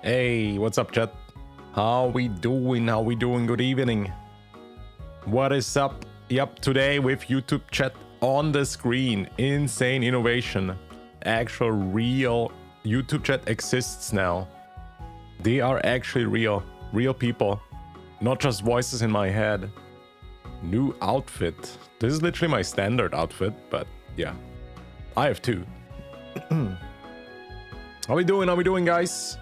Hey, what's up, chat? How we doing? How we doing? Good evening. What is up? Yep, today with YouTube chat on the screen. Insane innovation. Actual real YouTube chat exists now. They are actually real people. Not just voices in my head. New outfit. This is literally my standard outfit, but yeah. I have two. How we doing? How we doing, guys?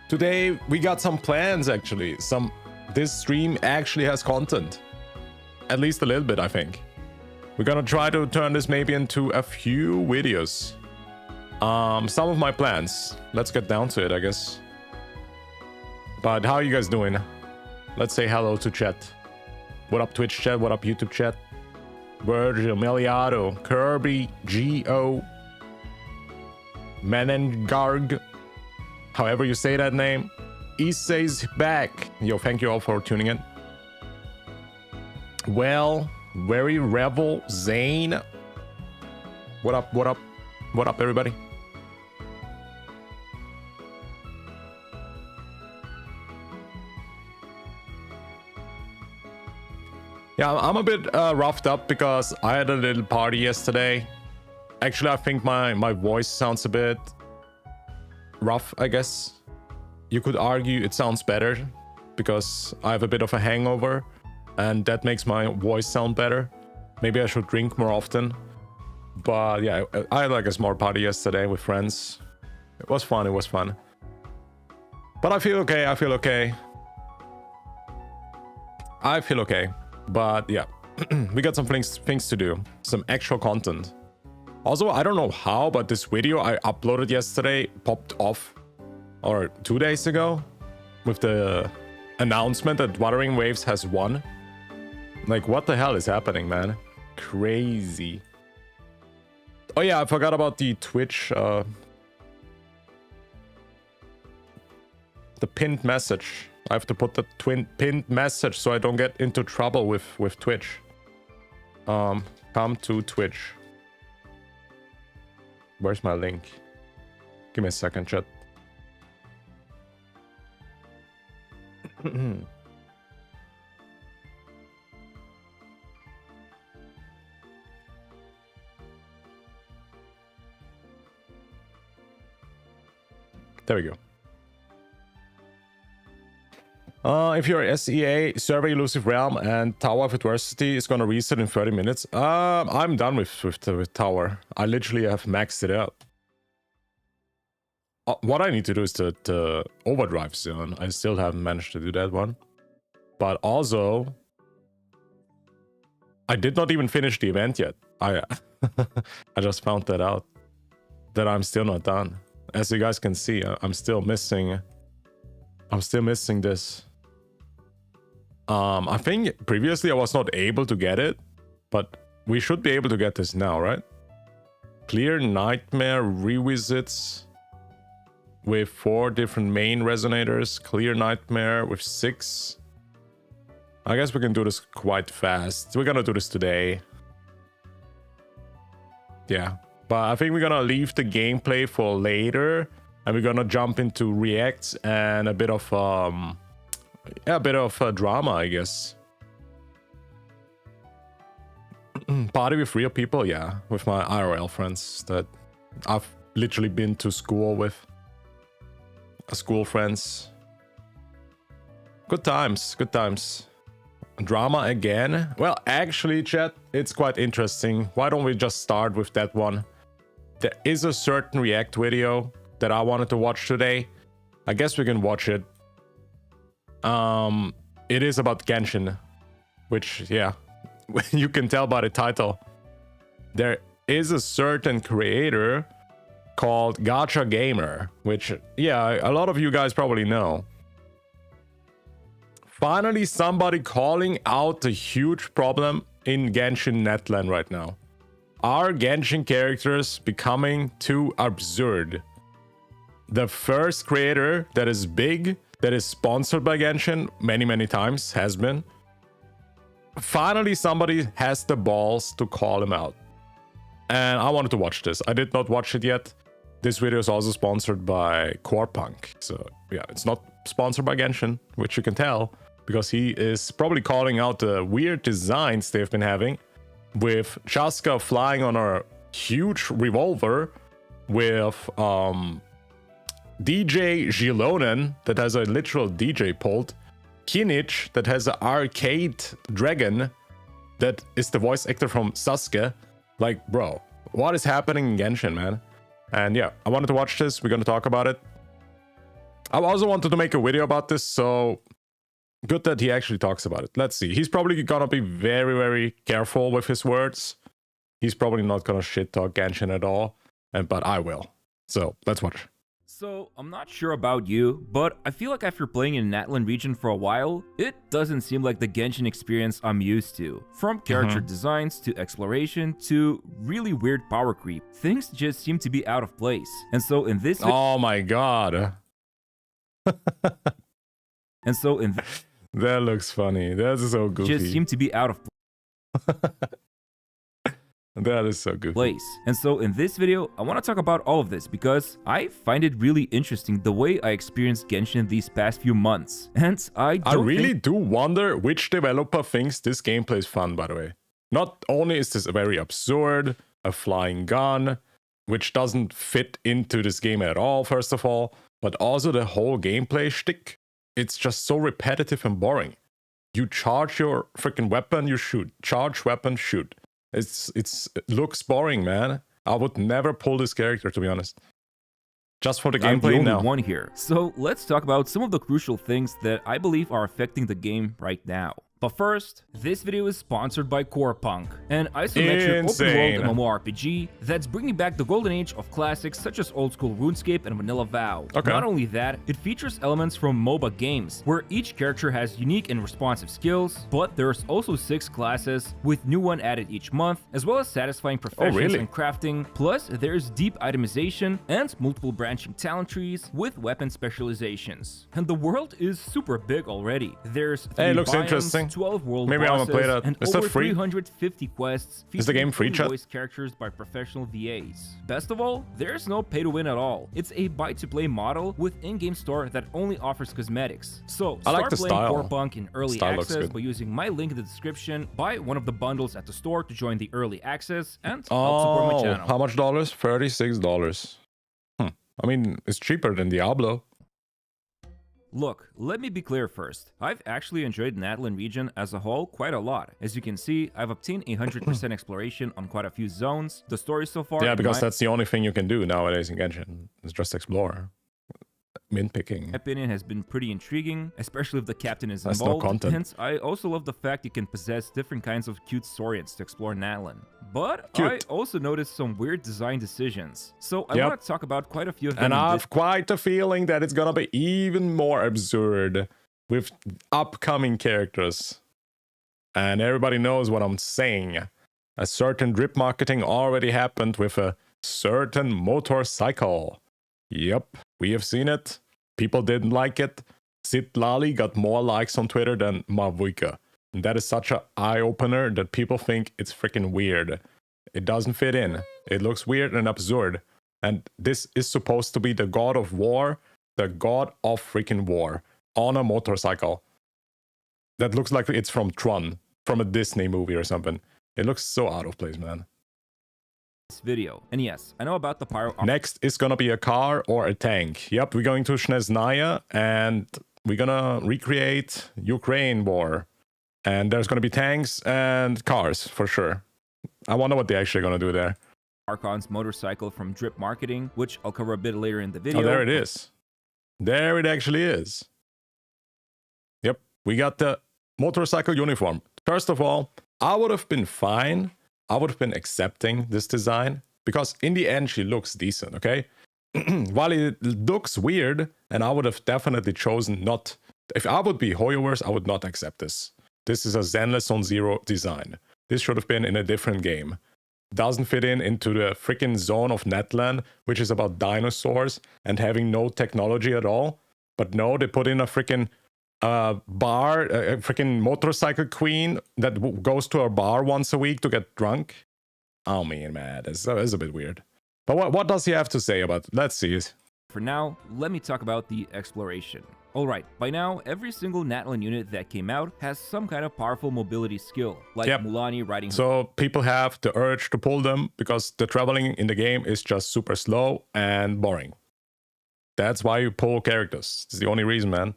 Today we got some plans actually. This stream actually has content. At least a little bit, I think. We're gonna try to turn this maybe into a few videos. Some of my plans. Let's get down to it, I guess. But how are you guys doing? Let's say hello to chat. What up, Twitch chat? What up, YouTube chat? Virgil, Meliado, Kirby, G.O. Menengarg, however you say that name. Issei's back. Yo, thank you all for tuning in. Well, very Revel, Zane. What up, what up? What up, everybody? Yeah, I'm a bit roughed up because I had a little party yesterday. Actually, I think my voice sounds a bit rough, I guess. You could argue it sounds better because I have a bit of a hangover and that makes my voice sound better. Maybe I should drink more often. But yeah, I had like a small party yesterday with friends. It was fun, it was fun. But I feel okay, I feel okay. I feel okay. But yeah, we got some things to do. Some actual content. Also, I don't know how, but this video I uploaded yesterday popped off, or 2 days ago, with the announcement that Wuthering Waves has won. Like, what the hell is happening, man? Crazy. Oh yeah, I forgot about the Twitch, the pinned message. I have to put the pinned message so I don't get into trouble with Twitch. Come to Twitch. Where's my link? Give me a second, chat. There we go. If you're SEA, Survey Elusive Realm and Tower of Adversity is gonna reset in 30 minutes. I'm done with Tower. I literally have maxed it out. What I need to do is the Overdrive soon. I still haven't managed to do that one. But also, I did not even finish the event yet. I just found that out. That I'm still not done. As you guys can see, I'm still missing this. I think previously I was not able to get it, but we should be able to get this now, right? Clear Nightmare revisits with 4 different main resonators. Clear Nightmare with 6. I guess we can do this quite fast. We're gonna do this today. Yeah, but I think we're gonna leave the gameplay for later. And we're gonna jump into reacts and a bit of drama, I guess. Party with real people, yeah, with my IRL friends that I've literally been to school with. School friends. Good times, good times. Drama again? Well, actually, chat, it's quite interesting. Why don't we just start with that one? There is a certain react video that I wanted to watch today. I guess we can watch it. It is about Genshin, which, yeah, you can tell by the title. There is a certain creator called Gacha Gamer, which, yeah, a lot of you guys probably know. Finally, somebody calling out the huge problem in Genshin Natlan right now. Are Genshin characters becoming too absurd? The first creator that is big, that is sponsored by Genshin many times, has been. Finally, somebody has the balls to call him out. And I wanted to watch this. I did not watch it yet. This video is also sponsored by Corepunk. So yeah, it's not sponsored by Genshin, which you can tell, because he is probably calling out the weird designs they've been having, with Chaska flying on a huge revolver, with DJ Gilonen that has a literal DJ pult, Kinich that has an arcade dragon that is the voice actor from Sasuke. Like, bro, what is happening in Genshin, man? And yeah, I wanted to watch this. We're gonna talk about it. I also wanted to make a video about this, so good that he actually talks about it. Let's see. He's probably gonna be very, very careful with his words. He's probably not gonna shit talk Genshin at all, but I will. So let's watch. So, I'm not sure about you, but I feel like after playing in Natlan region for a while, it doesn't seem like the Genshin experience I'm used to. From character designs to exploration to really weird power creep, things just seem to be out of place. And so in this Oh my god. That looks funny. That's so goofy. Just seem to be out of That is so good. place. And so in this video, I want to talk about all of this because I find it really interesting the way I experienced Genshin these past few months. And I really do wonder which developer thinks this gameplay is fun, by the way. Not only is this very absurd, a flying gun, which doesn't fit into this game at all, first of all, but also the whole gameplay shtick. It's just so repetitive and boring. You charge your freaking weapon, you shoot. Charge weapon, shoot. It looks boring, man. I would never pull this character, to be honest. Just for the gameplay now. I'm the only one here. So let's talk about some of the crucial things that I believe are affecting the game right now. But first, this video is sponsored by Corepunk, an isometric open-world MMORPG that's bringing back the golden age of classics such as old-school RuneScape and Vanilla WoW. Okay. Not only that, it features elements from MOBA games, where each character has unique and responsive skills, but there's also 6 classes, with new one added each month, as well as satisfying professions and crafting, plus there's deep itemization and multiple branching talent trees with weapon specializations. And the world is super big already. There's 3 it looks biomes, interesting. 12 world Maybe I'm gonna play that. and Is over that free? 350 quests. Is the game free, chat? Voice characters by professional VAs. Best of all, there's no pay to win at all. It's a buy-to-play model with in-game store that only offers cosmetics. So I like start the playing style. Corepunk in early Style looks access good. by using my link in the description. Buy one of the bundles at the store to join the early access and help support my channel. How much dollars? $36. I mean, it's cheaper than Diablo. Look, let me be clear first. I've actually enjoyed Natlan region as a whole quite a lot. As you can see, I've obtained 100% exploration on quite a few zones. The story so far... Yeah, because that's the only thing you can do nowadays in Genshin. It's just explore. Mint picking. My opinion has been pretty intriguing, especially if the captain is That's no involved. content. Hence, I also love the fact you can possess different kinds of cute saurians to explore Natlan. But Cute. I also noticed some weird design decisions. So I Yep. want to talk about quite a few of them. And in I've quite a feeling that it's gonna be even more absurd with upcoming characters. And everybody knows what I'm saying. A certain drip marketing already happened with a certain motorcycle. Yep, we have seen it. People didn't like it. Sid Lali got more likes on Twitter than Mavuika. And that is such an eye-opener that people think it's freaking weird. It doesn't fit in. It looks weird and absurd. And this is supposed to be the god of war, the god of freaking war, on a motorcycle. That looks like it's from Tron, from a Disney movie or something. It looks so out of place, man. this video. And yes, I know about the pyro... Next is gonna be a car or a tank. Yep, we're going to Snezhnaya and we're gonna recreate Ukraine war. And there's gonna be tanks and cars for sure. I wonder what they're actually gonna do there. Archon's motorcycle from Drip Marketing, which I'll cover a bit later in the video. Oh, there it is. There it actually is. Yep, we got the motorcycle uniform. First of all, I would have been fine. I would have been accepting this design because in the end, she looks decent, okay? While it looks weird, and I would have definitely chosen not... If I would be Hoyoverse, I would not accept this. This is a Zenless on Zero design. This should have been in a different game. Doesn't fit into the freaking zone of Natlan, which is about dinosaurs and having no technology at all. But no, they put in a freaking bar, a freaking motorcycle queen that goes to a bar once a week to get drunk. Oh man, it's a bit weird. But what does he have to say about it? Let's see it. For now, let me talk about the exploration. Alright, by now, every single Natlan unit that came out has some kind of powerful mobility skill, like Mulanni riding her. So people have the urge to pull them because the traveling in the game is just super slow and boring. That's why you pull characters. It's the only reason, man.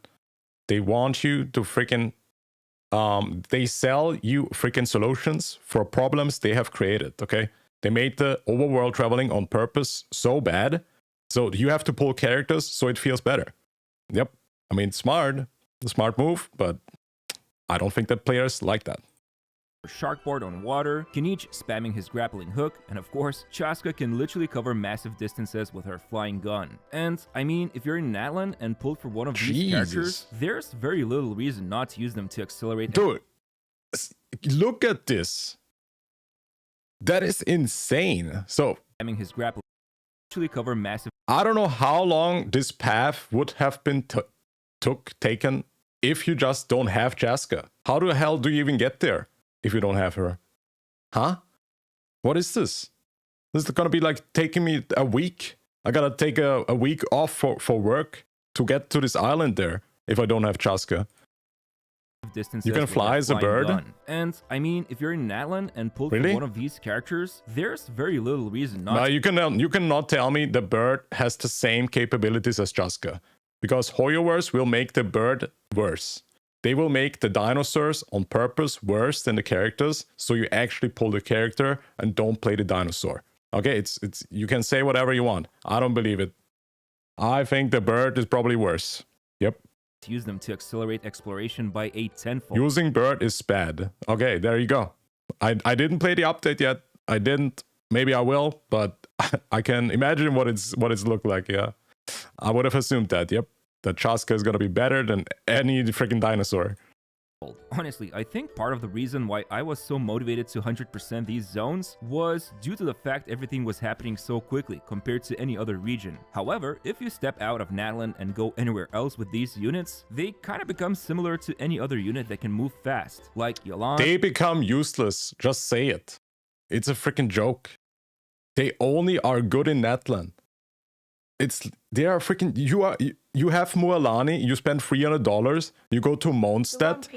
They want you to freaking... they sell you freaking solutions for problems they have created, okay? They made the overworld traveling on purpose so bad, so you have to pull characters so it feels better. Yep. I mean, smart. A smart move, but I don't think that players like that. Sharkboard on water, Kinich spamming his grappling hook, and of course, Chaska can literally cover massive distances with her flying gun. And, I mean, if you're in Natlan and pulled for one of these characters, there's very little reason not to use them to accelerate... Dude, look at this. That is insane. So, spamming his grappling literally cover massive... I don't know how long this path would have been taken if you just don't have Chaska. How the hell do you even get there if you don't have her? Huh? What is this? This is gonna be like taking me a week. I gotta take a week off for work to get to this island there if I don't have Chaska. You can fly as a bird. Gun. And I mean, if you're in Natlan and pulled for one of these characters, there's very little reason not. No, you cannot tell me the bird has the same capabilities as Chaska, because Hoyoverse will make the bird worse. They will make the dinosaurs on purpose worse than the characters, so you actually pull the character and don't play the dinosaur. Okay, it's you can say whatever you want. I don't believe it. I think the bird is probably worse. Yep. To use them to accelerate exploration by a tenfold. Using bird is bad. Okay, there you go. I didn't play the update yet. I didn't. Maybe I will, but I can imagine what it's looked like. Yeah, I would have assumed that. Yep, that Chaska is gonna be better than any freaking dinosaur. Honestly, I think part of the reason why I was so motivated to 100% these zones was due to the fact everything was happening so quickly compared to any other region. However, if you step out of Natlan and go anywhere else with these units, they kind of become similar to any other unit that can move fast, like Yalan. They become useless, just say it. It's a freaking joke. They only are good in Natlan. They are freaking... You have Mualani, you spend $300, you go to Mondstadt,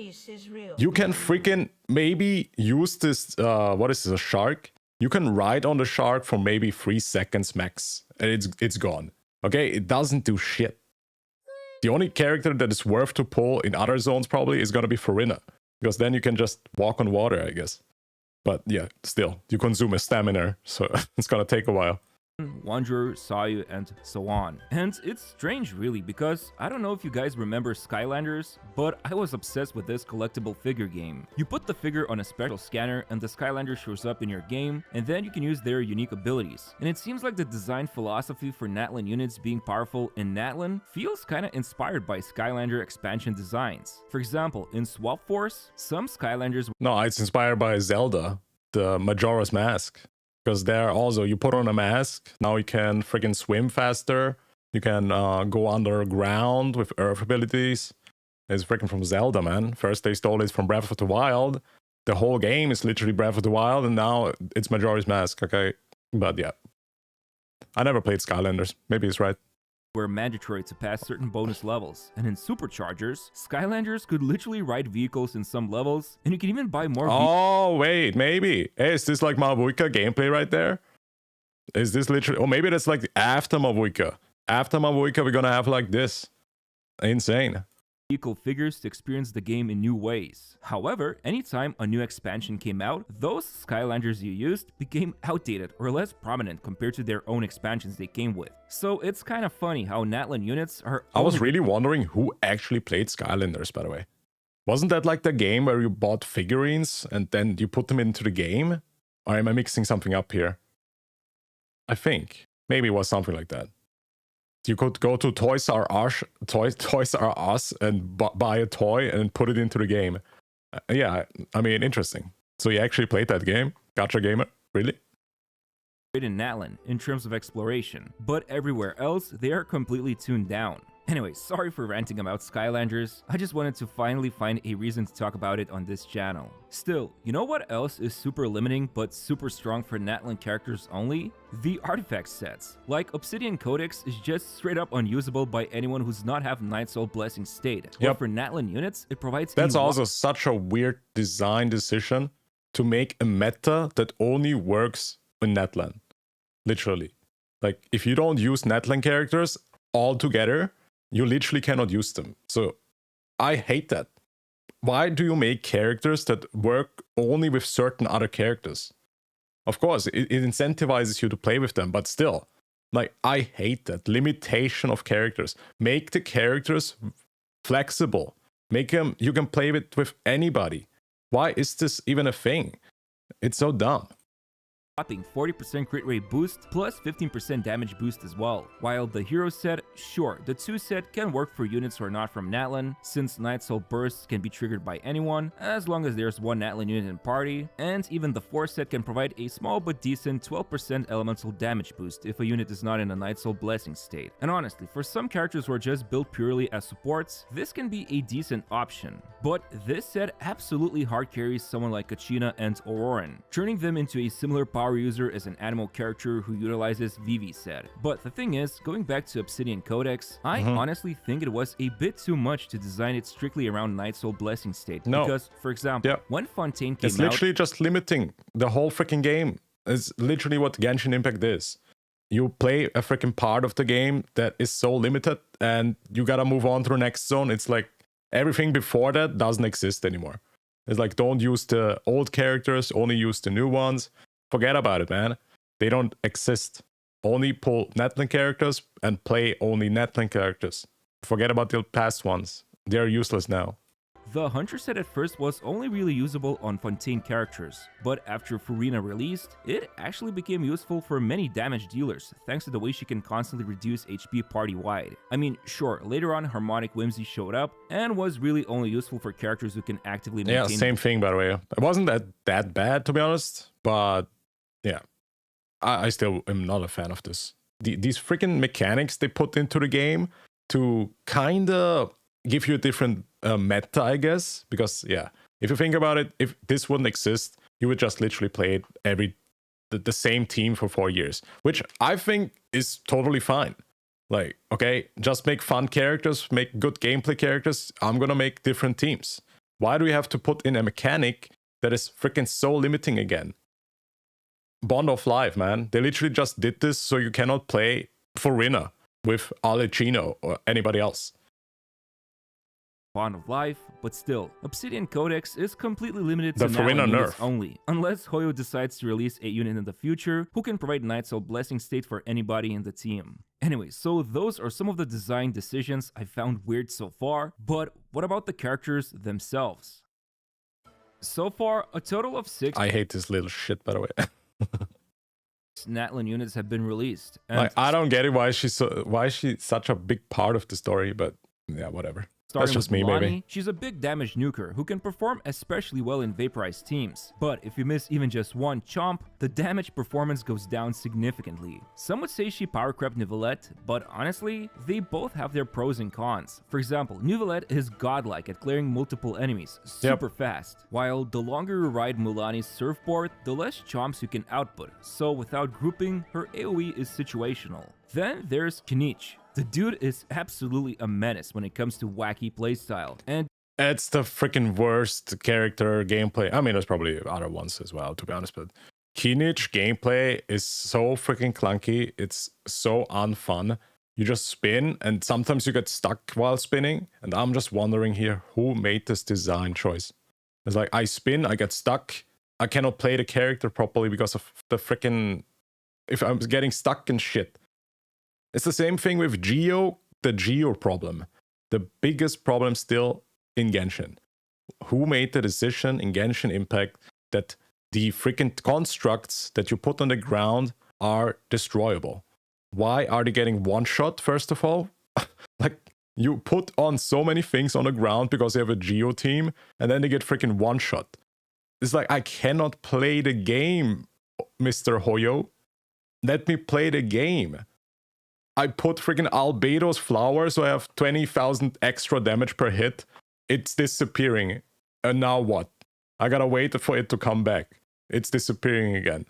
you can freaking maybe use this, what is this, a shark? You can ride on the shark for maybe 3 seconds max, and it's gone. Okay, it doesn't do shit. The only character that is worth to pull in other zones probably is gonna be Farina, because then you can just walk on water, I guess. But yeah, still, you consume a stamina, so it's gonna take a while. Wanderer, Sayu, and so on. And it's strange really, because I don't know if you guys remember Skylanders, but I was obsessed with this collectible figure game. You put the figure on a special scanner and the Skylander shows up in your game, and then you can use their unique abilities. And it seems like the design philosophy for Natlan units being powerful in Natlan feels kinda inspired by Skylander expansion designs. For example, in Swap Force, some Skylanders... No, it's inspired by Zelda, the Majora's Mask. Because there also, you put on a mask, now you can freaking swim faster, you can go underground with earth abilities. It's freaking from Zelda, man. First they stole it from Breath of the Wild. The whole game is literally Breath of the Wild, and now it's Majora's Mask, okay? But yeah. I never played Skylanders, maybe it's right. Were mandatory to pass certain bonus levels, and in Superchargers, Skylanders could literally ride vehicles in some levels, and you can even buy more Oh, wait, maybe. Hey, is this like Mavuika gameplay right there? Is this literally... Oh, maybe that's like after Mavuika. After Mavuika, we're gonna have like this. Insane. Vehicle figures to experience the game in new ways. However, anytime a new expansion came out, those Skylanders you used became outdated or less prominent compared to their own expansions they came with. So it's kind of funny how Natlan units are... I was really wondering who actually played Skylanders, by the way. Wasn't that like the game where you bought figurines and then you put them into the game? Or am I mixing something up here? I think. Maybe it was something like that. You could go to Toys R Us and buy a toy and put it into the game. Yeah, I mean, interesting. So you actually played that game? Gacha gamer? Really? In Natlan in terms of exploration, but everywhere else they are completely tuned down. Anyway, sorry for ranting about Skylanders, I just wanted to finally find a reason to talk about it on this channel. Still, you know what else is super limiting but super strong for Natlan characters only? The artifact sets. Like Obsidian Codex is just straight up unusable by anyone who's not have Night Soul Blessing State. But for Natlan units, it provides That's also such a weird design decision to make a meta that only works in Natlan. Literally. Like, if you don't use Natlan characters all together, you literally cannot use them. So I hate that. Why do you make characters that work only with certain other characters? Of course, it incentivizes you to play with them, but still, like, I hate that limitation of characters. Make the characters flexible. Make them, you can play with anybody. Why is this even a thing? It's so dumb. 40% crit rate boost plus 15% damage boost as well. While the hero set, sure, the 2 set can work for units who are not from Natlan, since Night Soul bursts can be triggered by anyone, as long as there's one Natlan unit in party, and even the 4 set can provide a small but decent 12% elemental damage boost if a unit is not in a Night Soul Blessing state. And honestly, for some characters who are just built purely as supports, this can be a decent option. But this set absolutely hard carries someone like Kachina and Auroran, turning them into a similar power user as an animal character who utilizes Vivi set. But the thing is, going back to Obsidian Codex, I honestly think it was a bit too much to design it strictly around Night Soul Blessing state. No. Because, for example, when Fontaine came out... It's literally just limiting the whole freaking game. It's literally what Genshin Impact is. You play a freaking part of the game that is so limited and you gotta move on to the next zone. It's like everything before that doesn't exist anymore. It's like, don't use the old characters, only use the new ones. Forget about it, man. They don't exist. Only pull Natlan characters and play only Natlan characters. Forget about the past ones. They're useless now. The Hunter set at first was only really usable on Fontaine characters, but after Furina released, it actually became useful for many damage dealers, thanks to the way she can constantly reduce HP party-wide. I mean, sure, later on Harmonic Whimsy showed up, and was really only useful for characters who can actively maintain... Yeah, same thing, by the way. It wasn't that bad, to be honest, but yeah, I still am not a fan of this. These freaking mechanics they put into the game to kind of give you a different meta, I guess. Because, yeah, if you think about it, if this wouldn't exist, you would just literally play the same team for 4 years. Which I think is totally fine. Like, okay, just make fun characters, make good gameplay characters. I'm gonna make different teams. Why do we have to put in a mechanic that is freaking so limiting again? Bond of Life, man. They literally just did this so you cannot play Furina with Alecino or anybody else. Bond of Life, but still, Obsidian Codex is completely limited to Furina units nerf only, unless Hoyo decides to release a unit in the future who can provide Night Soul Blessing state for anybody in the team. Anyway, so those are some of the design decisions I found weird so far, but what about the characters themselves? So far, a total of 6... I hate this little shit, by the way. Natlan units have been released. And like, I don't get it why she's such a big part of the story, but yeah, whatever. Starting That's just with me, Milani, maybe. She's a big damage nuker who can perform especially well in vaporized teams. But if you miss even just one chomp, the damage performance goes down significantly. Some would say she power crept Neuvillette, but honestly, they both have their pros and cons. For example, Neuvillette is godlike at clearing multiple enemies super fast, while the longer you ride Milani's surfboard, the less chomps you can output. So without grouping, her AoE is situational. Then there's Kinich. The dude is absolutely a menace when it comes to wacky playstyle, and it's the freaking worst character gameplay. I mean, there's probably other ones as well, to be honest, but Kinich gameplay is so freaking clunky. It's so unfun. You just spin, and sometimes you get stuck while spinning, and I'm just wondering here, who made this design choice? It's like, I spin, I get stuck, I cannot play the character properly because of the freaking... if I'm getting stuck and shit. It's the same thing with Geo, the Geo problem. The biggest problem still in Genshin. Who made the decision in Genshin Impact that the freaking constructs that you put on the ground are destroyable? Why are they getting one shot, first of all? Like, you put on so many things on the ground because you have a Geo team, and then they get freaking one shot. It's like, I cannot play the game, Mr. Hoyo. Let me play the game. I put freaking albedo's flower, so I have 20,000 extra damage per hit. It's disappearing. And now what? I gotta wait for it to come back. It's disappearing again.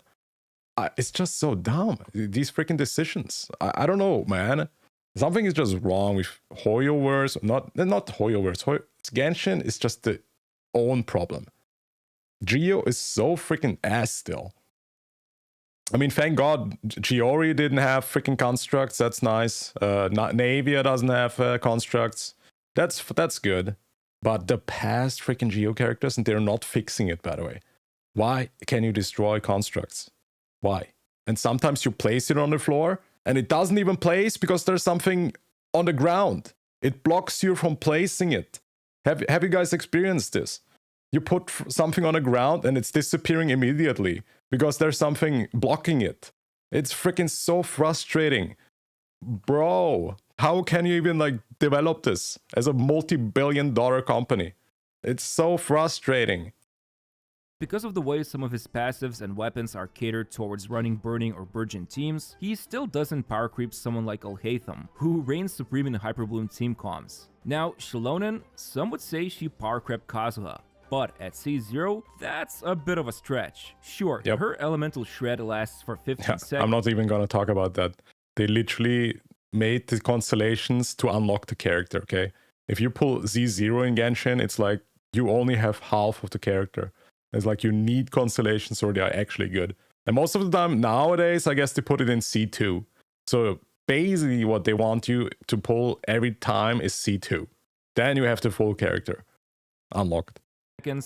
It's just so dumb. These freaking decisions. I don't know, man. Something is just wrong with HoYoverse. Not HoYoverse. Genshin is just the own problem. Geo is so freaking ass still. I mean, thank God Giori didn't have freaking constructs. That's nice. Navia doesn't have constructs. That's good. But the past freaking Geo characters, and they're not fixing it, by the way. Why can you destroy constructs? Why? And sometimes you place it on the floor, and it doesn't even place because there's something on the ground. It blocks you from placing it. Have you guys experienced this? You put something on the ground, and it's disappearing immediately because there's something blocking it. It's freaking so frustrating. Bro, how can you even develop this as a multi-billion-dollar company? It's so frustrating. Because of the way some of his passives and weapons are catered towards running Burning or Burgeon teams, he still doesn't power creep someone like Alhaitham, who reigns supreme in the Hyperbloom team comms. Now, Shilonen, some would say she power crept Kazuha, but at C0, that's a bit of a stretch. Sure, her elemental shred lasts for 15 seconds. I'm not even gonna talk about that. They literally made the constellations to unlock the character, okay? If you pull Z0 in Genshin, it's like you only have half of the character. It's like you need constellations or they are actually good. And most of the time nowadays, I guess they put it in C2. So basically what they want you to pull every time is C2. Then you have the full character unlocked.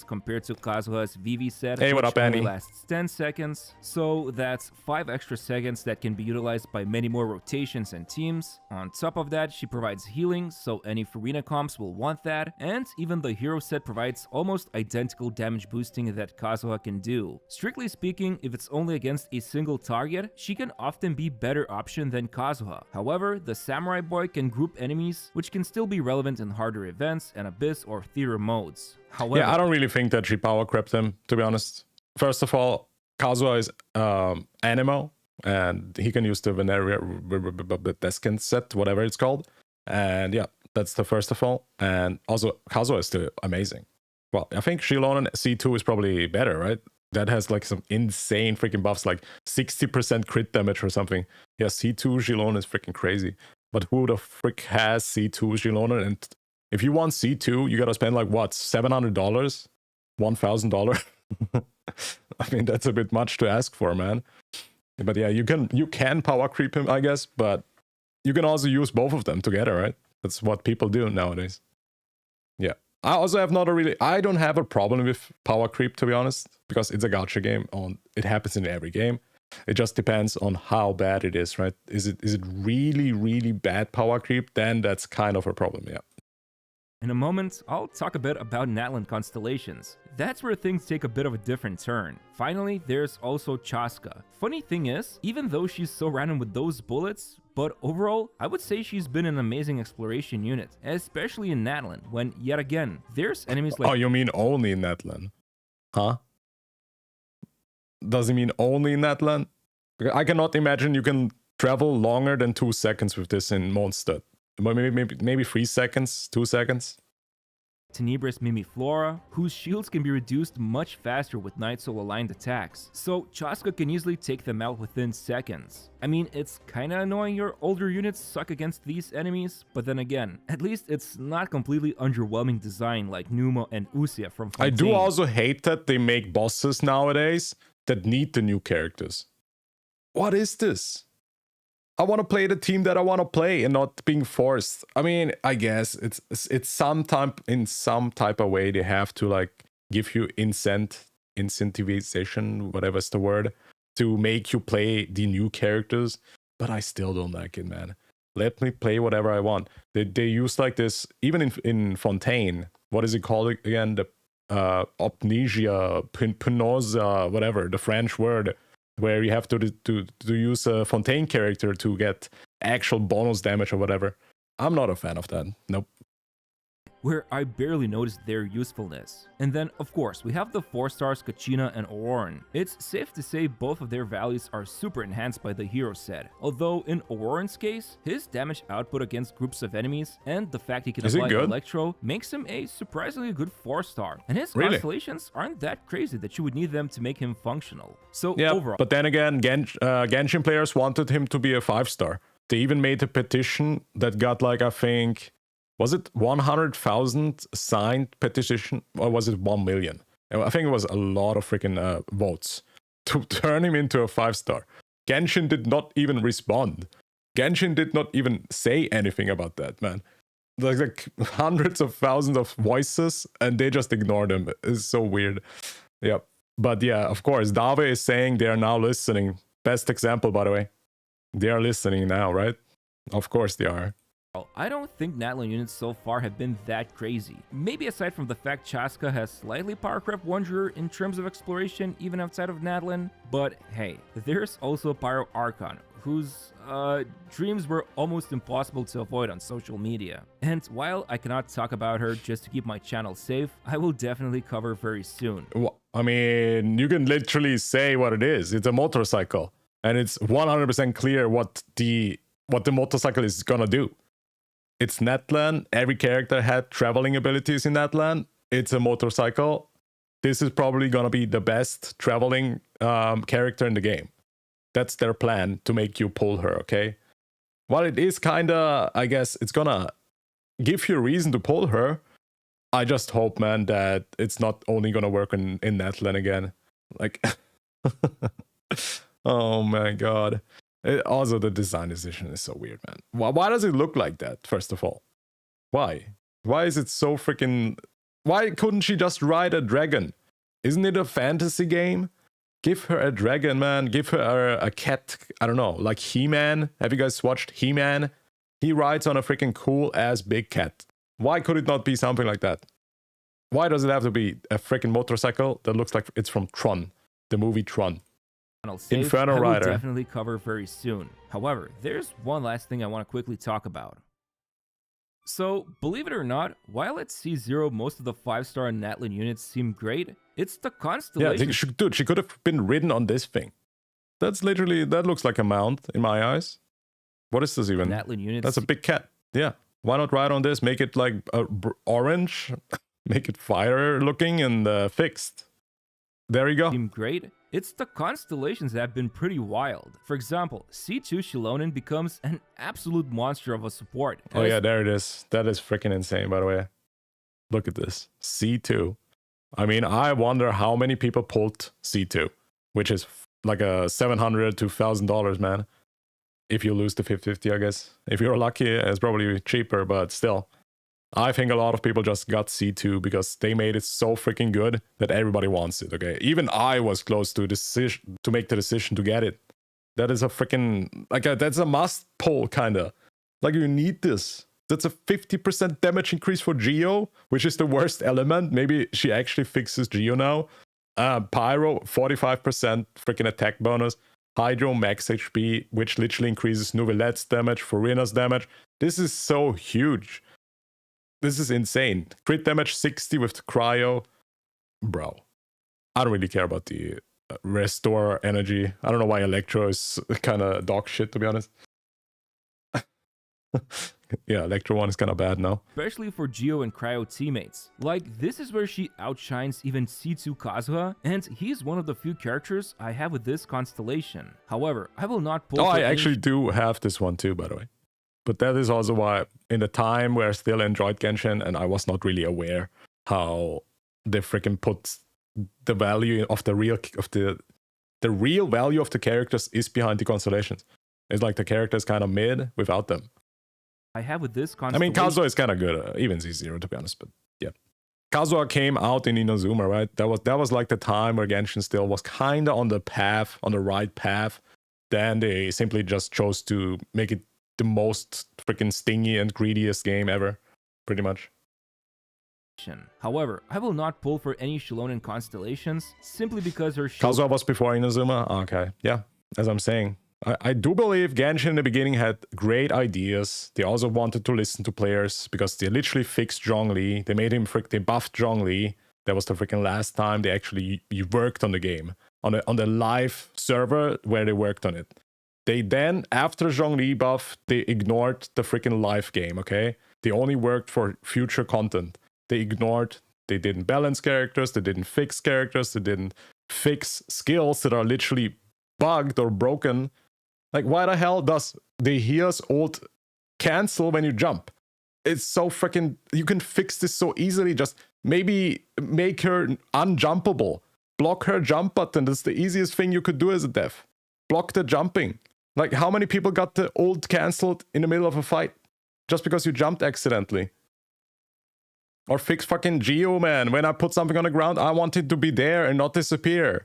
Compared to Kazuha's VV set, hey, what up, Annie? Lasts 10 seconds, so that's 5 extra seconds that can be utilized by many more rotations and teams. On top of that, she provides healing, so any Farina comps will want that, and even the hero set provides almost identical damage boosting that Kazuha can do. Strictly speaking, if it's only against a single target, she can often be better option than Kazuha. However, the Samurai Boy can group enemies, which can still be relevant in harder events and Abyss or Theater modes. However, yeah, I don't really think that she power crept him, to be honest. First of all, Kazuha is Animo, and he can use the Veneria Descent set, whatever it's called. And yeah, that's the first of all. And also, Kazuha is still amazing. Well, I think Shilonen C2 is probably better, right? That has some insane freaking buffs, like 60% crit damage or something. Yeah, C2 Shilonen is freaking crazy. But who the frick has C2 Shilonen? And if you want C2, you gotta spend what, $700? $1,000? I mean, that's a bit much to ask for, man. But yeah, you can power creep him, I guess, but you can also use both of them together, right? That's what people do nowadays. Yeah. I also have I don't have a problem with power creep, to be honest, because it's a gacha game. It happens in every game. It just depends on how bad it is, right? Is it really, really bad power creep? Then that's kind of a problem, yeah. In a moment, I'll talk a bit about Natlan constellations. That's where things take a bit of a different turn. Finally, there's also Chaska. Funny thing is, even though she's so random with those bullets, but overall, I would say she's been an amazing exploration unit, especially in Natlan, when, yet again, there's enemies like— Oh, you mean only in Natlan? Huh? Does it mean only in Natlan? I cannot imagine you can travel longer than 2 seconds with this in Mondstadt. Maybe 3 seconds, 2 seconds. Tenebris Mimiflora, whose shields can be reduced much faster with Night Soul aligned attacks, so Chaska can easily take them out within seconds. I mean, it's kinda annoying your older units suck against these enemies, but then again, at least it's not completely underwhelming design like Numa and Usia from Fontaine. I do also hate that they make bosses nowadays that need the new characters. What is this? I want to play the team that I want to play and not being forced. I mean, I guess it's in some type of way they have to give you incentivization, whatever's the word, to make you play the new characters. But I still don't like it, man. Let me play whatever I want. They use this even in Fontaine. What is it called again? The amnesia, penosa, whatever, the French word, where you have to use a Fontaine character to get actual bonus damage or whatever. I'm not a fan of that. Nope. where I barely noticed their usefulness. And then, of course, we have the 4 stars Kachina and Auroran. It's safe to say both of their values are super enhanced by the hero set, although in Auroran's case, his damage output against groups of enemies and the fact he can apply Electro makes him a surprisingly good 4 star. And his constellations aren't that crazy that you would need them to make him functional. So overall... But then again, Genshin players wanted him to be a 5 star. They even made a petition that got like, I think, was it 100,000 signed petition, or was it 1 million? I think it was a lot of freaking votes to turn him into a 5 star. Genshin did not even respond. Genshin did not even say anything about that, man. Like hundreds of thousands of voices, and they just ignored him. It's so weird. Yeah. But yeah, of course, Dave is saying they are now listening. Best example, by the way. They are listening now, right? Of course they are. I don't think Natlan units so far have been that crazy. Maybe aside from the fact Chaska has slightly powercraft Wanderer in terms of exploration even outside of Natlan, but hey, there's also Pyro Archon, whose dreams were almost impossible to avoid on social media. And while I cannot talk about her just to keep my channel safe, I will definitely cover very soon. Well, I mean, you can literally say what it is. It's a motorcycle. And it's 100% clear what the motorcycle is gonna do. It's Natlan. Every character had traveling abilities in Natlan. It's a motorcycle. This is probably gonna be the best traveling character in the game. That's their plan, to make you pull her, okay? While it is kinda, I guess, it's gonna give you a reason to pull her, I just hope, man, that it's not only gonna work in Natlan again. Like... Oh my god. Also, the design decision is so weird, man. Why does it look like that, first of all? Why? Why is it so freaking... Why couldn't she just ride a dragon? Isn't it a fantasy game? Give her a dragon, man. Give her a cat. I don't know, like He-Man. Have you guys watched He-Man? He rides on a freaking cool-ass big cat. Why could it not be something like that? Why does it have to be a freaking motorcycle that looks like it's from Tron, the movie Tron? Inferno Rider. I will definitely cover very soon. However, there's one last thing I want to quickly talk about. So, believe it or not, while at C0 most of the 5-star Natlan units seem great, it's the Constellation... Yeah, dude, she could have been ridden on this thing. That's literally... That looks like a mount in my eyes. What is this even? Natlan units... That's a big cat. Yeah. Why not ride on this? Make it like orange. Make it fire looking and fixed. There you go. Seem great. It's the constellations that have been pretty wild. For example, C2 Shilonen becomes an absolute monster of a support. Oh yeah, there it is. That is freaking insane, by the way. Look at this. C2. I mean, I wonder how many people pulled C2, which is like a $700 to $1,000, man. If you lose the 50-50, I guess. If you're lucky, it's probably cheaper, but still. I think a lot of people just got C2 because they made it so freaking good that everybody wants it, okay? Even I was close to make the decision to get it. That is a freaking... that's a must pull, kinda. Like, you need this. That's a 50% damage increase for Geo, which is the worst element. Maybe she actually fixes Geo now. Pyro, 45% freaking attack bonus. Hydro, max HP, which literally increases Nouvelette's damage, Furina's damage. This is so huge. This is insane. Crit damage 60 with cryo. Bro. I don't really care about the restore energy. I don't know why Electro is kind of dog shit, to be honest. Yeah, Electro 1 is kind of bad now. Especially for Geo and Cryo teammates. Like, this is where she outshines even C2 Kazuha, and he's one of the few characters I have with this constellation. However, I will not pull... Oh, I actually do have this one too, by the way. But that is also why, in the time where I still enjoyed Genshin, and I was not really aware how they freaking put the value of the real value of the characters is behind the constellations. It's like the characters kind of mid without them. I have with this constellation... I mean, Kazuha is kind of good, even Z0 to be honest, but yeah. Kazuha came out in Inazuma, right? That was like the time where Genshin still was kind of on the right path. Then they simply just chose to make it the most freaking stingy and greediest game ever, pretty much. However, I will not pull for any Shilonen constellations simply because her... Kazuha was before Inazuma? Okay, yeah, as I'm saying. I do believe Genshin in the beginning had great ideas. They also wanted to listen to players because they literally fixed Zhongli. They made him they buffed Zhongli. That was the freaking last time they actually worked on the game. On the live server where they worked on it. They then, after Zhongli buff, they ignored the freaking live game, okay? They only worked for future content. They didn't balance characters, they didn't fix characters, they didn't fix skills that are literally bugged or broken. Like, why the hell does the here's ult cancel when you jump? It's so freaking... You can fix this so easily. Just maybe make her unjumpable. Block her jump button. That's the easiest thing you could do as a dev. Block the jumping. Like, how many people got the ult cancelled in the middle of a fight? Just because you jumped accidentally. Or fix fucking Geo, man. When I put something on the ground, I want it to be there and not disappear.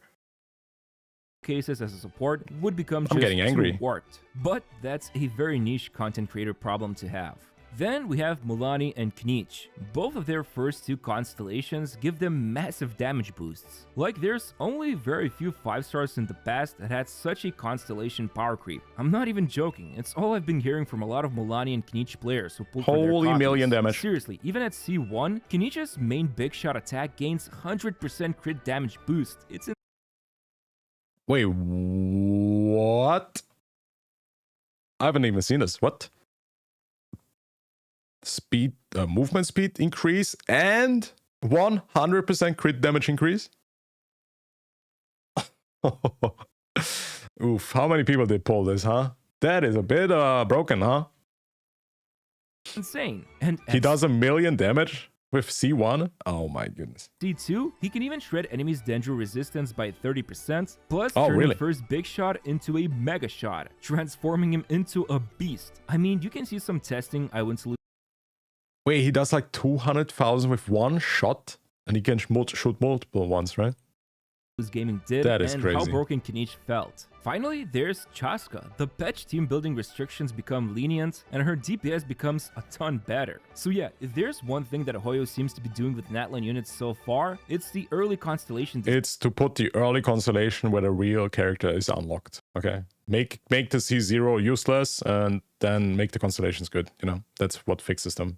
Cases as a support would become just getting angry. too warped. But that's a very niche content creator problem to have. Then we have Mulaney and Kniech. Both of their first two constellations give them massive damage boosts. Like, there's only very few 5-stars in the past that had such a constellation power creep. I'm not even joking, it's all I've been hearing from a lot of Mulaney and Kniech players who pull for their Holy copies. million damage. Seriously, even at C1, Kniech's main big shot attack gains 100% crit damage boost. It's Wait, what? I haven't even seen this. What? Speed, movement speed increase and 100% crit damage increase? Oof, how many people did pull this, huh? That is a bit broken, huh? insane. And he does 1 million damage with C1? Oh my goodness. C2, he can even shred enemies' Dendro resistance by 30%, plus turn the first big shot into a mega shot, transforming him into a beast. I mean, you can see some testing I went to... Wait, he does like 200,000 with one shot? And he can shoot multiple ones, right? Gaming did, that is and crazy. How broken Kniech felt. Finally, there's Chaska. The patch team building restrictions become lenient, and her DPS becomes a ton better. So yeah, if there's one thing that Hoyo seems to be doing with Natlan units so far, it's the early Constellation. It's to put the early Constellation where the real character is unlocked, okay? Make the C0 useless, and then make the Constellations good, you know? That's what fixes them.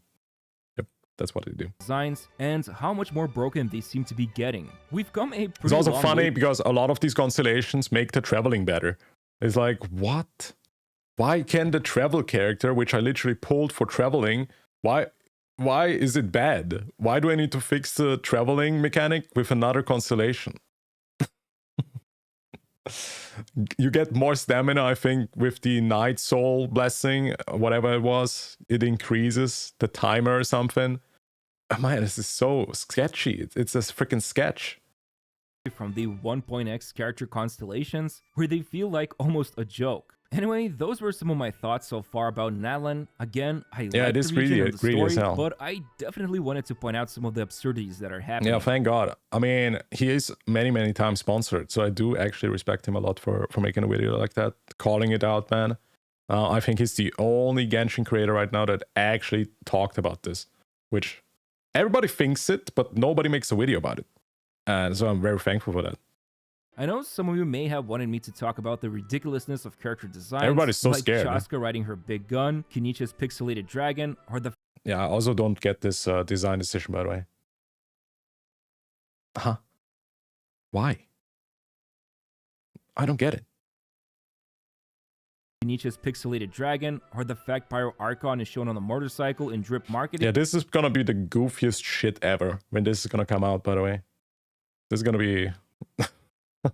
That's what they do. Designs and how much more broken they seem to be getting. We've come a pretty It's also long funny way. because a lot of these constellations make the traveling better. It's like, what? Why can the travel character, which I literally pulled for traveling, why is it bad? Why do I need to fix the traveling mechanic with another constellation? You get more stamina, I think, with the Night Soul Blessing, whatever it was. It increases the timer or something. Oh, man, this is so sketchy. It's a freaking sketch. From the 1.x character constellations, where they feel like almost a joke. Anyway, those were some of my thoughts so far about Natlan. Again, I like the region and the story, but I definitely wanted to point out some of the absurdities that are happening. Yeah, thank God. I mean, he is many times sponsored, so I do actually respect him a lot for making a video like that, calling it out, man. I think he's the only Genshin creator right now that actually talked about this, which everybody thinks it, but nobody makes a video about it. And so I'm very thankful for that. I know some of you may have wanted me to talk about the ridiculousness of character designs. Everybody's so like scared. Chaska riding her big gun, Kniech's pixelated dragon, or the... Yeah, I also don't get this design decision, by the way. Huh? Why? I don't get it. Kniech's pixelated dragon, or the fact Pyro Archon is shown on a motorcycle in drip marketing. Yeah, this is gonna be the goofiest shit ever when this is gonna come out, by the way. This is gonna be...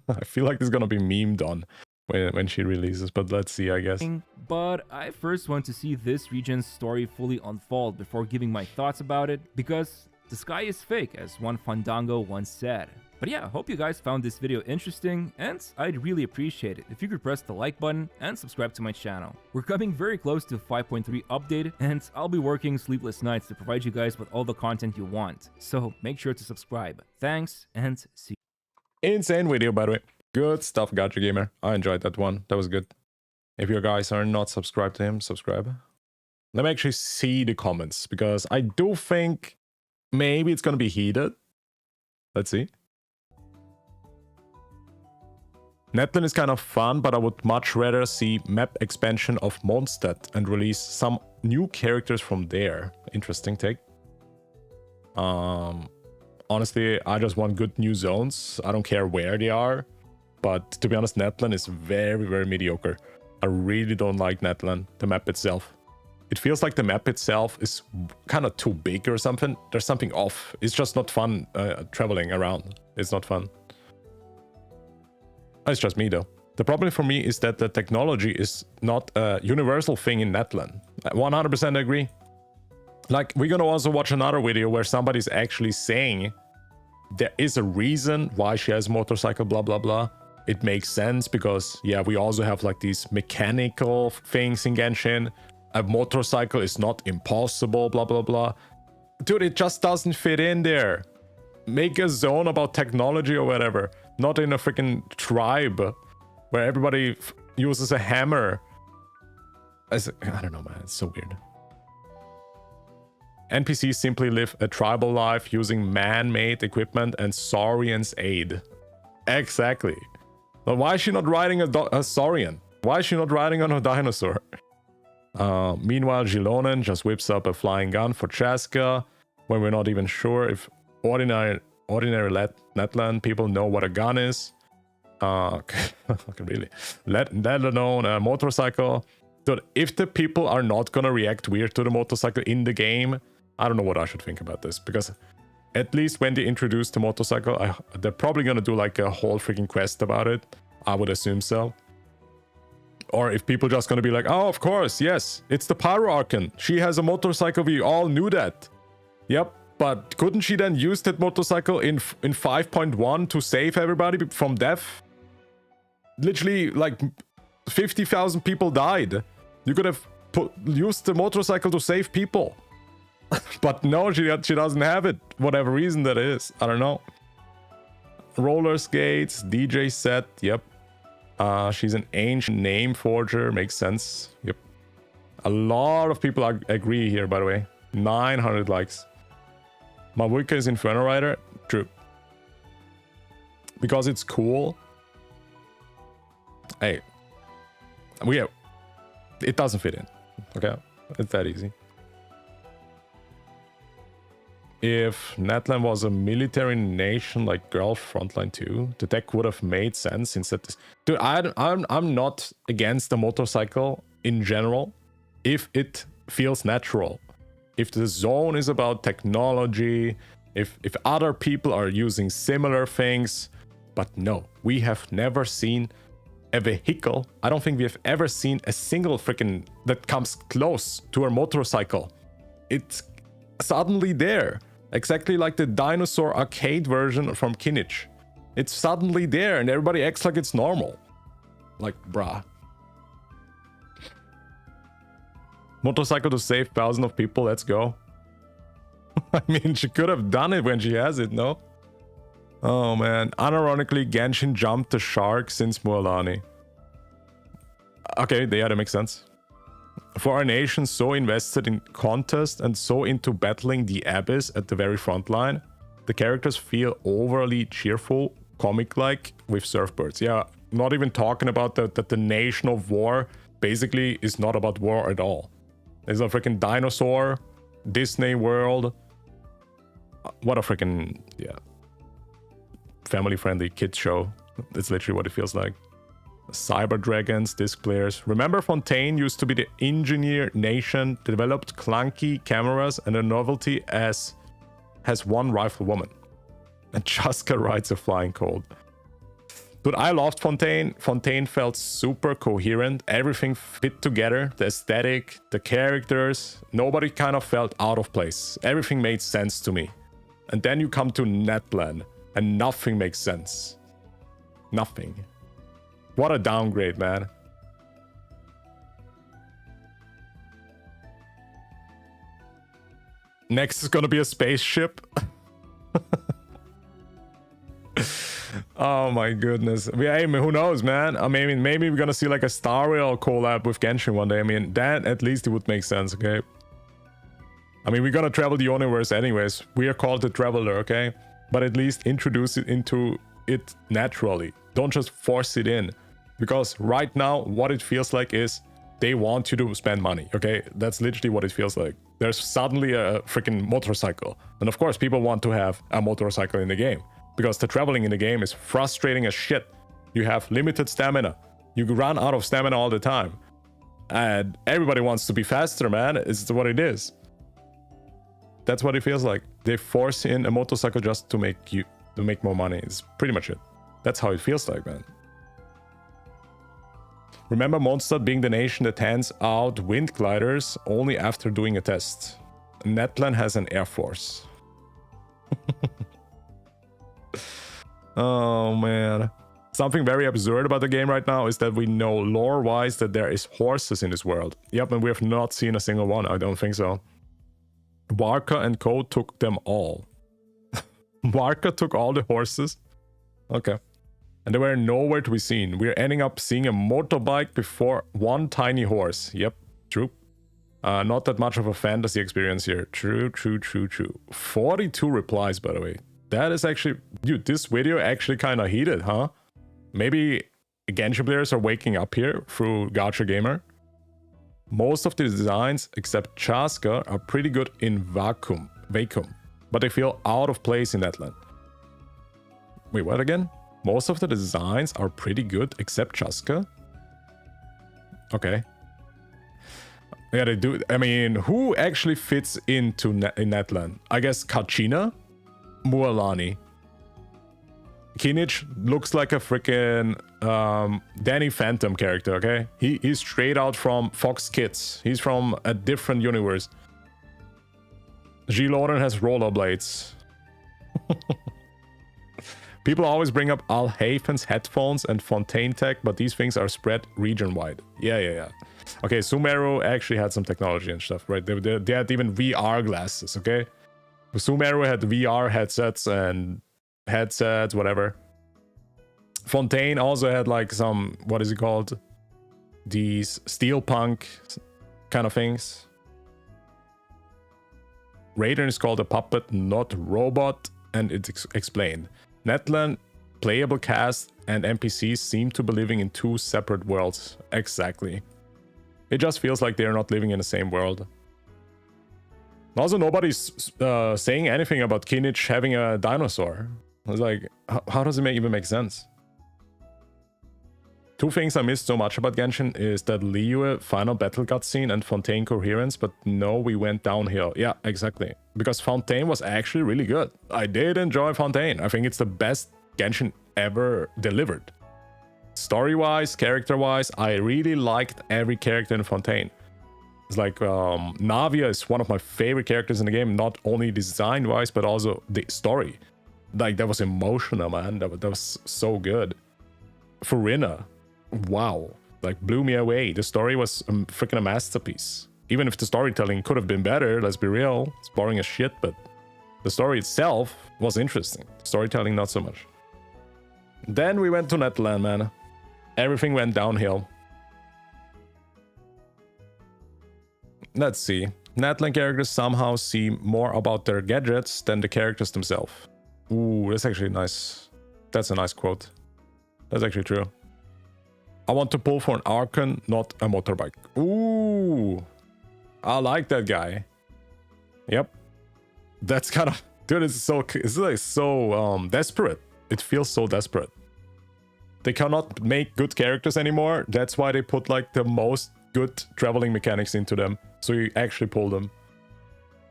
I feel like this is gonna be memed on when she releases, but let's see, I guess. But I first want to see this region's story fully unfold before giving my thoughts about it, because the sky is fake, as one Fandango once said. But yeah, I hope you guys found this video interesting, and I'd really appreciate it if you could press the like button and subscribe to my channel. We're coming very close to 5.3 update, and I'll be working sleepless nights to provide you guys with all the content you want. So make sure to subscribe. Thanks, and see you. Insane video, by the way. Good stuff, Gacha Gamer. I enjoyed that one. That was good. If you guys are not subscribed to him, subscribe. Let me actually see the comments, because I do think maybe it's gonna be heated. Let's see. Natlan is kind of fun, but I would much rather see map expansion of Mondstadt and release some new characters from there. Interesting take. Honestly, I just want good new zones. I don't care where they are. But to be honest, Natlan is very, very mediocre. I really don't like Natlan, the map itself. It feels like the map itself is kind of too big or something. There's something off. It's just not fun traveling around. It's not fun. It's just me though. The problem for me is that the technology is not a universal thing in Natlan. 100% agree. Like, we're gonna also watch another video where somebody's actually saying there is a reason why she has a motorcycle, blah, blah, blah. It makes sense because, yeah, we also have like these mechanical things in Genshin. A motorcycle is not impossible, blah, blah, blah. Dude, it just doesn't fit in there. Make a zone about technology or whatever. Not in a freaking tribe where everybody uses a hammer. I don't know, man. It's so weird. NPCs simply live a tribal life using man-made equipment and Saurian's aid. Exactly. But why is she not riding a Saurian? Why is she not riding on a dinosaur? Meanwhile, Gilonen just whips up a flying gun for Chaska, when we're not even sure if ordinary Natlan people know what a gun is. Really. Let alone a motorcycle. Dude, if the people are not gonna react weird to the motorcycle in the game, I don't know what I should think about this, because at least when they introduce the motorcycle, they're probably gonna do like a whole freaking quest about it. I would assume so. Or if people just gonna be like, oh, of course, yes, it's the Pyro Archon. She has a motorcycle, we all knew that. Yep, but couldn't she then use that motorcycle in 5.1 to save everybody from death? Literally, like, 50,000 people died. You could have used the motorcycle to save people. But no, she doesn't have it. Whatever reason that is. I don't know. Roller skates, DJ set, yep. She's an ancient name forger, makes sense. Yep. A lot of people agree here, by the way. 900 likes. Mavuika is Inferno Rider? True. Because it's cool. Hey. It doesn't fit in. Okay? It's that easy. If Natlan was a military nation like Girl Frontline 2, the deck would have made sense instead. Dude, I'm not against the motorcycle in general if it feels natural. If the zone is about technology, if other people are using similar things. But no, we have never seen a vehicle. I don't think we have ever seen a single freaking that comes close to a motorcycle. It's suddenly there. Exactly like the dinosaur arcade version from Kinich. It's suddenly there and everybody acts like it's normal. Like, bruh. Motorcycle to save thousands of people, let's go. I mean, she could have done it when she has it, no? Oh man, unironically, Genshin jumped the shark since Mualani. Okay, yeah, that makes sense. For a nation so invested in contest and so into battling the abyss at the very front line, the characters feel overly cheerful, comic-like with surfbirds. Yeah, not even talking about that the nation of war basically is not about war at all. There's a freaking dinosaur, Disney World. What a freaking, yeah, family-friendly kids show. That's literally what it feels like. Cyber dragons, disc players. Remember Fontaine used to be the engineer nation, developed clunky cameras, and a novelty has one rifle woman. And Chaska rides a flying colt. Dude, I loved Fontaine. Fontaine felt super coherent. Everything fit together. The aesthetic, the characters. Nobody kind of felt out of place. Everything made sense to me. And then you come to Natlan, and nothing makes sense. Nothing. What a downgrade, man. Next is gonna be a spaceship. Oh my goodness. Hey, who knows, man? I mean, maybe we're gonna see like a Star Rail collab with Genshin one day. I mean, that at least it would make sense, okay? I mean, we're gonna travel the universe anyways. We are called the Traveler, okay? But at least introduce it into it naturally. Don't just force it in. Because right now, what it feels like is they want you to spend money, okay? That's literally what it feels like. There's suddenly a freaking motorcycle. And of course, people want to have a motorcycle in the game. Because the traveling in the game is frustrating as shit. You have limited stamina. You run out of stamina all the time. And everybody wants to be faster, man. It's what it is. That's what it feels like. They force in a motorcycle just to make more money. It's pretty much it. That's how it feels like, man. Remember Mondstadt being the nation that hands out wind gliders only after doing a test. Natlan has an air force. Oh man. Something very absurd about the game right now is that we know lore-wise that there is horses in this world. Yep, and we have not seen a single one. I don't think so. Warka and Co took them all. Warka took all the horses? Okay. And they were nowhere to be seen. We're ending up seeing a motorbike before one tiny horse. Yep, true. Not that much of a fantasy experience here. True. 42 replies, by the way. That is actually... Dude, this video actually kind of heated, huh? Maybe Genshin players are waking up here through Gacha Gamer. Most of the designs, except Chaska, are pretty good in vacuum. But they feel out of place in Natlan. Wait, what again? Most of the designs are pretty good, except Chaska? Okay. Yeah, they do. I mean, who actually fits into in Natlan? I guess Kachina? Mualani. Kinich looks like a freaking Danny Phantom character, okay? He's straight out from Fox Kids. He's from a different universe. G. Lauren has rollerblades. People always bring up Alhaven's headphones and Fontaine tech, but these things are spread region-wide. Yeah. Okay, Sumeru actually had some technology and stuff, right? They had even VR glasses, okay? Sumeru had VR headsets and headsets, whatever. Fontaine also had like some, what is it called? These steelpunk kind of things. Raiden is called a puppet, not robot, and it's explained. Natlan, playable cast, and NPCs seem to be living in two separate worlds. Exactly. It just feels like they're not living in the same world. Also, nobody's saying anything about Kinich having a dinosaur. It's like, how does it even make sense? Two things I missed so much about Genshin is that Liyue final battle cutscene and Fontaine coherence, but no, we went downhill. Yeah, exactly. Because Fontaine was actually really good. I did enjoy Fontaine. I think it's the best Genshin ever delivered. Story-wise, character-wise, I really liked every character in Fontaine. It's like, Navia is one of my favorite characters in the game, not only design-wise, but also the story. Like, that was emotional, man. That was so good. Furina, wow, like blew me away. The story was freaking a masterpiece. Even if the storytelling could have been better, let's be real, it's boring as shit, but the story itself was interesting. Storytelling, not so much. Then we went to Natlan, man. Everything went downhill. Let's see. Natlan characters somehow seem more about their gadgets than the characters themselves. Ooh, that's actually nice. That's a nice quote. That's actually true. I want to pull for an Archon, not a motorbike. Ooh, I like that guy. Yep. That's kind of... Dude, it's like so desperate. It feels so desperate. They cannot make good characters anymore. That's why they put like the most good traveling mechanics into them. So you actually pull them.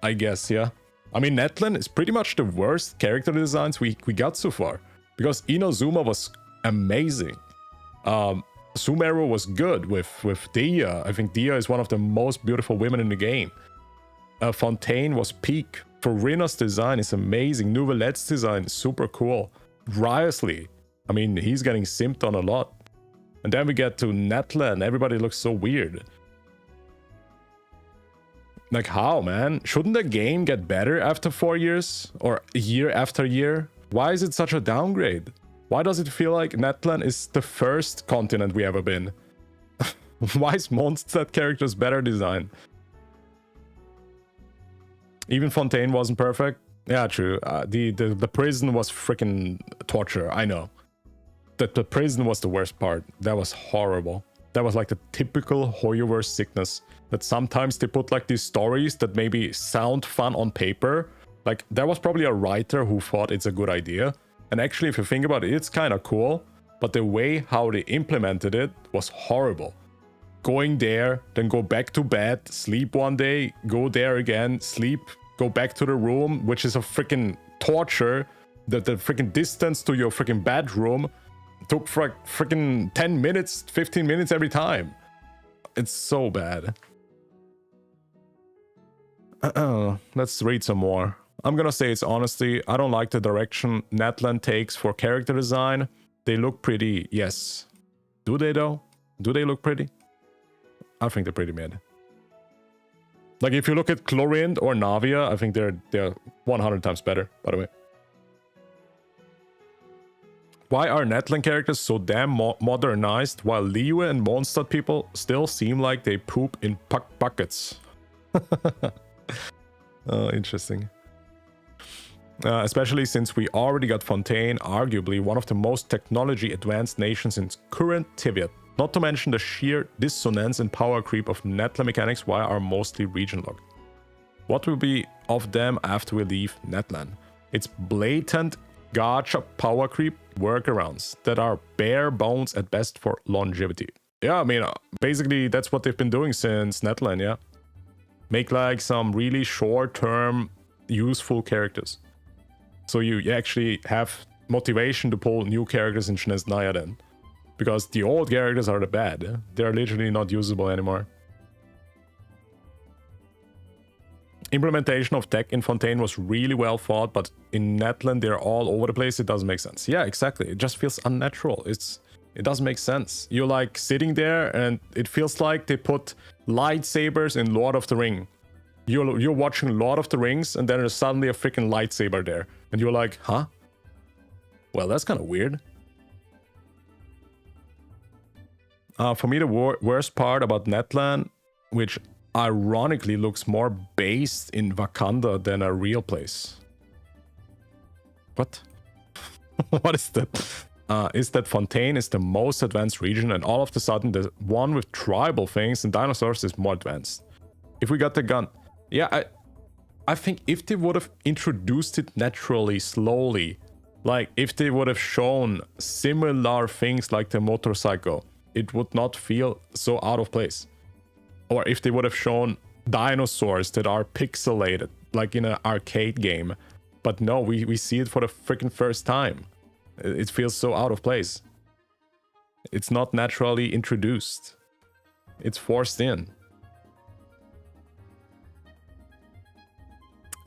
I guess, yeah. I mean, Natlan is pretty much the worst character designs we got so far. Because Inazuma was amazing. Sumeru was good with Dia. I think Dia is one of the most beautiful women in the game. Fontaine was peak. Furina's design is amazing. Nouvelette's design is super cool. Riosley, I mean, he's getting simped on a lot. And then we get to Natlan. Everybody looks so weird. Like, how, man? Shouldn't the game get better after 4 years? Or year after year? Why is it such a downgrade? Why does it feel like Natlan is the first continent we ever been? Why is Mondstadt characters better design? Even Fontaine wasn't perfect. Yeah, true. The prison was freaking torture, I know. the prison was the worst part. That was horrible. That was like the typical Hoyoverse sickness. That sometimes they put like these stories that maybe sound fun on paper. Like there was probably a writer who thought it's a good idea. And actually, if you think about it, it's kind of cool. But the way how they implemented it was horrible. Going there, then go back to bed, sleep one day, go there again, sleep, go back to the room, which is a freaking torture. The freaking distance to your freaking bedroom took for like freaking 10 minutes, 15 minutes every time. It's so bad. Let's read some more. I'm gonna say it's honesty. I don't like the direction Natlan takes for character design. They look pretty, yes. Do they though? Do they look pretty? I think they're pretty mid. Like if you look at Chlorinde or Navia, I think they're 100 times better, by the way. Why are Natlan characters so damn modernized while Liyue and Mondstadt people still seem like they poop in buckets? Interesting. Especially since we already got Fontaine, arguably one of the most technology advanced nations in current Teviot. Not to mention the sheer dissonance and power creep of Natlan mechanics via our mostly region log. What will be of them after we leave Natlan? It's blatant Gacha power creep workarounds that are bare bones at best for longevity. Yeah, I mean, basically that's what they've been doing since Natlan, yeah? Make like some really short-term useful characters. So you actually have motivation to pull new characters in Shnesnaya then. Because the old characters are the bad. They're literally not usable anymore. Implementation of tech in Fontaine was really well thought, but in Natlan they're all over the place. It doesn't make sense. Yeah, exactly. It just feels unnatural. It doesn't make sense. You're like sitting there and it feels like they put lightsabers in Lord of the Ring. You're watching Lord of the Rings and then there's suddenly a freaking lightsaber there. And you're like, huh? Well, that's kind of weird. For me, the worst part about Natlan, which ironically looks more based in Wakanda than a real place. What? What is that? Is that Fontaine is the most advanced region and all of a sudden the one with tribal things and dinosaurs is more advanced. If we got the gun. Yeah, I think if they would have introduced it naturally, slowly, like if they would have shown similar things like the motorcycle, it would not feel so out of place. Or if they would have shown dinosaurs that are pixelated, like in an arcade game. But no, we see it for the freaking first time. It feels so out of place. It's not naturally introduced. It's forced in.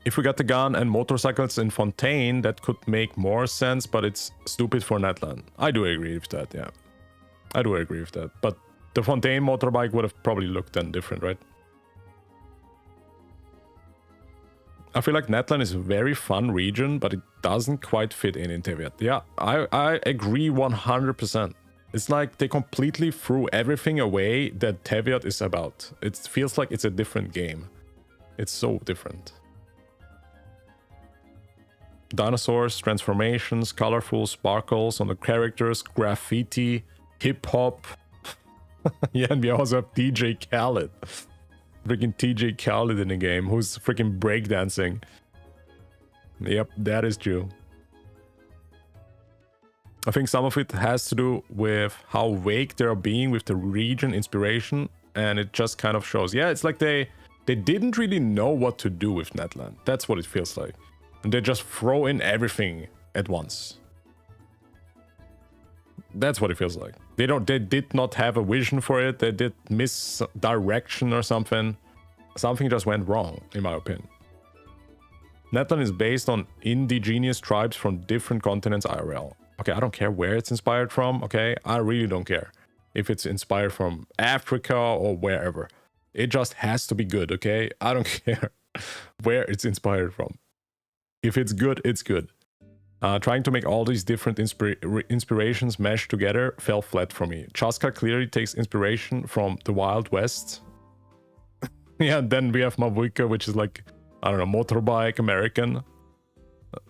If we got the gun and motorcycles in Fontaine, that could make more sense, but it's stupid for Natlan. I do agree with that, yeah. I do agree with that. But the Fontaine motorbike would have probably looked then different, right? I feel like Natlan is a very fun region, but it doesn't quite fit in Teviot. Yeah, I agree 100%. It's like they completely threw everything away that Teviot is about. It feels like it's a different game. It's so different. Dinosaurs, transformations, colorful sparkles on the characters, graffiti, hip-hop. Yeah, and we also have DJ Khaled. Freaking TJ Khaled in the game, who's freaking breakdancing. Yep, that is true. I think some of it has to do with how vague they're being with the region inspiration, and it just kind of shows. Yeah, it's like they didn't really know what to do with Natlan. That's what it feels like. And they just throw in everything at once. That's what it feels like. They did not have a vision for it. They did misdirection or something. Something just went wrong, in my opinion. Natlan is based on indigenous tribes from different continents IRL. Okay, I don't care where it's inspired from, okay? I really don't care if it's inspired from Africa or wherever. It just has to be good, okay? I don't care where it's inspired from. If it's good, it's good. Trying to make all these different inspirations mesh together fell flat for me. Chaska clearly takes inspiration from the Wild West. Yeah, then we have Mavuika, which is like, I don't know, motorbike American.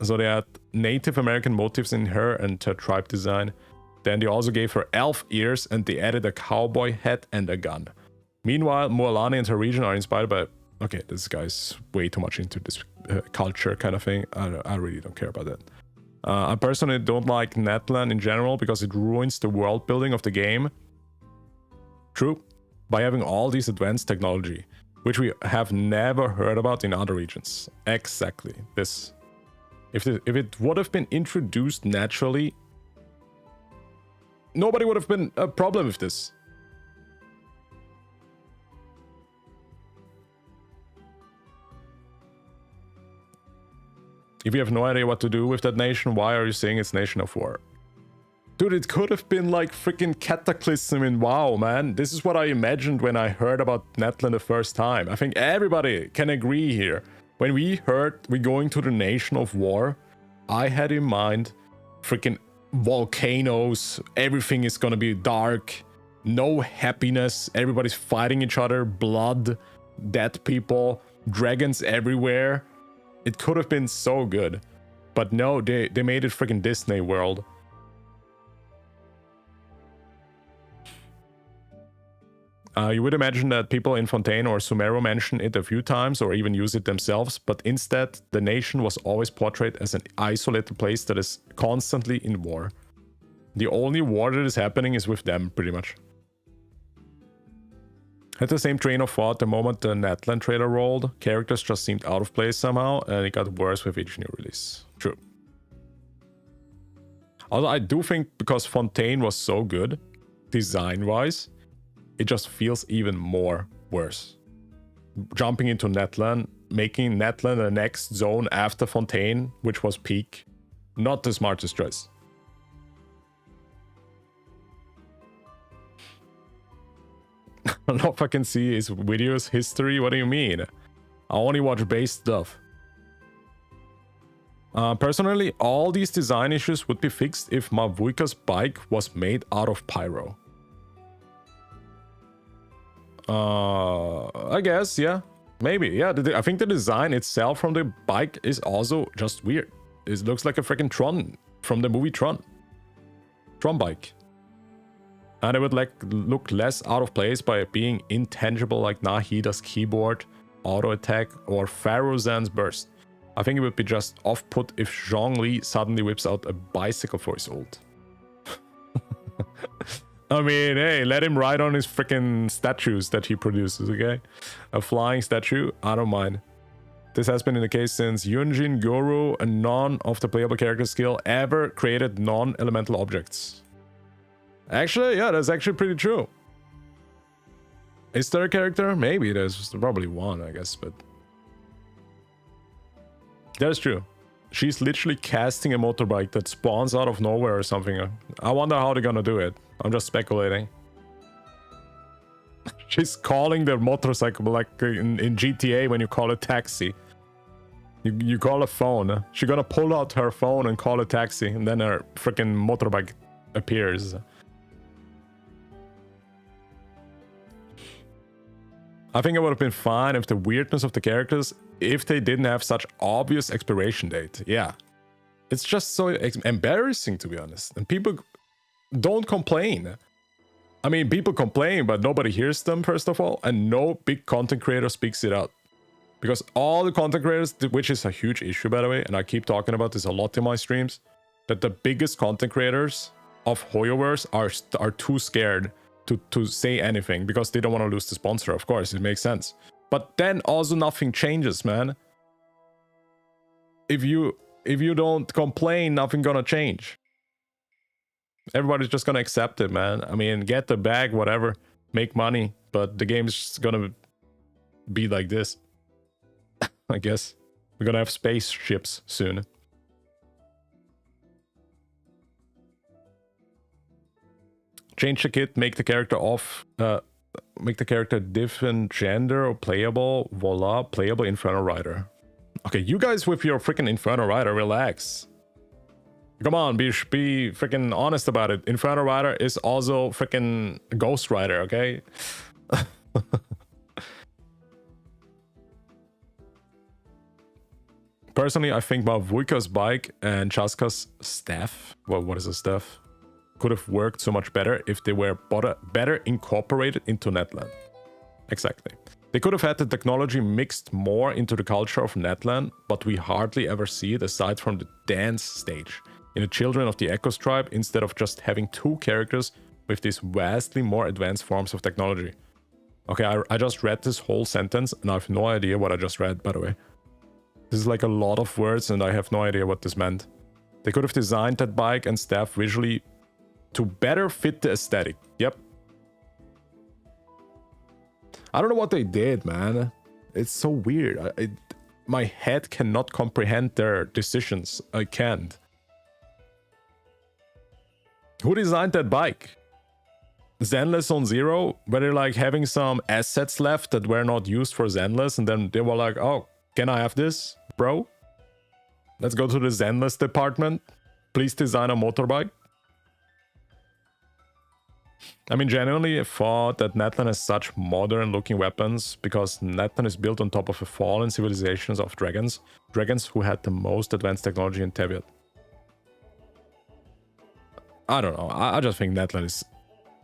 So they had Native American motifs in her and her tribe design. Then they also gave her elf ears and they added a cowboy hat and a gun. Meanwhile, Mualani and her region are inspired by... Okay, this guy's way too much into this culture kind of thing. I really don't care about that. I personally don't like Natlan in general because it ruins the world building of the game. True. By having all these advanced technology, which we have never heard about in other regions. Exactly. This. If it would have been introduced naturally, nobody would have been a problem with this. If you have no idea what to do with that nation, why are you saying it's Nation of War? Dude, it could have been like freaking Cataclysm in WoW, man. This is what I imagined when I heard about Natlan the first time. I think everybody can agree here. When we heard we're going to the Nation of War, I had in mind freaking volcanoes, everything is gonna be dark, no happiness, everybody's fighting each other, blood, dead people, dragons everywhere. It could have been so good. But no, they made it freaking Disney World. You would imagine that people in Fontaine or Sumeru mention it a few times or even use it themselves, but instead the nation was always portrayed as an isolated place that is constantly in war. The only war that is happening is with them, pretty much. Had the same train of thought the moment the Natlan trailer rolled. Characters just seemed out of place somehow, and it got worse with each new release. True. Although I do think because Fontaine was so good, design-wise, it just feels even more worse. Jumping into Natlan, making Natlan the next zone after Fontaine, which was peak, not the smartest choice. I don't fucking see his videos history. What do you mean? I only watch base stuff. Personally, all these design issues would be fixed if Mavuika's bike was made out of pyro. I guess, yeah. Maybe, yeah. I think the design itself from the bike is also just weird. It looks like a freaking Tron from the movie Tron. Tron bike. And it would look less out of place by being intangible like Nahida's keyboard, auto attack, or Faruzan's burst. I think it would be just off-put if Zhongli suddenly whips out a bicycle for his ult. I mean, hey, let him ride on his freaking statues that he produces, okay? A flying statue, I don't mind. This has been in the case since Yunjin Guru, and none of the playable character skill ever created non-elemental objects. Actually, yeah, that's actually pretty true. Is there a character? Maybe there's probably one, I guess, but... That's true. She's literally casting a motorbike that spawns out of nowhere or something. I wonder how they're gonna do it. I'm just speculating. She's calling the motorcycle like in GTA when you call a taxi. You call a phone. She's gonna pull out her phone and call a taxi, and then her freaking motorbike appears. I think it would have been fine if the weirdness of the characters, if they didn't have such obvious expiration date. Yeah. It's just so embarrassing, to be honest. And people don't complain. I mean, people complain, but nobody hears them, first of all. And no big content creator speaks it out. Because all the content creators, which is a huge issue, by the way, and I keep talking about this a lot in my streams, that the biggest content creators of Hoyoverse are too scared to say anything because they don't want to lose the sponsor. Of course, it makes sense. But then also nothing changes, man. If you don't complain, nothing gonna change. Everybody's just gonna accept it, man. I mean, get the bag, whatever, make money, but the game's just gonna be like this. I guess we're gonna have spaceships soon. Change the kit, make the character make the character different gender or playable. Voila, playable Inferno Rider. Okay, you guys with your freaking Inferno Rider, relax. Come on, be freaking honest about it. Inferno Rider is also freaking Ghost Rider, okay? Personally, I think Mavuika's bike and Chaska's staff. Well, what is a staff? could have worked so much better if they were better incorporated into Natlan. Exactly. They could have had the technology mixed more into the culture of Natlan, but we hardly ever see it aside from the dance stage in the Children of the Echoes tribe, instead of just having 2 characters with these vastly more advanced forms of technology. Okay, I just read this whole sentence and I have no idea what I just read, by the way. This is like a lot of words and I have no idea what this meant. They could have designed that bike and staff visually to better fit the aesthetic. Yep. I don't know what they did, man. It's so weird. My head cannot comprehend their decisions. I can't. Who designed that bike? Zenless on Zero? Were they like having some assets left that were not used for Zenless, and then they were like, oh, can I have this, bro? Let's go to the Zenless department. Please design a motorbike. I mean, genuinely, I thought that Natlan has such modern-looking weapons because Natlan is built on top of the fallen civilizations of dragons. Dragons who had the most advanced technology in Teviot. I don't know. I just think Natlan is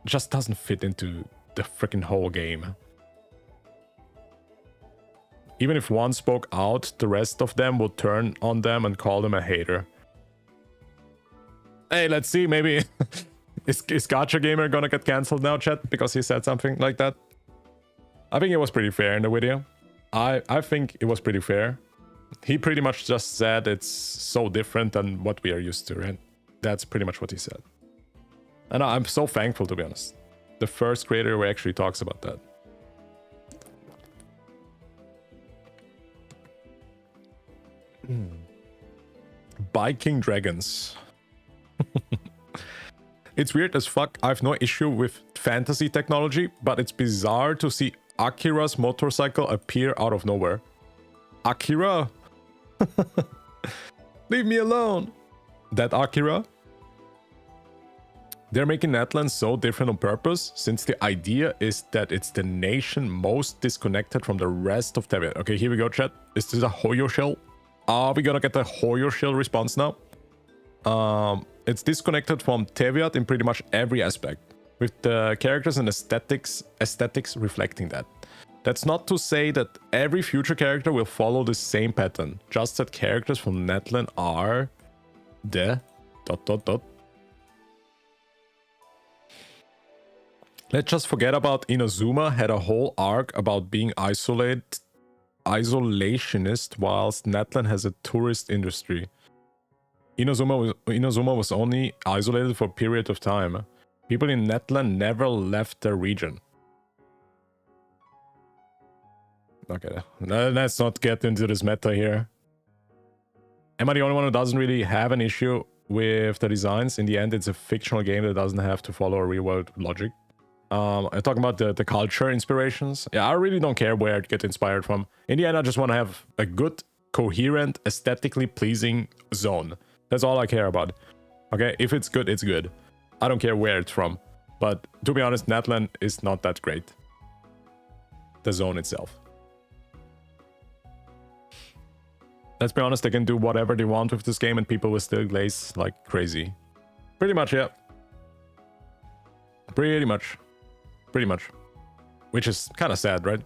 just doesn't fit into the freaking whole game. Even if one spoke out, the rest of them would turn on them and call them a hater. Hey, let's see, maybe... Is Gacha Gamer gonna get cancelled now, chat, because he said something like that? I think it was pretty fair in the video. I think it was pretty fair. He pretty much just said it's so different than what we are used to, right? That's pretty much what he said. And I'm so thankful, to be honest. The first creator who actually talks about that. Biking dragons. It's weird as fuck. I have no issue with fantasy technology, but it's bizarre to see Akira's motorcycle appear out of nowhere. Akira? Leave me alone. That Akira? They're making Natlan so different on purpose, since the idea is that it's the nation most disconnected from the rest of Teviot. Okay, here we go, chat. Is this a Hoyo shell? Are we gonna get a Hoyo shell response now? It's disconnected from Teviot in pretty much every aspect, with the characters and aesthetics reflecting that. That's not to say that every future character will follow the same pattern, just that characters from Natlan are the ... Let's just forget about Inazuma had a whole arc about being isolationist, whilst Natlan has a tourist industry. Inazuma was only isolated for a period of time. People in Natlan never left their region. Okay, let's not get into this meta here. Am I the only one who doesn't really have an issue with the designs? In the end, it's a fictional game that doesn't have to follow a real-world logic. I'm talking about the culture inspirations. Yeah, I really don't care where it gets inspired from. In the end, I just want to have a good, coherent, aesthetically pleasing zone. That's all I care about. Okay, if it's good, it's good. I don't care where it's from. But to be honest, Natlan is not that great. The zone itself. Let's be honest, they can do whatever they want with this game and people will still glaze like crazy. Pretty much, yeah. Pretty much. Pretty much. Which is kind of sad, right?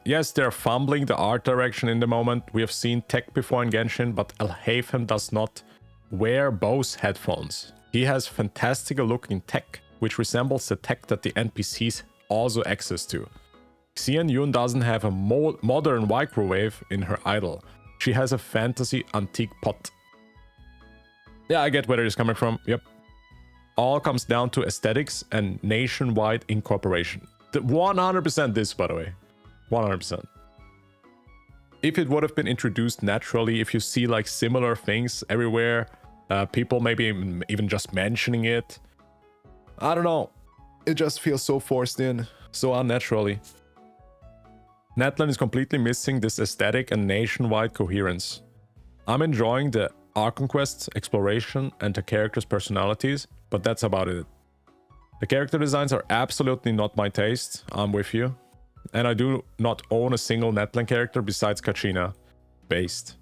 Yes, they're fumbling the art direction in the moment. We have seen tech before in Genshin, but Alhaitham does not wear Bose headphones. He has fantastical looking tech, which resembles the tech that the NPCs also access to. Xian Yun doesn't have a modern microwave in her idol. She has a fantasy antique pot. Yeah, I get where it's coming from. Yep. All comes down to aesthetics and nationwide incorporation. 100% this, by the way. 100%. If it would have been introduced naturally, if you see like similar things everywhere, people maybe even just mentioning it, I don't know. It just feels so forced in, so unnaturally. Natlan is completely missing this aesthetic and nationwide coherence. I'm enjoying the arc conquests, exploration, and the characters' personalities, but that's about it. The character designs are absolutely not my taste, I'm with you. And I do not own a single Natlan character besides Kachina. Based.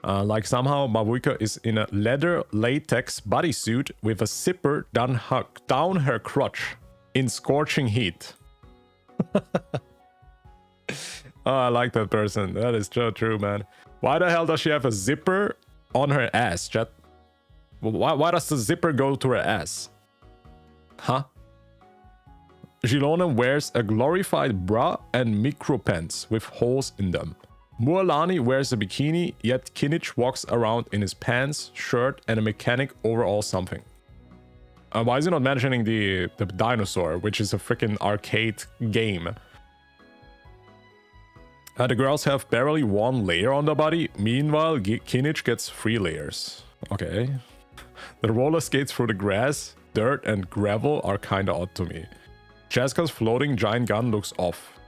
Like somehow Mavuika is in a leather latex bodysuit with a zipper down her crotch in scorching heat. Oh, I like that person. That is so true, man. Why the hell does she have a zipper on her ass, chat? Why does the zipper go to her ass? Huh? Gilona wears a glorified bra and micro pants with holes in them. Mualani wears a bikini, yet Kinich walks around in his pants, shirt, and a mechanic overall something. Why is he not mentioning the dinosaur, which is a freaking arcade game? The girls have barely one layer on the body. Meanwhile, Kinich gets 3 layers. Okay. The roller skates through the grass, dirt, and gravel are kinda odd to me. Jessica's floating giant gun looks off.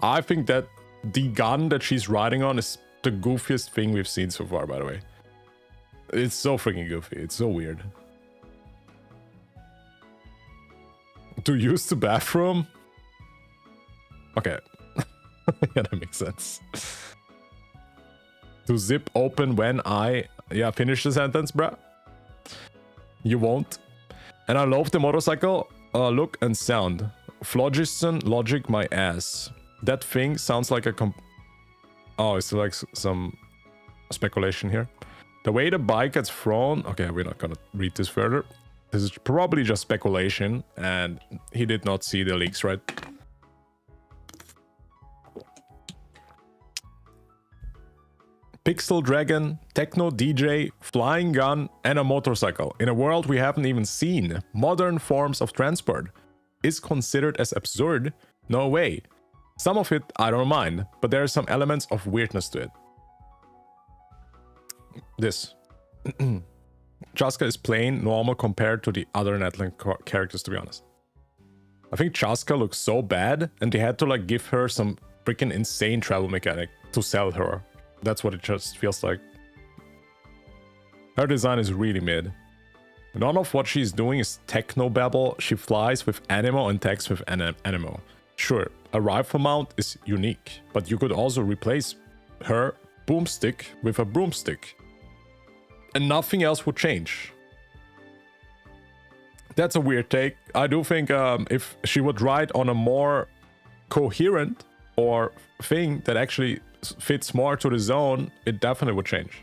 I think that the gun that she's riding on is the goofiest thing we've seen so far, by the way. It's so freaking goofy. It's so weird. To use the bathroom? Okay. Yeah, that makes sense. To zip open when I... Yeah, finish the sentence, bruh. You won't. And I love the motorcycle look and sound. Phlogiston logic my ass. That thing sounds like a Oh, it's like some speculation here. The way the bike gets thrown... Okay, we're not gonna read this further. This is probably just speculation, and he did not see the leaks, right? Pixel Dragon, Techno DJ, Flying Gun, and a motorcycle. In a world we haven't even seen, modern forms of transport is considered as absurd? No way. Some of it I don't mind, but there are some elements of weirdness to it. This. Chaska is plain normal compared to the other Natlan characters, to be honest. I think Chaska looks so bad, and they had to like give her some freaking insane travel mechanic to sell her. That's what it just feels like. Her design is really mid. None of what she's doing is techno-babble. She flies with Anemo and texts with Anemo. Sure, a rifle mount is unique, but you could also replace her boomstick with a broomstick. And nothing else would change. That's a weird take. I do think if she would ride on a more coherent or thing that actually fits more to the zone, it definitely would change.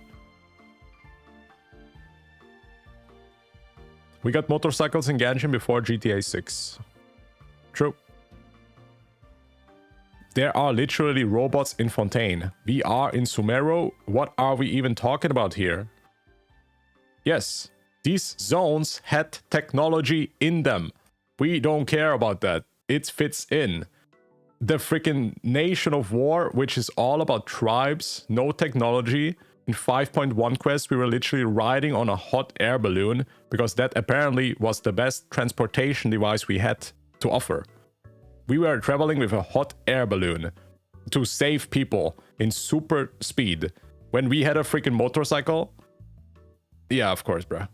We got motorcycles in Genshin before GTA 6. True. There are literally robots in Fontaine. We are in Sumero. What are we even talking about here? Yes, these zones had technology in them. We don't care about that. It fits in. The freaking Nation of War, which is all about tribes, no technology. In 5.1 quest, we were literally riding on a hot air balloon because that apparently was the best transportation device we had to offer. We were traveling with a hot air balloon to save people in super speed. When we had a freaking motorcycle... Yeah, of course, bruh.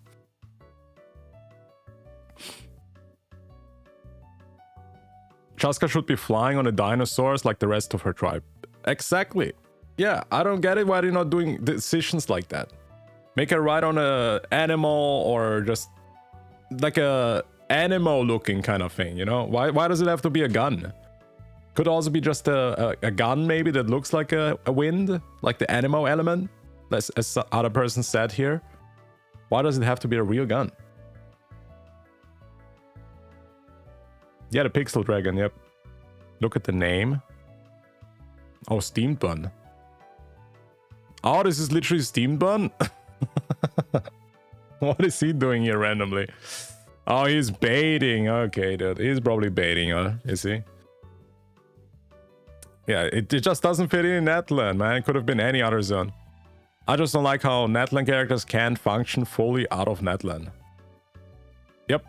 Chaska should be flying on the dinosaurs like the rest of her tribe. Exactly. Yeah, I don't get it why they're not doing decisions like that. Make her ride on a animal or just like a animal looking kind of thing, you know? Why does it have to be a gun? Could also be just a gun maybe that looks like a wind, like the animal element, as other person said here. Why does it have to be a real gun? Yeah, the Pixel Dragon, yep. Look at the name. Oh, Steamed Bun. Oh, this is literally Steamed Bun? What is he doing here randomly? Oh, he's baiting. Okay, dude. He's probably baiting, is he? Yeah, it just doesn't fit in Natlan, man. It could have been any other zone. I just don't like how Natlan characters can't function fully out of Natlan. Yep.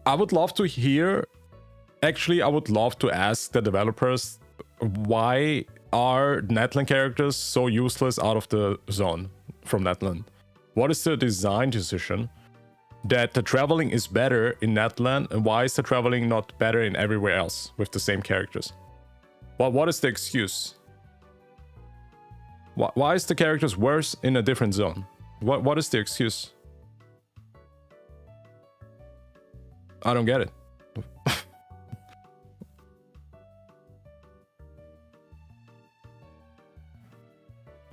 I would love to hear... Actually, I would love to ask the developers why are Natlan characters so useless out of the zone from Natlan? What is the design decision that the traveling is better in Natlan, and why is the traveling not better in everywhere else with the same characters? Well, what is the excuse? Why is the characters worse in a different zone? What is the excuse? I don't get it.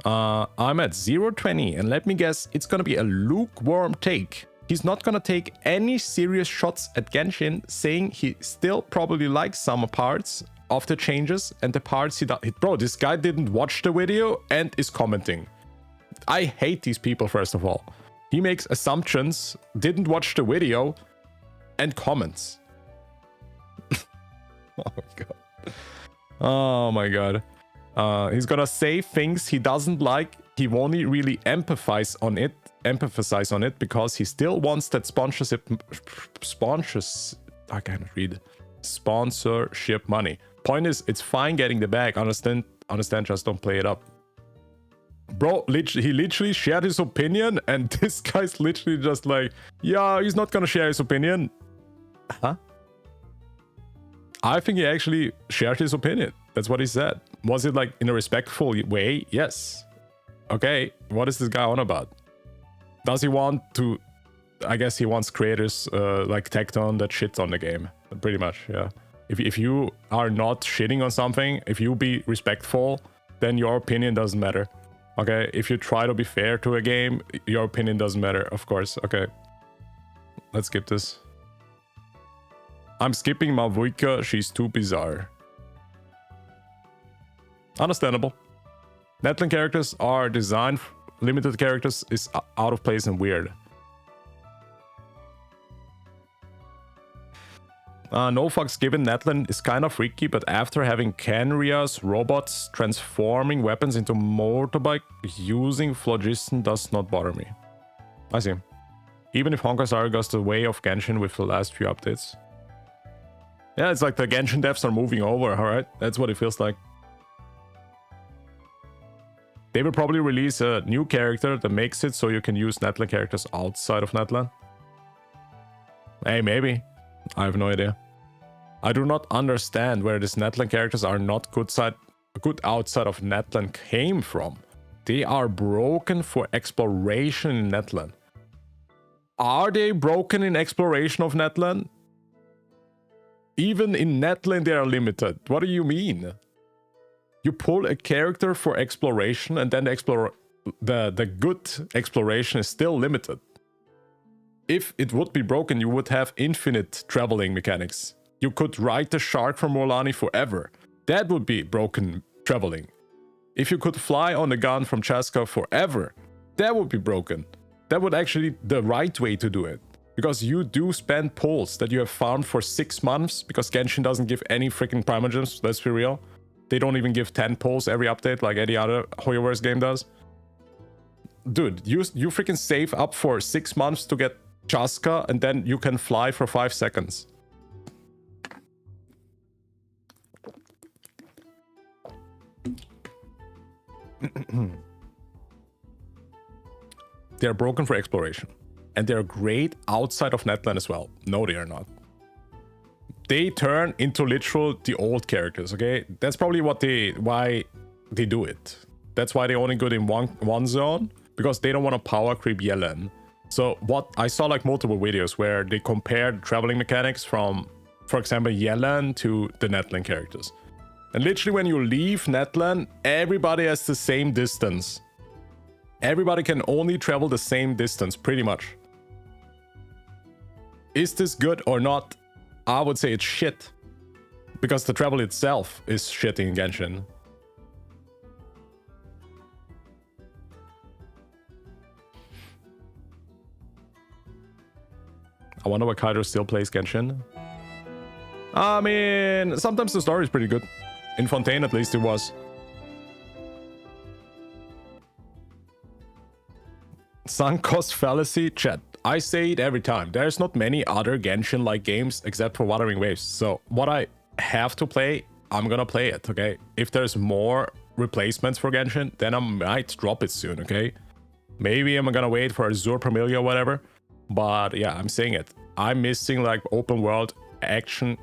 I'm at 0-20, and let me guess, it's gonna be a lukewarm take. He's not gonna take any serious shots at Genshin, saying he still probably likes some parts of the changes and the parts he does. Bro, this guy didn't watch the video and is commenting. I hate these people, first of all. He makes assumptions, didn't watch the video, and comments. Oh my god. Oh my god. He's gonna say things he doesn't like. He won't really emphasize on it because he still wants that sponsorship I cannot read. Sponsorship money. Point is, it's fine getting the bag. Understand, just don't play it up. Bro, he literally shared his opinion, and this guy's literally just like, yeah, he's not gonna share his opinion. Huh? I think he actually shared his opinion. That's what he said. Was it like in a respectful way? Yes. Okay, what is this guy on about? Does he want to... I guess he wants creators like Tecton that shits on the game. Pretty much, yeah. If you are not shitting on something, if you be respectful, then your opinion doesn't matter. Okay, if you try to be fair to a game, your opinion doesn't matter, of course. Okay, let's skip this. I'm skipping Mavuika, she's too bizarre. Understandable. Natlan characters are designed, limited characters is out of place and weird. No fucks given, Natlan is kind of freaky, but after having Canria's robots transforming weapons into motorbike using phlogiston does not bother me. I see. Even if Honkai Star goes the way of Genshin with the last few updates. Yeah, it's like the Genshin devs are moving over, alright? That's what it feels like. They will probably release a new character that makes it so you can use Natlan characters outside of Natlan. Hey, maybe. I have no idea. I do not understand where these Natlan characters are not good outside of Natlan came from. They are broken for exploration in Natlan. Are they broken in exploration of Natlan? Even in Natlan they are limited. What do you mean? You pull a character for exploration and then the good exploration is still limited. If it would be broken, you would have infinite traveling mechanics. You could ride the shark from Molani forever. That would be broken traveling. If you could fly on the gun from Chaska forever, that would be broken. That would actually be the right way to do it. Because you do spend pulls that you have farmed for 6 months, because Genshin doesn't give any freaking primogems, let's be real. They don't even give 10 pulls every update like any other Hoyoverse game does. Dude, you freaking save up for 6 months to get Chaska, and then you can fly for 5 seconds. They're broken for exploration. And they're great outside of Natlan as well. No, they are not. They turn into literal the old characters, okay? That's probably why they do it. That's why they only good in one zone, because they don't want to power creep Yellen. So what I saw like multiple videos where they compared traveling mechanics from, for example, Yellen to the Natlan characters. And literally when you leave Natlan, everybody has the same distance. Everybody can only travel the same distance, pretty much. Is this good or not? I would say it's shit. Because the travel itself is shit in Genshin. I wonder why Kaido still plays Genshin. I mean, sometimes the story is pretty good. In Fontaine, at least, it was. Sunk cost fallacy? Chat. I say it every time. There's not many other Genshin-like games except for Wuthering Waves. So what I have to play, I'm gonna play it, okay? If there's more replacements for Genshin, then I might drop it soon, okay? Maybe I'm gonna wait for Azure Premilia or whatever. But yeah, I'm saying it. I'm missing like open world action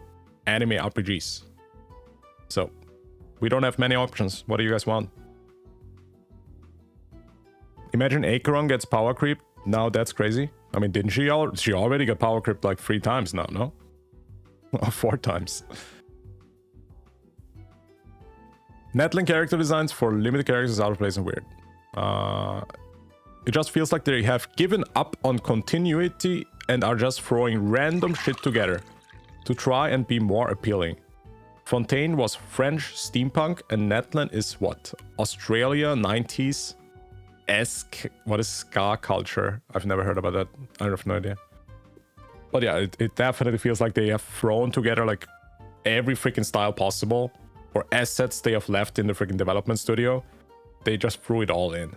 anime RPGs. So we don't have many options. What do you guys want? Imagine Acheron gets power creep. Now that's crazy. I mean, didn't she? She already got power creep like 3 times now, no? Or 4 times. Natlan character designs for limited characters is out of place and weird. It just feels like they have given up on continuity and are just throwing random shit together to try and be more appealing. Fontaine was French steampunk and Natlan is what? Australia 90s-esque? What is ska culture? I've never heard about that. I have no idea. But yeah, it definitely feels like they have thrown together like every freaking style possible or assets they have left in the freaking development studio. They just threw it all in.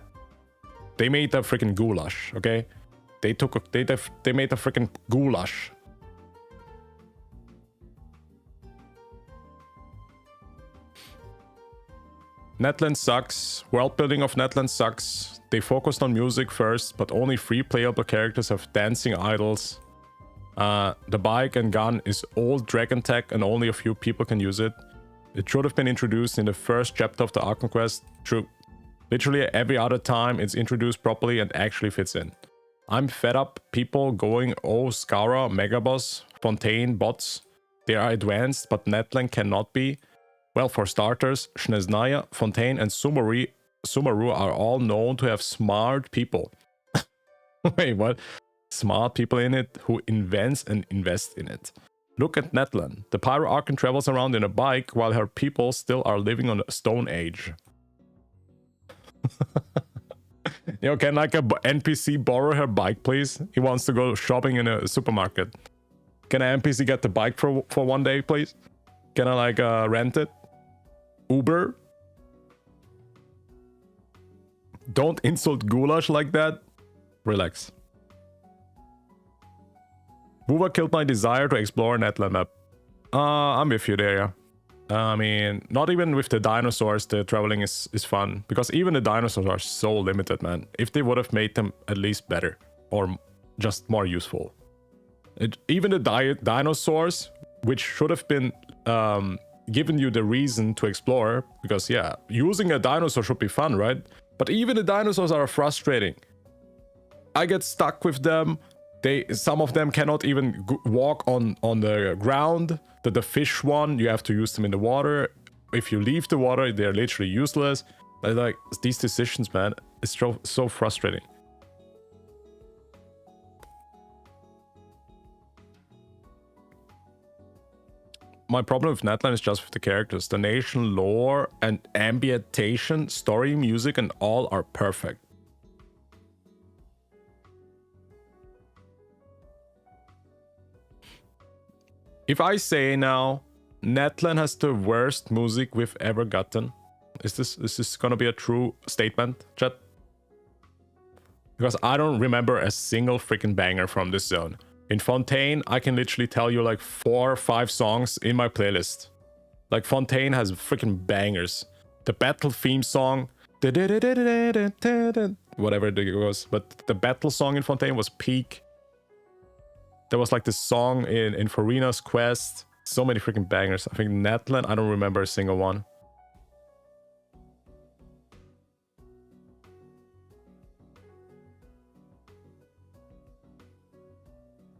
They made a freaking goulash, okay? They made a freaking goulash. Natlan sucks. World building of Natlan sucks. They focused on music first, but only 3 playable characters have dancing idols. The bike and gun is old dragon tech and only a few people can use it. It should have been introduced in the first chapter of the Archon quest. True. Literally every other time it's introduced properly and actually fits in. I'm fed up people going, oh, Skara, Megaboss, Fontaine, bots. They are advanced, but Natlan cannot be. Well, for starters, Shneznaya, Fontaine, and Sumaru are all known to have smart people. Wait, what? Smart people in it who invents and invest in it. Look at Natlan. The Pyro Archon travels around in a bike while her people still are living on the Stone Age. Yo, can like a NPC borrow her bike, please? He wants to go shopping in a supermarket. Can an NPC get the bike for one day, please? Can I like rent it? Uber? Don't insult goulash like that. Relax. Wuwa killed my desire to explore Natlan map. I'm with you there, yeah. I mean, not even with the dinosaurs, the traveling is fun. Because even the dinosaurs are so limited, man. If they would have made them at least better. Or just more useful. Even the dinosaurs, which should have been given you the reason to explore. Because, yeah, using a dinosaur should be fun, right? But even the dinosaurs are frustrating. I get stuck with them. Some of them cannot even walk on the ground. The fish one, you have to use them in the water. If you leave the water, they're literally useless. Like these decisions, man, it's so frustrating. My problem with Natlan is just with the characters. The nation, lore, and ambientation, story, music, and all are perfect. If I say now, Natlan has the worst music we've ever gotten, is this gonna be a true statement, chat? Because I don't remember a single freaking banger from this zone. In Fontaine, I can literally tell you like 4 or 5 songs in my playlist. Like Fontaine has freaking bangers. The battle theme song, whatever it goes, but the battle song in Fontaine was peak. There was like this song in Farina's quest. So many freaking bangers. I think Natlan, I don't remember a single one.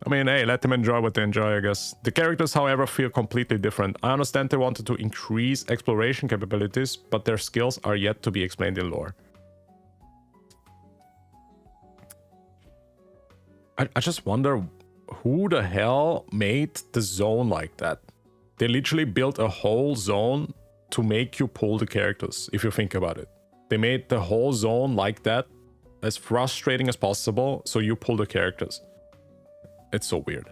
I mean, hey, let them enjoy what they enjoy, I guess. The characters, however, feel completely different. I understand they wanted to increase exploration capabilities, but their skills are yet to be explained in lore. I just wonder who the hell made the zone like that. They literally built a whole zone to make you pull the characters, if you think about it. They made the whole zone like that, as frustrating as possible, so you pull the characters. It's so weird.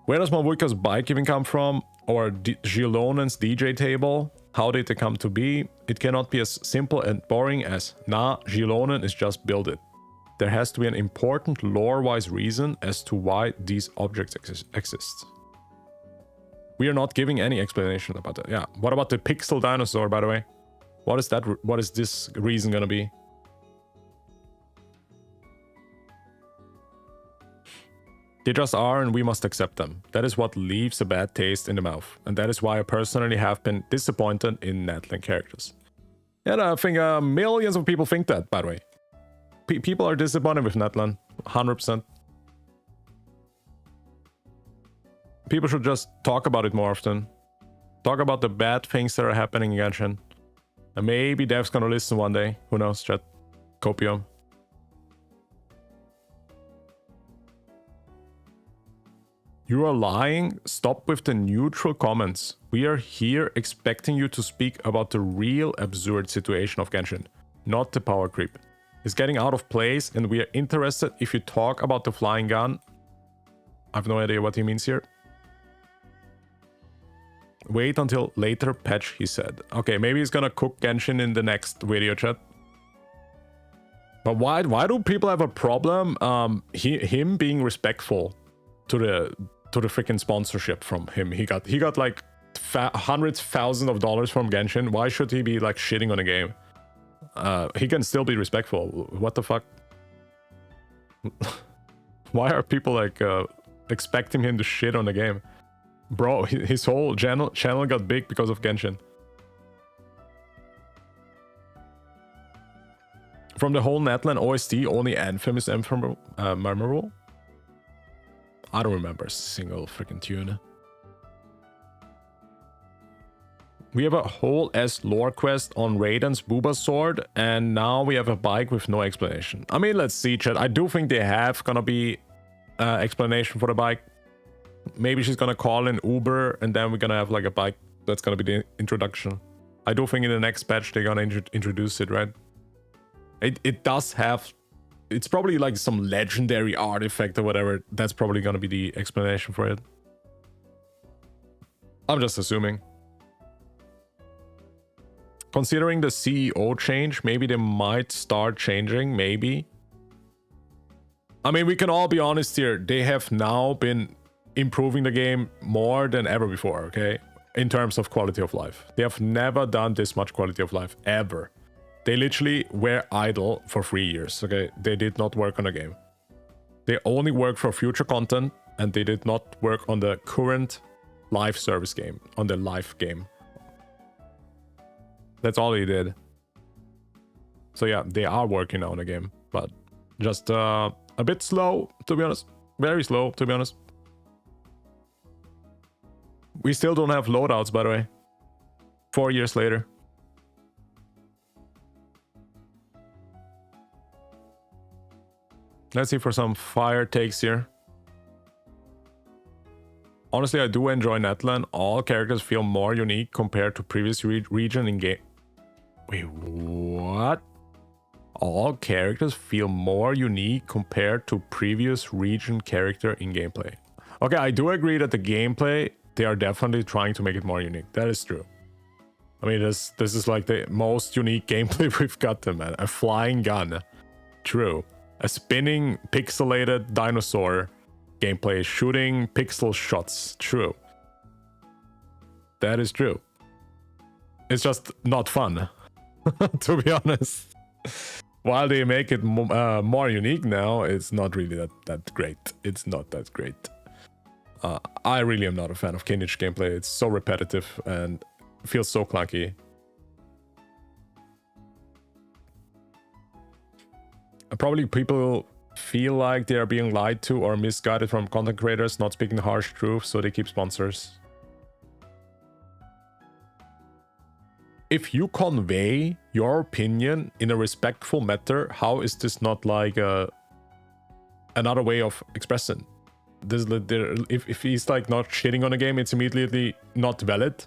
Where does Malvuika's bike even come from? Or Gilonen's DJ table? How did they come to be? It cannot be as simple and boring as, nah, Gilonen is just build it. There has to be an important lore-wise reason as to why these objects exist. We are not giving any explanation about that. Yeah, what about the pixel dinosaur, by the way? What is that? What is this reason gonna be? They just are, and we must accept them. That is what leaves a bad taste in the mouth. And that is why I personally have been disappointed in Natlan characters. And I think millions of people think that, by the way. people are disappointed with Natlan. 100%. People should just talk about it more often. Talk about the bad things that are happening in Genshin. And maybe dev's gonna listen one day. Who knows, chat? Copium. You are lying? Stop with the neutral comments. We are here expecting you to speak about the real absurd situation of Genshin, not the power creep. It's getting out of place and we are interested if you talk about the flying gun. I have no idea what he means here. Wait until later patch, he said. Okay, maybe he's gonna cook Genshin in the next video, chat. But why do people have a problem him being respectful to the freaking sponsorship from him? He got like hundreds of thousands of dollars from Genshin. Why should he be like shitting on a game? He can still be respectful. What the fuck? Why are people like expecting him to shit on the game? Bro, his whole channel got big because of Genshin. From the whole Natlan OST, only Anthem is memorable. I don't remember a single freaking tune. We have a whole lore quest on Raiden's Wuwa sword, and now we have a bike with no explanation. I mean, let's see, chat. I do think they have gonna be explanation for the bike. Maybe she's gonna call in Uber, and then we're gonna have like a bike. That's gonna be the introduction. I do think in the next patch they're gonna introduce it, right? It does have... It's probably like some legendary artifact or whatever. That's probably gonna be the explanation for it. I'm just assuming. Considering the CEO change, maybe they might start changing, maybe. I mean, we can all be honest here. They have now been improving the game more than ever before, okay? In terms of quality of life. They have never done this much quality of life, ever. They literally were idle for 3 years, okay? They did not work on a game. They only worked for future content, and they did not work on the current live service game, on the live game. That's all they did. So yeah, they are working on a game, but just a bit slow, to be honest. Very slow, to be honest. We still don't have loadouts, by the way. 4 years later. Let's see for some fire takes here. Honestly, I do enjoy Natlan. All characters feel more unique compared to previous region in game. Wait, what? All characters feel more unique compared to previous region character in gameplay. Okay, I do agree that the gameplay, they are definitely trying to make it more unique. That is true. I mean, this is like the most unique gameplay we've got them, man. A flying gun. True. A spinning, pixelated dinosaur gameplay. Shooting pixel shots. True. That is true. It's just not fun. To be honest. While they make it more unique now, it's not really that great. It's not that great. I really am not a fan of Kinich gameplay. It's so repetitive and feels so clunky. Probably people feel like they are being lied to or misguided from content creators not speaking the harsh truth, so they keep sponsors. If you convey your opinion in a respectful manner, how is this not like another way of expressing? This, if he's like not shitting on a game, it's immediately not valid.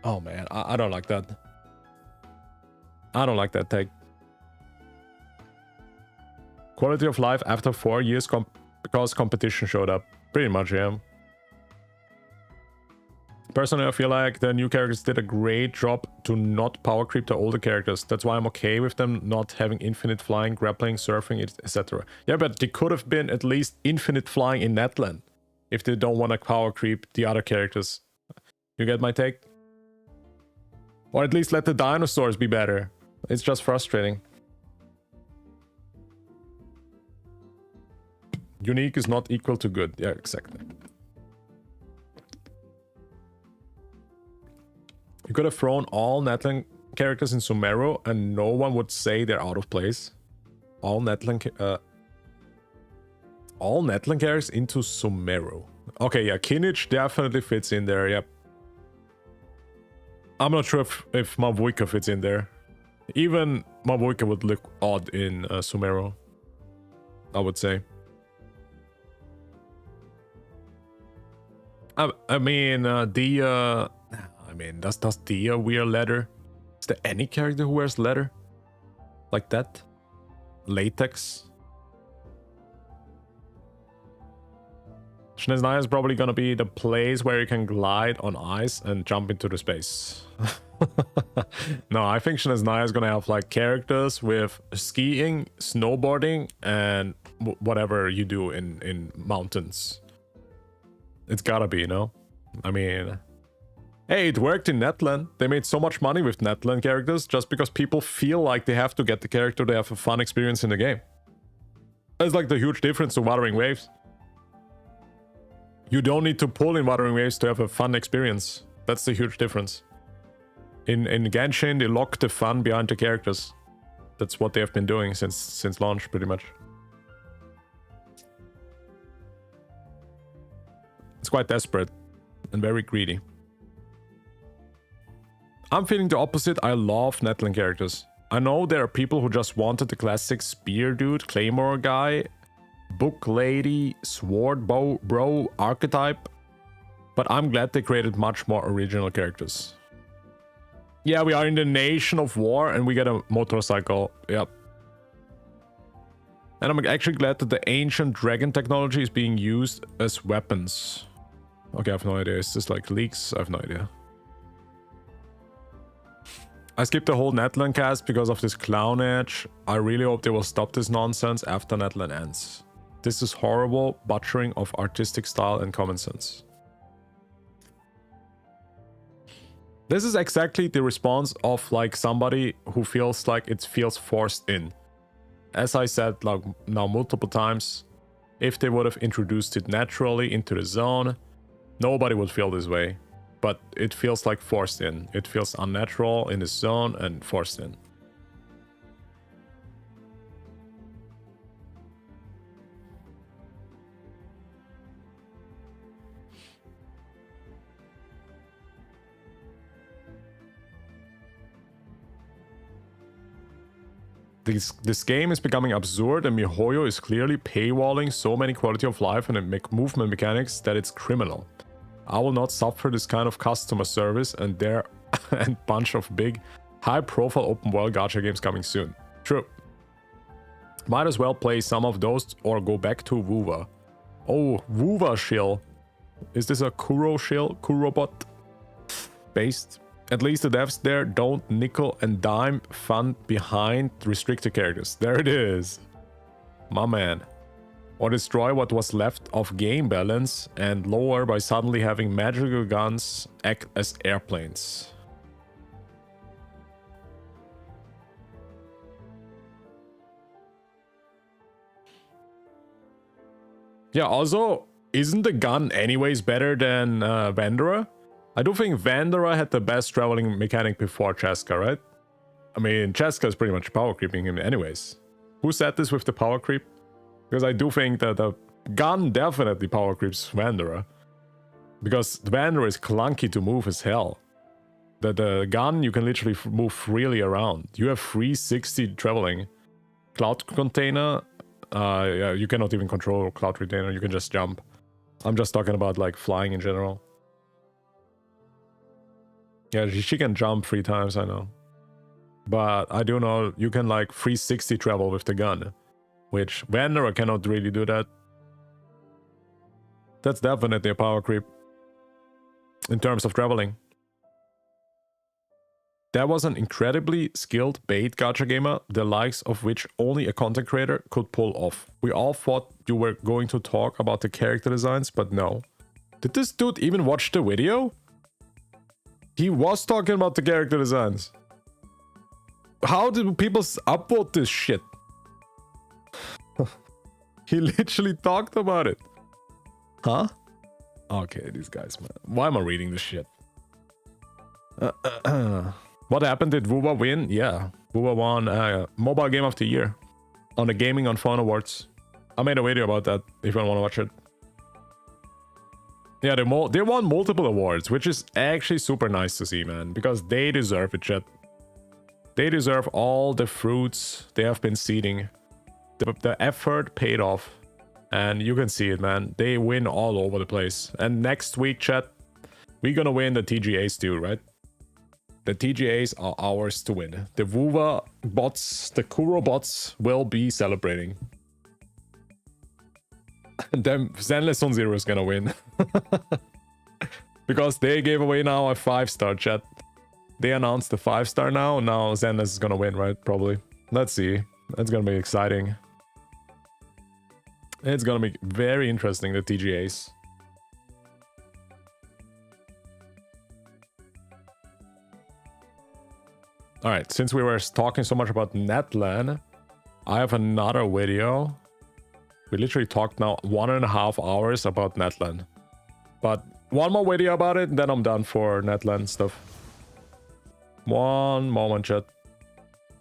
Oh man, I don't like that. I don't like that take. Quality of life after 4 years because competition showed up. Pretty much, yeah. Personally, I feel like the new characters did a great job to not power creep the older characters. That's why I'm okay with them not having infinite flying, grappling, surfing, etc. Yeah, but they could have been at least infinite flying in Natlan if they don't want to power creep the other characters. You get my take? Or at least let the dinosaurs be better. It's just frustrating. Unique is not equal to good. Yeah, exactly. You could have thrown all Natlan characters in Sumeru and no one would say they're out of place. All Natlan characters into Sumeru. Okay, yeah, Kinich definitely fits in there, yep. I'm not sure if Mavuika fits in there. Even Mavuika would look odd in Sumeru, I would say. I mean, Dia... I mean, does Dia wear leather? Is there any character who wears leather? Like that? Latex? Snezhnaya is probably gonna be the place where you can glide on ice and jump into the space. No, I think Snezhnaya is gonna have like characters with skiing, snowboarding, and whatever you do in mountains. It's gotta be, you know? I mean... Hey, it worked in Natlan. They made so much money with Natlan characters just because people feel like they have to get the character to have a fun experience in the game. It's like the huge difference to Wuthering Waves. You don't need to pull in Wuthering Waves to have a fun experience. That's the huge difference. In Genshin, they lock the fun behind the characters. That's what they have been doing since launch, pretty much. It's quite desperate and very greedy. I'm feeling the opposite. I love Natlan characters. I know there are people who just wanted the classic spear dude, claymore guy, book lady, sword bro archetype, but I'm glad they created much more original characters. Yeah, we are in the nation of war and we get a motorcycle. Yep. And I'm actually glad that the ancient dragon technology is being used as weapons. Okay, I have no idea. Is this like leaks? I have no idea. I skipped the whole Natlan cast because of this clown edge. I really hope they will stop this nonsense after Natlan ends. This is horrible butchering of artistic style and common sense. This is exactly the response of like somebody who feels like it feels forced in. As I said like now multiple times, if they would have introduced it naturally into the zone, nobody would feel this way. But it feels like forced in. It feels unnatural in the zone and forced in. This game is becoming absurd and MiHoYo is clearly paywalling so many quality of life and movement mechanics that it's criminal. I will not suffer this kind of customer service and there and bunch of big, high-profile open-world gacha games coming soon. True. Might as well play some of those or go back to Wuwa. Oh, Wuwa shill. Is this a Kuro shill? Kurobot? Based? At least the devs there don't nickel and dime fun behind restricted characters. There it is. My man. Or destroy what was left of game balance and lower by suddenly having magical guns act as airplanes. Yeah, also, isn't the gun anyways better than Vandera? I do think Vandera had the best traveling mechanic before Cheska, right? I mean, Cheska is pretty much power creeping him anyways. Who said this with the power creep? Because I do think that the gun definitely power creeps Vandera. Because Vandera is clunky to move as hell. The gun, you can literally move freely around. You have 360 traveling. Cloud Container, yeah, you cannot even control Cloud Container, you can just jump. I'm just talking about like flying in general. Yeah, she can jump 3 times, I know. But I do know you can like 360 travel with the gun. Which Vandera cannot really do that. That's definitely a power creep. In terms of traveling. That was an incredibly skilled bait gacha gamer, the likes of which only a content creator could pull off. We all thought you were going to talk about the character designs, but no. Did this dude even watch the video? He was talking about the character designs. How did people upvote this shit? He literally talked about it. Huh? Okay, these guys, man. Why am I reading this shit? What happened? Did Wuwa win? Yeah, Wuwa won Mobile Game of the Year on the Gaming on Phone Awards. I made a video about that if you want to watch it. Yeah, they won multiple awards, which is actually super nice to see, man, because they deserve it, chat. They deserve all the fruits they have been seeding. The effort paid off, and you can see it, man. They win all over the place. And next week, chat, we're gonna win the TGAs too, right? The TGAs are ours to win. The Wuwa bots, the Kuro bots will be celebrating. And then Zenless on Zero is gonna win. Because they gave away now a 5-star, chat. They announced the 5-star now. Now Zenless is gonna win, right? Probably. Let's see. That's gonna be exciting. It's gonna be very interesting, the TGAs. Alright, since we were talking so much about Natlan, I have another video. We literally talked now 1.5 hours about Natlan. But one more video about it, then I'm done for Natlan stuff. One moment, chat.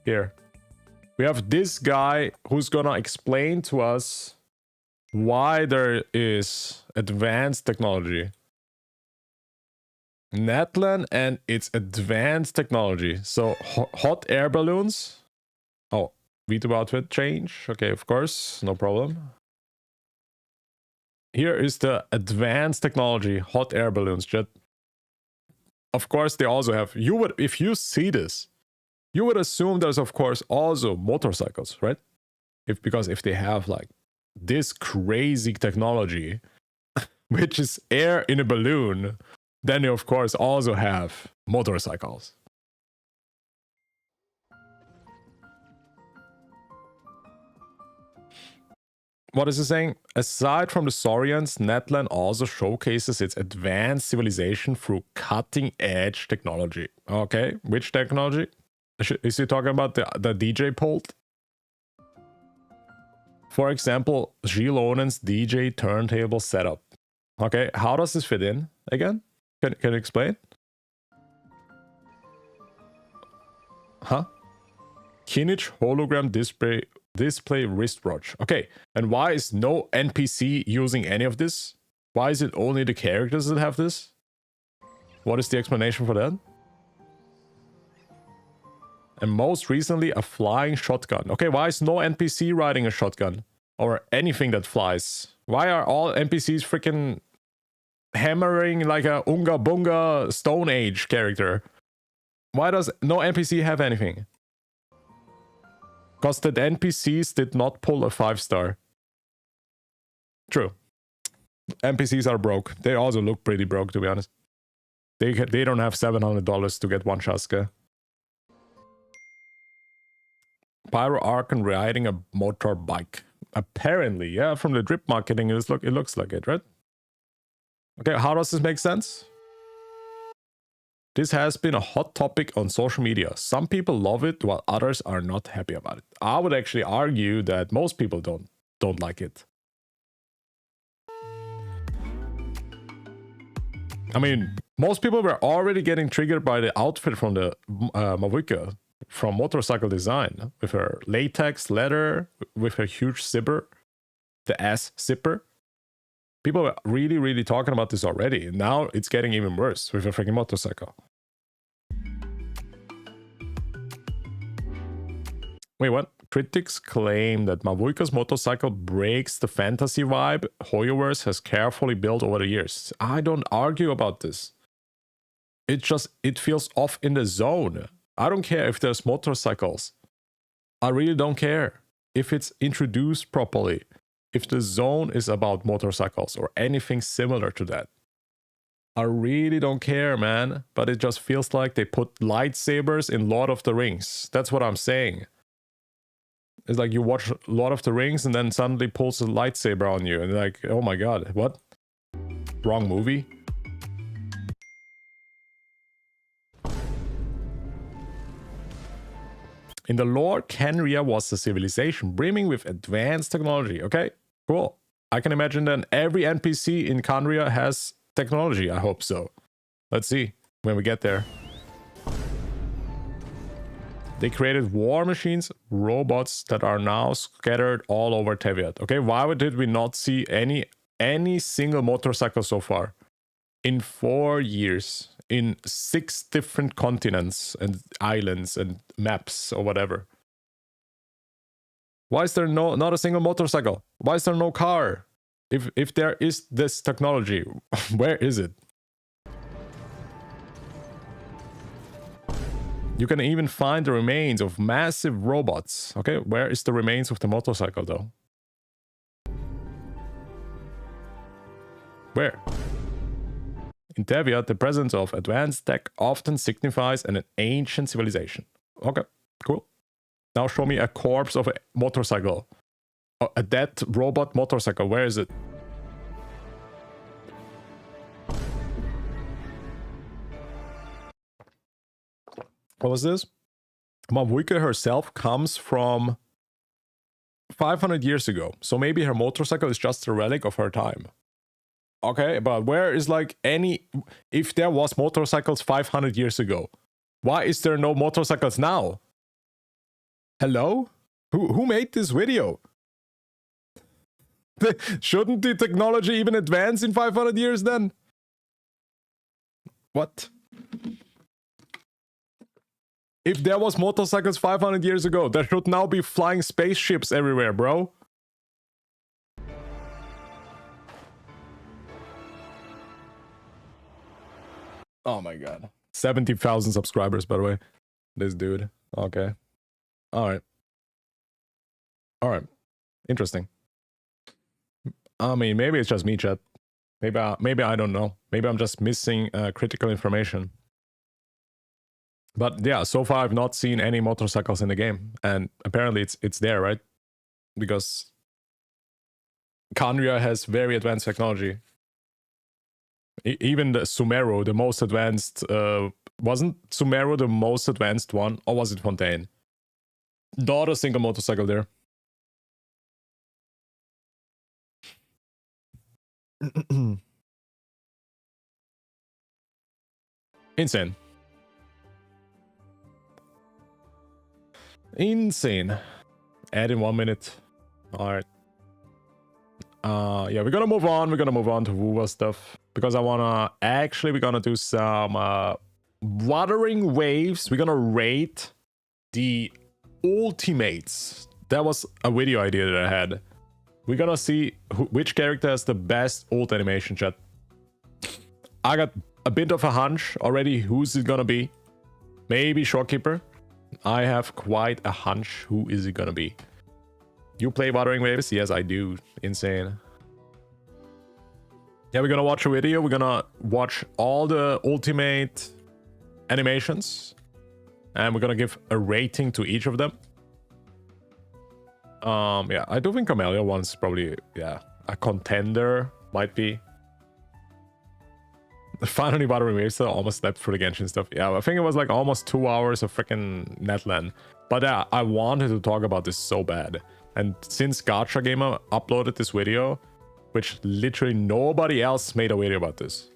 Here. We have this guy who's gonna explain to us why there is advanced technology. Natlan and its advanced technology. So, hot air balloons. Oh, VTube outfit change. Okay, of course, no problem. Here is the advanced technology, hot air balloons, chat. Of course, they also have, if you see this, you would assume there's of course also motorcycles, right? Because if they have like this crazy technology, which is air in a balloon, then they of course also have motorcycles. What is it saying? Aside from the Saurians, Natlan also showcases its advanced civilization through cutting-edge technology. Okay, which technology? Is he talking about the DJ pult? For example, Gilonen's DJ turntable setup. Okay, how does this fit in again? Can you explain? Huh? Kinich hologram display wristwatch. Okay, and why is no NPC using any of this? Why is it only the characters that have this? What is the explanation for that? And most recently, a flying shotgun. Okay, why is no NPC riding a shotgun? Or anything that flies? Why are all NPCs freaking hammering like a Unga Bunga Stone Age character? Why does no NPC have anything? Because the NPCs did not pull a 5-star. True. NPCs are broke. They also look pretty broke, to be honest. They don't have $700 to get one Shaska. Pyro Archon riding a motorbike. Apparently, yeah, from the drip marketing, it looks like it, right? Okay, how does this make sense? This has been a hot topic on social media. Some people love it, while others are not happy about it. I would actually argue that most people don't like it. I mean, most people were already getting triggered by the outfit from the Mavuika from Motorcycle Design, with her latex leather, with her huge zipper, the ass zipper. People were really talking about this already. Now it's getting even worse with a freaking motorcycle. Wait, what? Critics claim that Mavuika's motorcycle breaks the fantasy vibe Hoyoverse has carefully built over the years. I don't argue about this. It feels off in the zone. I don't care if there's motorcycles. I really don't care if it's introduced properly. If the zone is about motorcycles or anything similar to that. I really don't care, man. But it just feels like they put lightsabers in Lord of the Rings. That's what I'm saying. It's like you watch Lord of the Rings and then suddenly pulls a lightsaber on you. And you're like, oh my god, what? Wrong movie? In the lore, Kenria was a civilization brimming with advanced technology. Okay, cool. I can imagine then every NPC in Kenria has technology. I hope so. Let's see when we get there. They created war machines, robots that are now scattered all over Teviot. Okay, why did we not see any single motorcycle so far? In 4 years, in 6 different continents and islands and maps or whatever. Why is there not a single motorcycle? Why is there no car? If there is this technology, where is it? You can even find the remains of massive robots. Okay, where is the remains of the motorcycle though? Where? In Teviot, the presence of advanced tech often signifies an ancient civilization. Okay, cool. Now show me a corpse of a motorcycle. A dead robot motorcycle. Where is it? What was this? Wuwa herself comes from 500 years ago. So maybe her motorcycle is just a relic of her time. Okay, but where is like any... If there was motorcycles 500 years ago, why is there no motorcycles now? Hello? Who made this video? Shouldn't the technology even advance in 500 years then? What? If there was motorcycles 500 years ago, there should now be flying spaceships everywhere, bro. Oh my god. 70,000 subscribers, by the way. This dude. Okay. Alright. Alright. Interesting. I mean, maybe it's just me, chat. Maybe I don't know. Maybe I'm just missing critical information. But yeah, so far I've not seen any motorcycles in the game. And apparently it's there, right? Because Kanria has very advanced technology. Even the Sumeru, the most advanced... wasn't Sumeru the most advanced one? Or was it Fontaine? Not a single motorcycle there. Insane. Insane. Add in 1 minute. Alright. Yeah, we're gonna move on. We're gonna move on to Wuwa stuff. Because I wanna... Actually, we're gonna do some... Wuthering Waves. We're gonna rate the ultimates. That was a video idea that I had. We're gonna see which character has the best ult animation, chat. I got a bit of a hunch already who's it gonna be. Maybe Shorekeeper. I have quite a hunch who is it gonna be. You play Wuthering Waves? Yes, I do. Insane. Yeah, we're gonna watch a video. We're gonna watch all the ultimate animations. And we're gonna give a rating to each of them. Yeah, I do think Camellia one's probably, yeah, a contender, might be. Finally, Wuthering Waves almost slept through the Genshin stuff. Yeah, I think it was like almost 2 hours of freaking Natlan. But yeah, I wanted to talk about this so bad. And since Gacha Gamer uploaded this video, which literally nobody else made a video about this.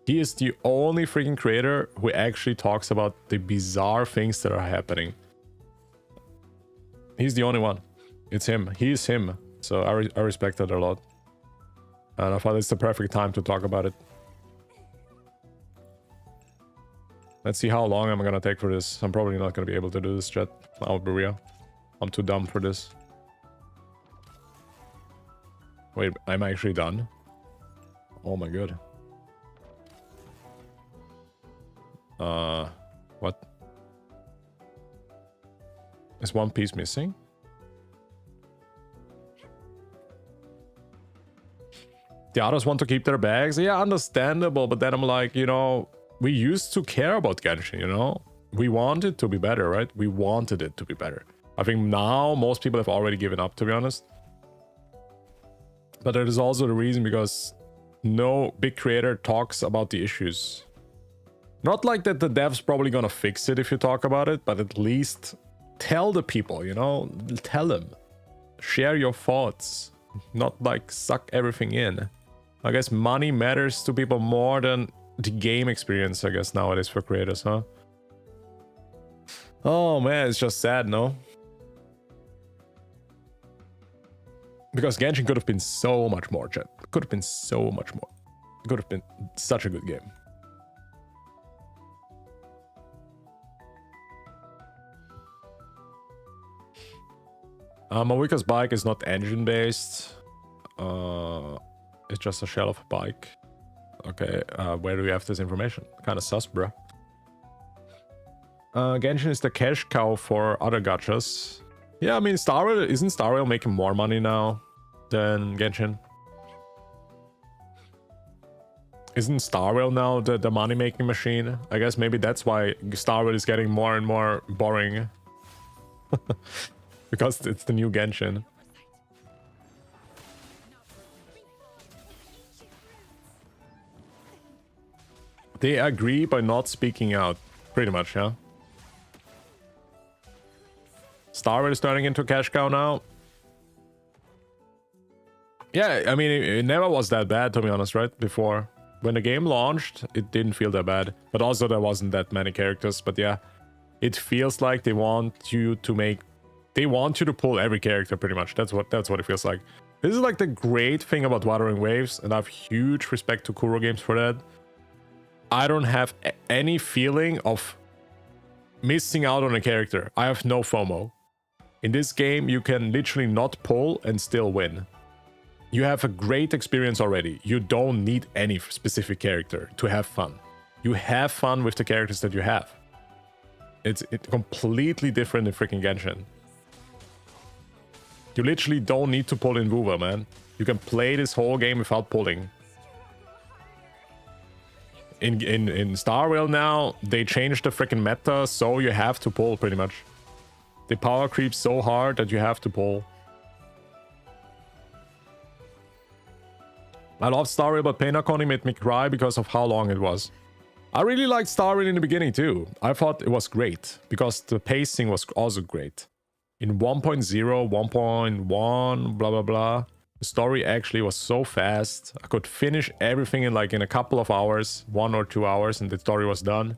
He is the only freaking creator who actually talks about the bizarre things that are happening. He's the only one. It's him. He is him. So I respect that a lot. And I thought it's the perfect time to talk about it. Let's see how long I'm gonna take for this. I'm probably not gonna be able to do this, chat. I'll be real. I'm too dumb for this. Wait, I'm actually done? Oh my god. What? Is one piece missing? The others want to keep their bags? Yeah, understandable, but then I'm like, you know, we used to care about Genshin, you know? We want it to be better, right? We wanted it to be better. I think now most people have already given up, to be honest. But that is also the reason because no big creator talks about the issues. Not like that the dev's probably gonna fix it if you talk about it, but at least tell the people, you know? Tell them. Share your thoughts. Not like suck everything in. I guess money matters to people more than the game experience, I guess, nowadays for creators, huh? Oh man, it's just sad, no? Because Genshin could have been so much more, chat. Could have been so much more. It could have been such a good game. Mawika's bike is not engine-based. It's just a shell of a bike. Okay, where do we have this information? Kind of sus, bruh. Genshin is the cash cow for other gachas. Yeah, I mean, isn't Star Rail making more money now than Genshin? Isn't Star Rail now the money-making machine? I guess maybe that's why Star Rail is getting more and more boring. Because it's the new Genshin. They agree by not speaking out, pretty much, yeah? Star Rail is turning into a cash cow now. Yeah, I mean, it never was that bad, to be honest, right? Before. When the game launched, it didn't feel that bad. But also, there wasn't that many characters. But yeah, it feels like they want you to make... They want you to pull every character, pretty much. That's what it feels like. This is like the great thing about Wuthering Waves, and I have huge respect to Kuro Games for that. I don't have any feeling of missing out on a character. I have no FOMO. In this game, you can literally not pull and still win. You have a great experience already. You don't need any specific character to have fun. You have fun with the characters that you have. It's completely different in freaking Genshin. You literally don't need to pull in Wuwa, man. You can play this whole game without pulling. In Star Rail now, they changed the freaking meta, so you have to pull, pretty much. They power creep so hard that you have to pull. I love Star Rail, but Painaconi made me cry because of how long it was. I really liked Star Rail in the beginning too. I thought it was great, because the pacing was also great. In 1.0, 1.1, blah blah blah, the story actually was so fast. I could finish everything in a couple of hours, 1 or 2 hours, and the story was done.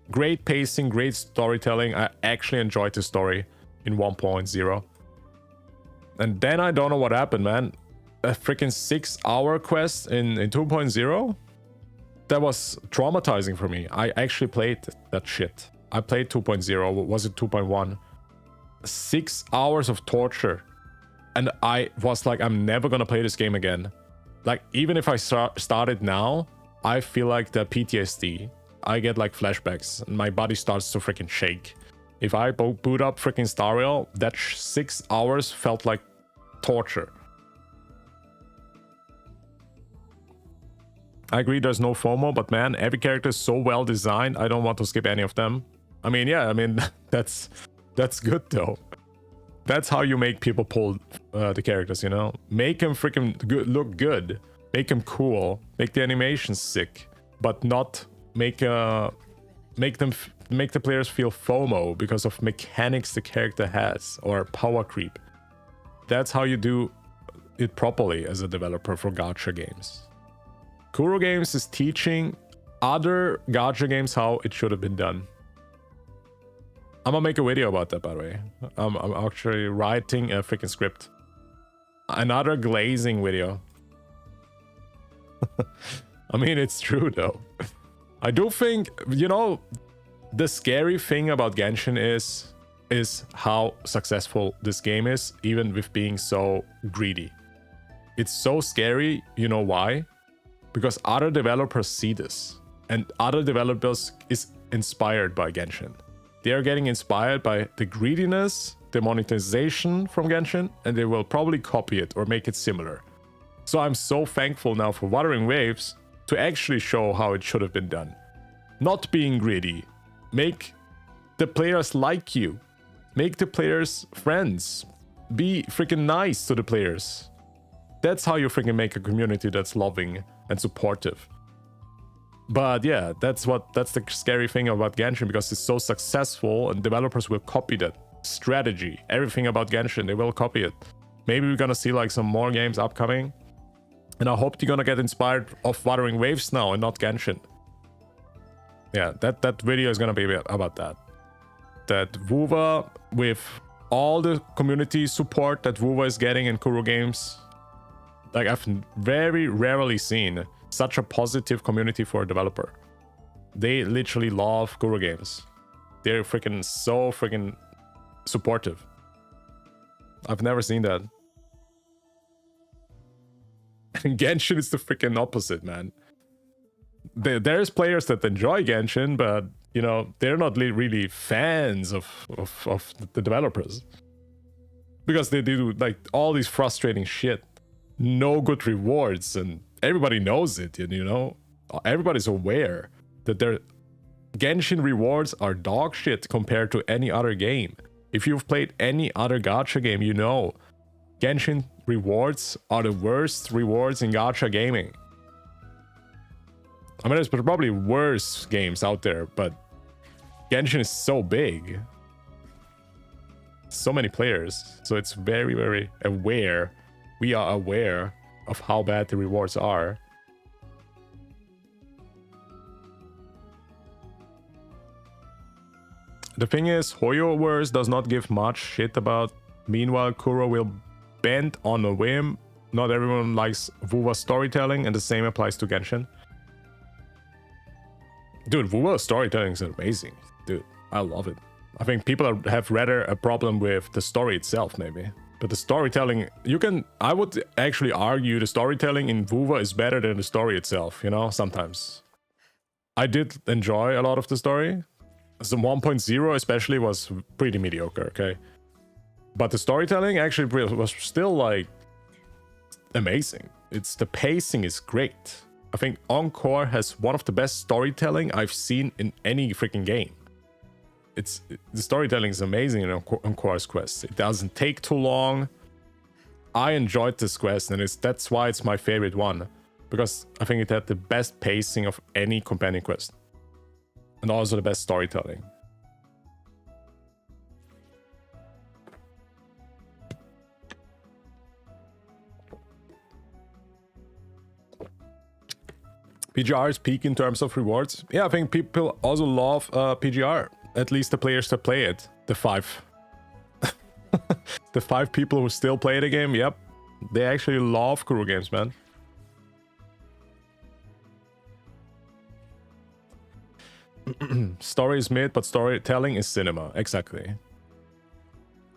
Great pacing, great storytelling. I actually enjoyed the story in 1.0. And then I don't know what happened, man. A freaking 6-hour quest in 2.0? That was traumatizing for me. I actually played that shit. I played 2.0. Was it 2.1? 6 hours of torture. And I was like, I'm never gonna play this game again. Like, even if I started now, I feel like the PTSD. I get like flashbacks and my body starts to freaking shake. If I boot up freaking Star Rail, that 6 hours felt like torture. I agree there's no FOMO, but man, every character is so well designed, I don't want to skip any of them. I mean, yeah, I mean, that's good though. That's how you make people pull the characters, you know? Make them freaking look good. Make them cool. Make the animations sick. But not make the players feel FOMO because of mechanics the character has or power creep. That's how you do it properly as a developer for gacha games. Kuro Games is teaching other gacha games how it should have been done. I'm gonna make a video about that, by the way. I'm actually writing a freaking script. Another glazing video. I mean, it's true though. I do think, you know, the scary thing about Genshin is how successful this game is, even with being so greedy. It's so scary, you know why? Because other developers see this, and other developers is inspired by Genshin. They are getting inspired by the greediness, the monetization from Genshin, and they will probably copy it or make it similar. So I'm so thankful now for Wuthering Waves to actually show how it should have been done. Not being greedy. Make the players like you. Make the players friends. Be freaking nice to the players. That's how you freaking make a community that's loving and supportive. But yeah, that's the scary thing about Genshin, because it's so successful and developers will copy that strategy. Everything about Genshin, they will copy it. Maybe we're gonna see like some more games upcoming. And I hope you're gonna get inspired of Wuthering Waves now and not Genshin. Yeah, that video is gonna be about that. that Wuwa, with all the community support that Wuwa is getting in Kuro games, like I've very rarely seen such a positive community for a developer. They literally love Kuro games. They're freaking so freaking supportive. I've never seen that. And Genshin is the freaking opposite, man. There's players that enjoy Genshin, but you know, they're not really fans of the developers. Because they do like all these frustrating shit. No good rewards, and everybody knows it, you know? Everybody's aware that their Genshin rewards are dog shit compared to any other game. If you've played any other gacha game, you know Genshin rewards are the worst rewards in gacha gaming. I mean, there's probably worse games out there, but Genshin is so big. So many players. So it's very, very aware. We are aware of how bad the rewards are. The thing is, Hoyoverse does not give much shit about. Meanwhile, Kuro will bend on a whim. Not everyone likes Wuwa storytelling, and the same applies to Genshin. Dude, Wuwa storytelling is amazing. Dude, I love it. I think people have rather a problem with the story itself, maybe. But the storytelling, I would actually argue the storytelling in Wuwa is better than the story itself, you know, sometimes. I did enjoy a lot of the story. The 1.0 especially was pretty mediocre, okay? But the storytelling actually was still, like, amazing. The pacing is great. I think Encore has one of the best storytelling I've seen in any freaking game. The storytelling is amazing in Encore's quest. It doesn't take too long. I enjoyed this quest, and that's why it's my favorite one. Because I think it had the best pacing of any companion quest. And also the best storytelling. PGR is peak in terms of rewards. Yeah, I think people also love PGR. At least the players that play it. The 5. The 5 people who still play the game, yep. They actually love Kuro games, man. Story is mid, but storytelling is cinema. Exactly.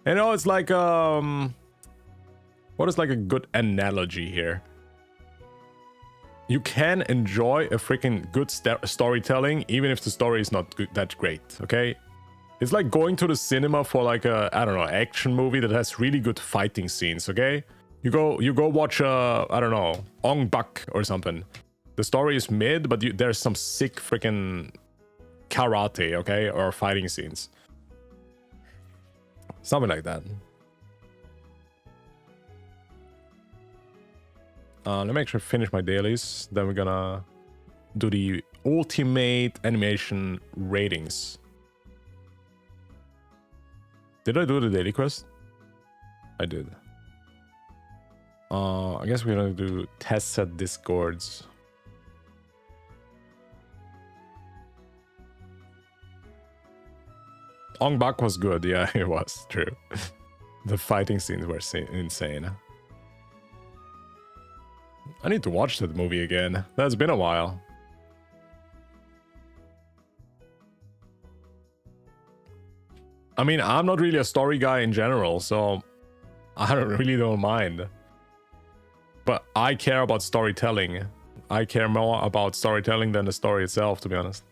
You know, it's like, what is like a good analogy here? You can enjoy a freaking good storytelling, even if the story is not that great, okay? It's like going to the cinema for like a, I don't know, action movie that has really good fighting scenes, okay? You go watch a, I don't know, Ong Bak or something. The story is mid, but there's some sick freaking karate, okay? Or fighting scenes. Something like that. Let me actually finish my dailies. Then we're gonna do the ultimate animation ratings. Did I do the daily quest? I did. I guess we're gonna do test set discords. Ong Bak was good. Yeah, it was true. The fighting scenes were insane. I need to watch that movie again. That's been a while. I mean, I'm not really a story guy in general, so I don't mind. But I care about storytelling. I care more about storytelling than the story itself, to be honest.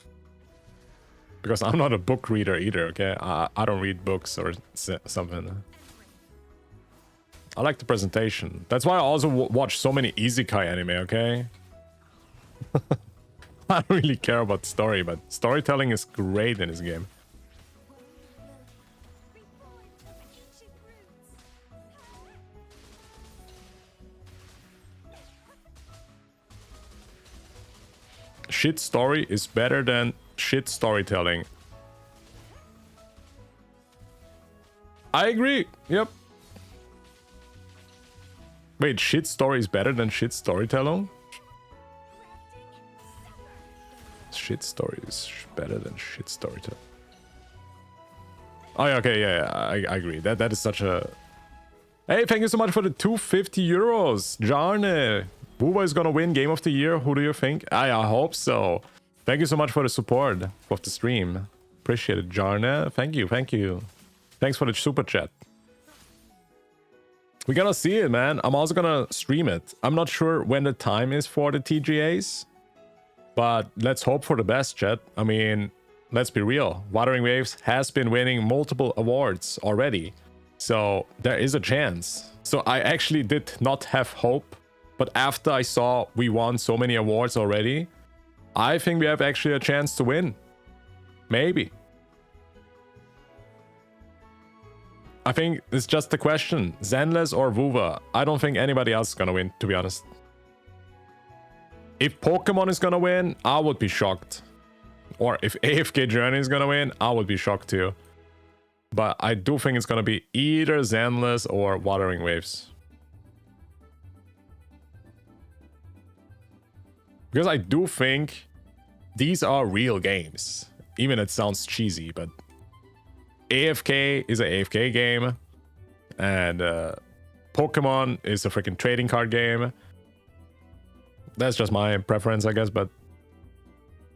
Because I'm not a book reader either, okay? I don't read books or something. I like the presentation. That's why I also watch so many isekai anime, okay? I don't really care about story, but storytelling is great in this game. Shit story is better than shit storytelling. I agree. Yep. Wait, shit story is better than shit storytelling? Shit story is better than shit storytelling. Oh, yeah, okay, yeah, I agree. That is such a... Hey, thank you so much for the 250 euros. Jarne. Wuwa is gonna win Game of the Year. Who do you think? I hope so. Thank you so much for the support of the stream. Appreciate it, Jarne. Thank you, thank you. Thanks for the super chat. We gotta see it, man. I'm also gonna stream it. I'm not sure when the time is for the TGAs, but let's hope for the best, chat. I mean, let's be real. Wuthering Waves has been winning multiple awards already, so there is a chance. So I actually did not have hope, but after I saw we won so many awards already, I think we have actually a chance to win. Maybe. I think it's just the question. Zenless or Wuwa. I don't think anybody else is gonna win, to be honest. If Pokemon is gonna win, I would be shocked. Or if AFK Journey is gonna win, I would be shocked too. But I do think it's gonna be either Zenless or Wuthering Waves. Because I do think these are real games. Even it sounds cheesy, but AFK is an AFK game, and Pokemon is a freaking trading card game. That's just my preference, I guess, but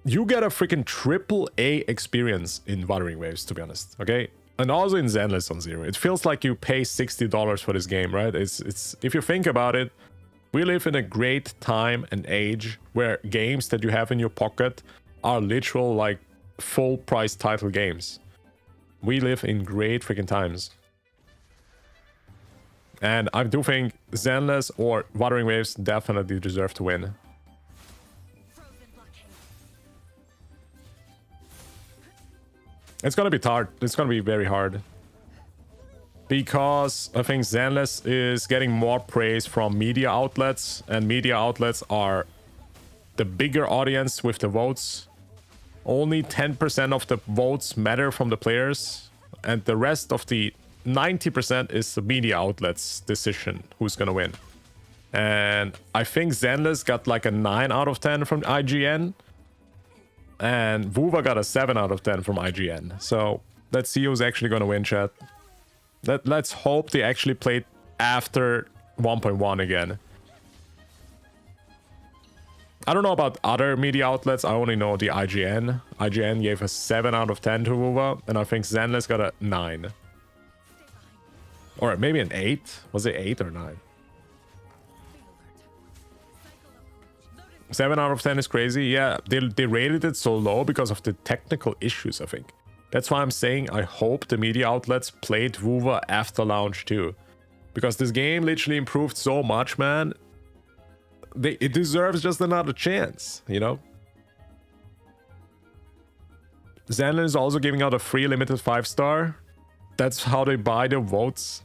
you get a freaking AAA experience in Wuthering Waves, to be honest, okay? And also in Zenless on Zero. It feels like you pay $60 for this game, right? It's if you think about it, we live in a great time and age where games that you have in your pocket are literal, like, full price title games. We live in great freaking times. And I do think Zenless or Wuthering Waves definitely deserve to win. It's gonna be hard. It's gonna be very hard. Because I think Zenless is getting more praise from media outlets, and media outlets are the bigger audience with the votes. Only 10% of the votes matter from the players, and the rest of the 90% is the media outlets' decision who's gonna win. And I think Zenless got like a 9 out of 10 from IGN, and Wuwa got a 7 out of 10 from IGN. So let's see who's actually gonna win, chat. Let's hope they actually played after 1.1 again. I don't know about other media outlets. I only know the IGN. IGN gave a 7 out of 10 to Wuwa, and I think Zenless got a 9. Or maybe an 8? Was it 8 or 9? 7 out of 10 is crazy. Yeah, they rated it so low because of the technical issues, I think. That's why I'm saying I hope the media outlets played Wuwa after launch too. Because this game literally improved so much, man. It deserves just another chance, you know? Zenless is also giving out a free limited 5-star. That's how they buy their votes.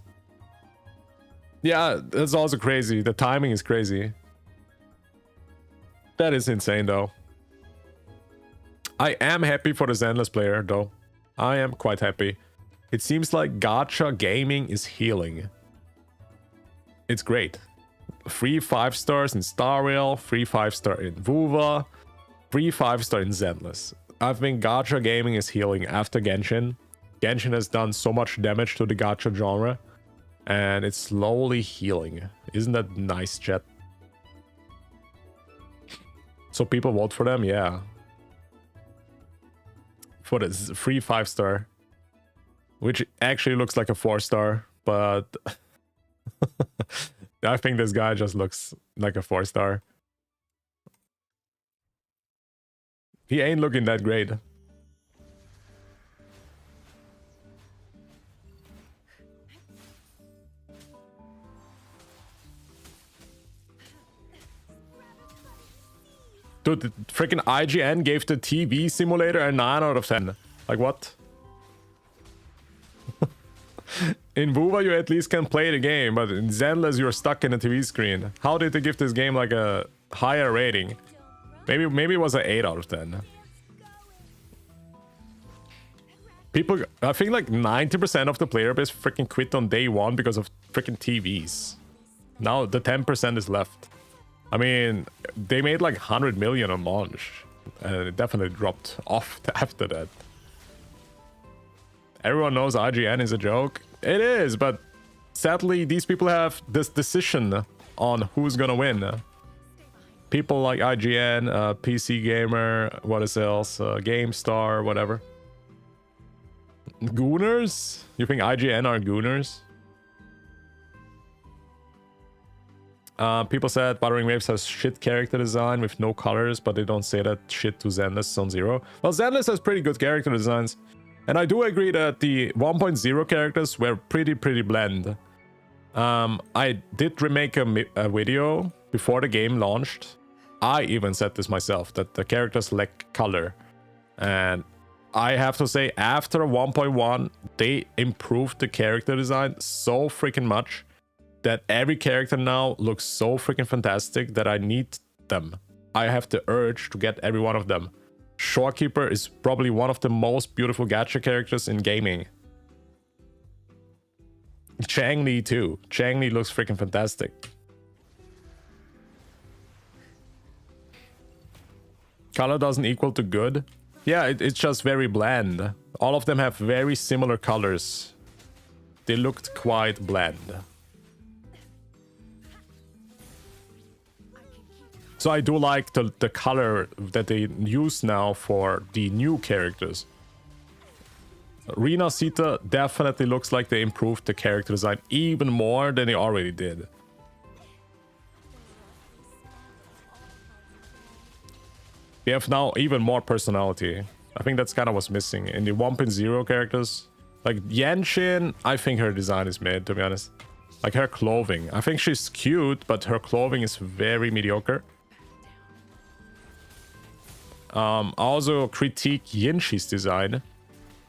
Yeah, that's also crazy. The timing is crazy. That is insane, though. I am happy for the Zenless player, though. I am quite happy. It seems like Gacha gaming is healing. It's great. Free 5-stars in Star Rail, free 5-star in Wuwa, free 5-star in Zenless. I think Gacha gaming is healing after Genshin. Genshin has done so much damage to the Gacha genre, and it's slowly healing. Isn't that nice, chat? So people vote for them? Yeah. For the free 5-star. Which actually looks like a 4-star, but... I think this guy just looks like a 4-star. He ain't looking that great. Dude, the freaking IGN gave the TV simulator a 9 out of 10. Like, what? In Wuwa, you at least can play the game, but in Zenless, you're stuck in a TV screen. How did they give this game like a higher rating? Maybe it was an 8 out of 10. People, I think like 90% of the player base freaking quit on day one because of freaking TVs. Now the 10% is left. I mean, they made like 100 million on launch, and it definitely dropped off after that. Everyone knows IGN is a joke. It is, but sadly, these people have this decision on who's gonna win. People like IGN, PC Gamer, what is else? GameStar, whatever. Gooners? You think IGN are gooners? People said Wuthering Waves has shit character design with no colors, but they don't say that shit to Zenless Zone Zero. Well, Zenless has pretty good character designs. And I do agree that the 1.0 characters were pretty bland. I did remake a video before the game launched. I even said this myself, that the characters lack color. And I have to say, after 1.1, they improved the character design so freaking much that every character now looks so freaking fantastic that I need them. I have the urge to get every one of them. Shorekeeper is probably one of the most beautiful gacha characters in gaming. Changli too. Changli looks freaking fantastic. Color doesn't equal to good. Yeah, it's just very bland. All of them have very similar colors. They looked quite bland. So I do like the color that they use now for the new characters. Rina Sita definitely looks like they improved the character design even more than they already did. They have now even more personality. I think that's kind of what's missing in the 1.0 characters. Like Genshin, I think her design is mid, to be honest. Like her clothing. I think she's cute, but her clothing is very mediocre. Also critique Yinshi's design.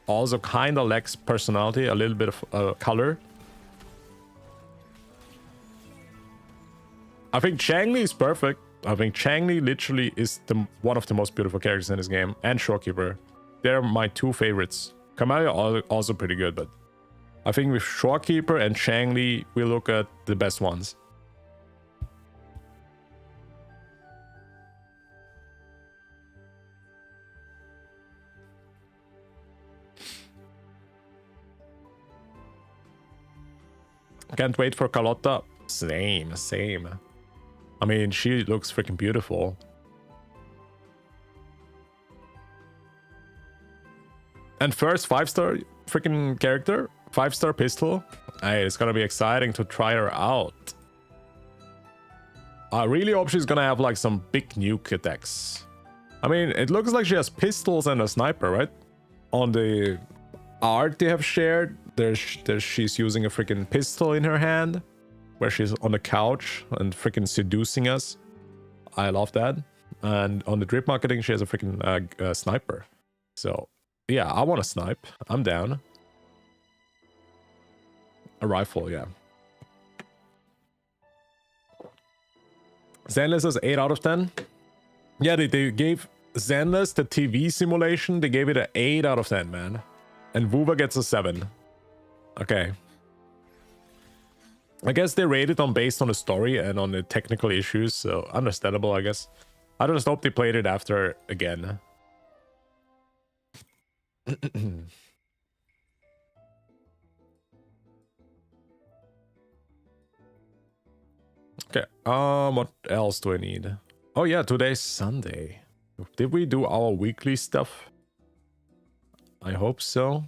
Also kind of lacks personality, a little bit of color. I think Changli is perfect. I think Changli literally is one of the most beautiful characters in this game. And Shorekeeper. They're my two favorites. Kamaria also pretty good, but I think with Shorekeeper and Changli, we look at the best ones. Can't wait for Carlotta. Same. I mean, she looks freaking beautiful. And first 5-star freaking character, 5-star pistol. Hey, it's gonna be exciting to try her out. I really hope she's gonna have like some big nuke attacks. I mean, it looks like she has pistols and a sniper, right? On the art they have shared, she's using a freaking pistol in her hand, where she's on the couch and freaking seducing us. I love that. And on the drip marketing, she has a freaking sniper. So yeah, I want to snipe. I'm down. A rifle, yeah. Zenless is 8 out of 10. Yeah, they gave Zenless the TV simulation. They gave it an 8 out of 10, man. And Wuwa gets a 7. Okay. I guess they rated on based on the story and on the technical issues, so understandable, I guess. I just hope they played it after again. Okay, what else do I need? Oh yeah, today's Sunday. Did we do our weekly stuff? I hope so.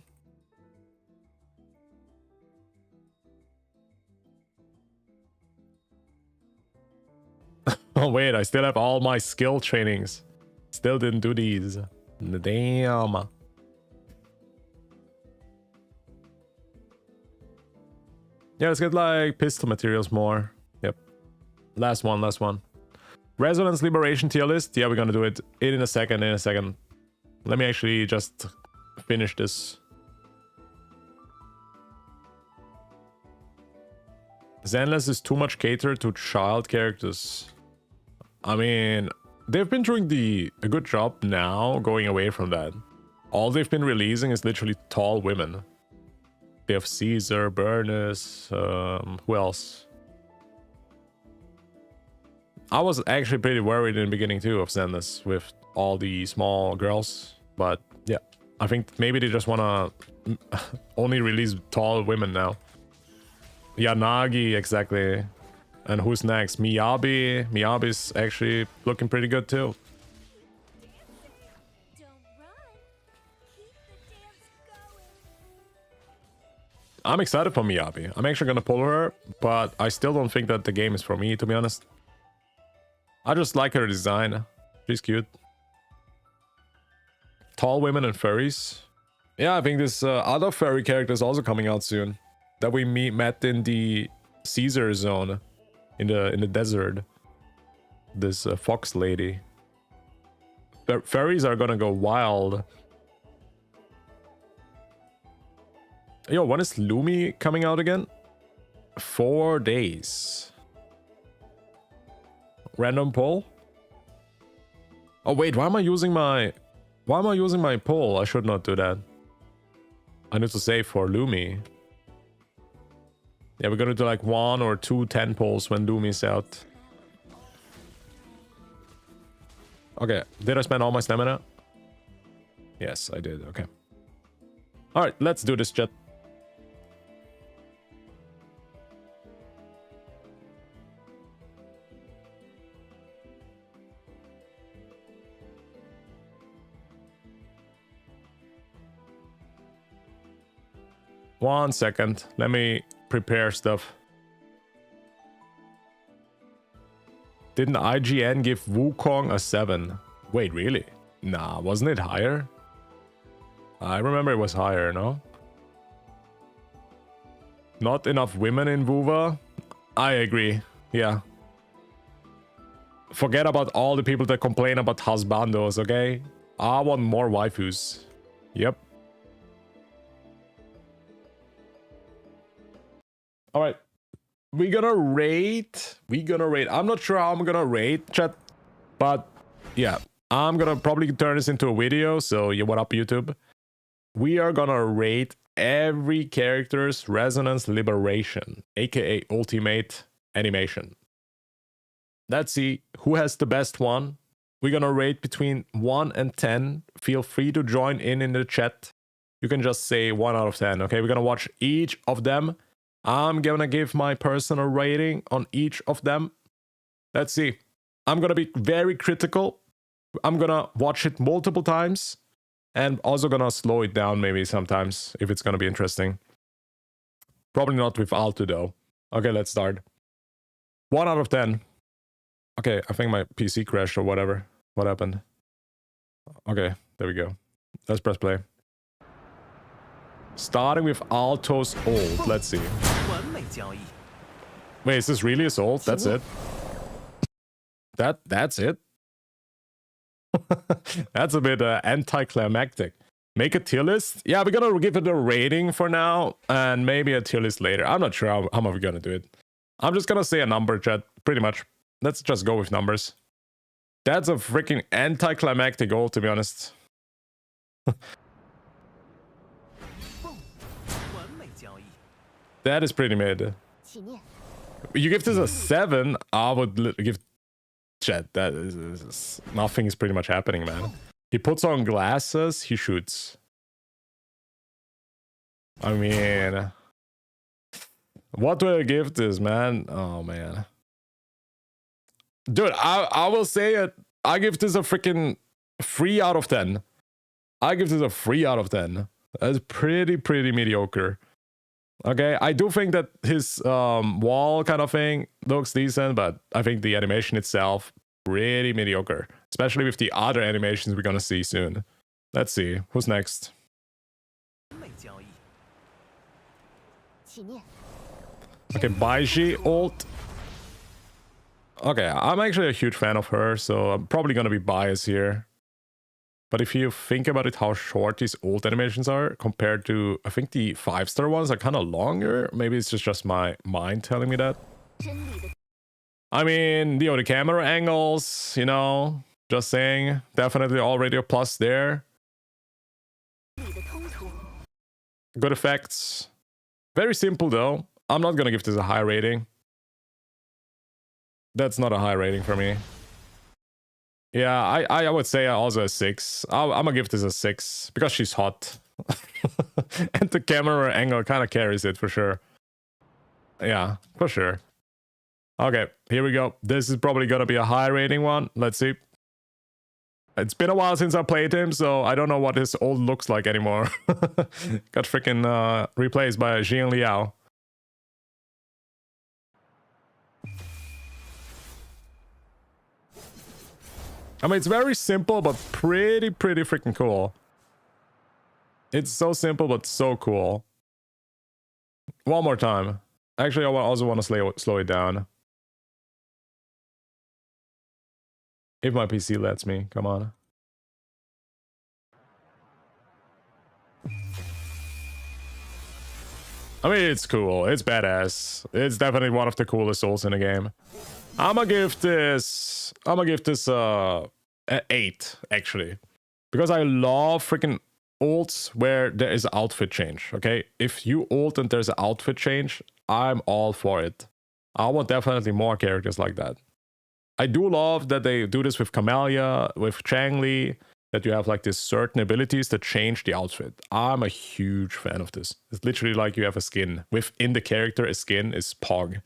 Oh wait, I still have all my skill trainings. Still didn't do these. Damn. Yeah, let's get like pistol materials more. Yep. Last one. Resonance Liberation tier list. Yeah, we're gonna do it in a second. Let me actually just finish this. Zenless is too much catered to child characters. I mean, they've been doing a good job now going away from that. All they've been releasing is literally tall women. They have Caesar, Burnus, who else? I was actually pretty worried in the beginning too of Zenless with all the small girls. But yeah, I think maybe they just want to only release tall women now. Yanagi, exactly. And who's next? Miyabi. Miyabi's actually looking pretty good too. I'm excited for Miyabi. I'm actually gonna pull her, but I still don't think that the game is for me, to be honest. I just like her design. She's cute. Tall women and furries. Yeah, I think this other furry character is also coming out soon. That we met in the Caesar zone. In the desert. This fox lady. Furries are gonna go wild. Yo, when is Lumi coming out again? 4 days. Random poll? Oh wait, why am I using my poll? I should not do that. I need to save for Lumi. Yeah, we're gonna do like 1 or 2 10 polls when Lumi's out. Okay, did I spend all my stamina? Yes, I did. Okay. Alright, let's do this, chat. One second. Let me prepare stuff. Didn't IGN give Wukong a 7? Wait, really? Nah, wasn't it higher? I remember it was higher, no? Not enough women in Wuwa? I agree. Yeah. Forget about all the people that complain about husbandos, okay? I want more waifus. Yep. Alright. We're gonna rate. I'm not sure how I'm gonna rate, chat. But, yeah. I'm gonna probably turn this into a video, so what up, YouTube? We are gonna rate every character's resonance liberation, aka ultimate animation. Let's see who has the best one. We're gonna rate between 1 and 10. Feel free to join in the chat. You can just say 1 out of 10, okay? We're gonna watch each of them. I'm gonna give my personal rating on each of them. Let's see. I'm gonna be very critical. I'm gonna watch it multiple times. And also gonna slow it down maybe sometimes if it's gonna be interesting. Probably not with Alto though. Okay, let's start. 1 out of 10. Okay, I think my PC crashed or whatever. What happened? Okay, there we go. Let's press play. Starting with Alto's ult. Let's see. Wait, is this really his ult? That's it? That's it? That's a bit anticlimactic. Make a tier list? Yeah, we're gonna give it a rating for now, and maybe a tier list later. I'm not sure how am I gonna do it. I'm just gonna say a number, chat. Pretty much. Let's just go with numbers. That's a freaking anticlimactic goal, to be honest. That is pretty mid. You give this a 7, I would give... Chat, that is... Nothing is pretty much happening, man. He puts on glasses, he shoots. I mean... What do I give this, man? Oh, man. Dude, I will say it. I give this a freaking 3 out of 10. I give this a 3 out of 10. That's pretty mediocre. Okay, I do think that his wall kind of thing looks decent, but I think the animation itself, pretty mediocre. Especially with the other animations we're gonna see soon. Let's see, who's next? Okay, Baiji ult. Okay, I'm actually a huge fan of her, so I'm probably gonna be biased here. But if you think about it, how short these ult animations are compared to, I think the 5-star ones are kind of longer. Maybe it's just my mind telling me that. I mean, the camera angles, you know, just saying, definitely already a plus there. Good effects. Very simple though. I'm not gonna give this a high rating. That's not a high rating for me. Yeah, I would say also a 6. I'm gonna give this a 6 because she's hot. And the camera angle kind of carries it for sure. Yeah, for sure. Okay, here we go. This is probably gonna be a high rating one. Let's see. It's been a while since I played him, so I don't know what his old looks like anymore. Got freaking replaced by Jian Liao. I mean, it's very simple, but pretty freaking cool. It's so simple, but so cool. One more time. Actually, I also want to slow it down. If my PC lets me, come on. I mean, it's cool. It's badass. It's definitely one of the coolest souls in the game. I'm gonna give this an 8, actually. Because I love freaking ults where there is an outfit change, okay? If you ult and there's an outfit change, I'm all for it. I want definitely more characters like that. I do love that they do this with Camellia, with Changli, that you have like these certain abilities that change the outfit. I'm a huge fan of this. It's literally like you have a skin. Within the character, a skin is Pog.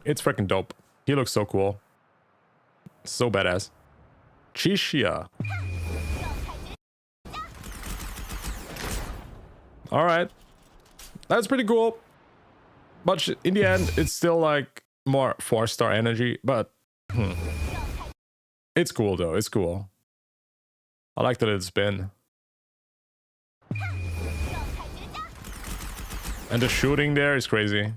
It's freaking dope. He looks so cool. So badass. Chishia. Alright. That's pretty cool. But in the end, it's still like more 4-star energy, but it's cool though, it's cool. I like that it's been. And the shooting there is crazy.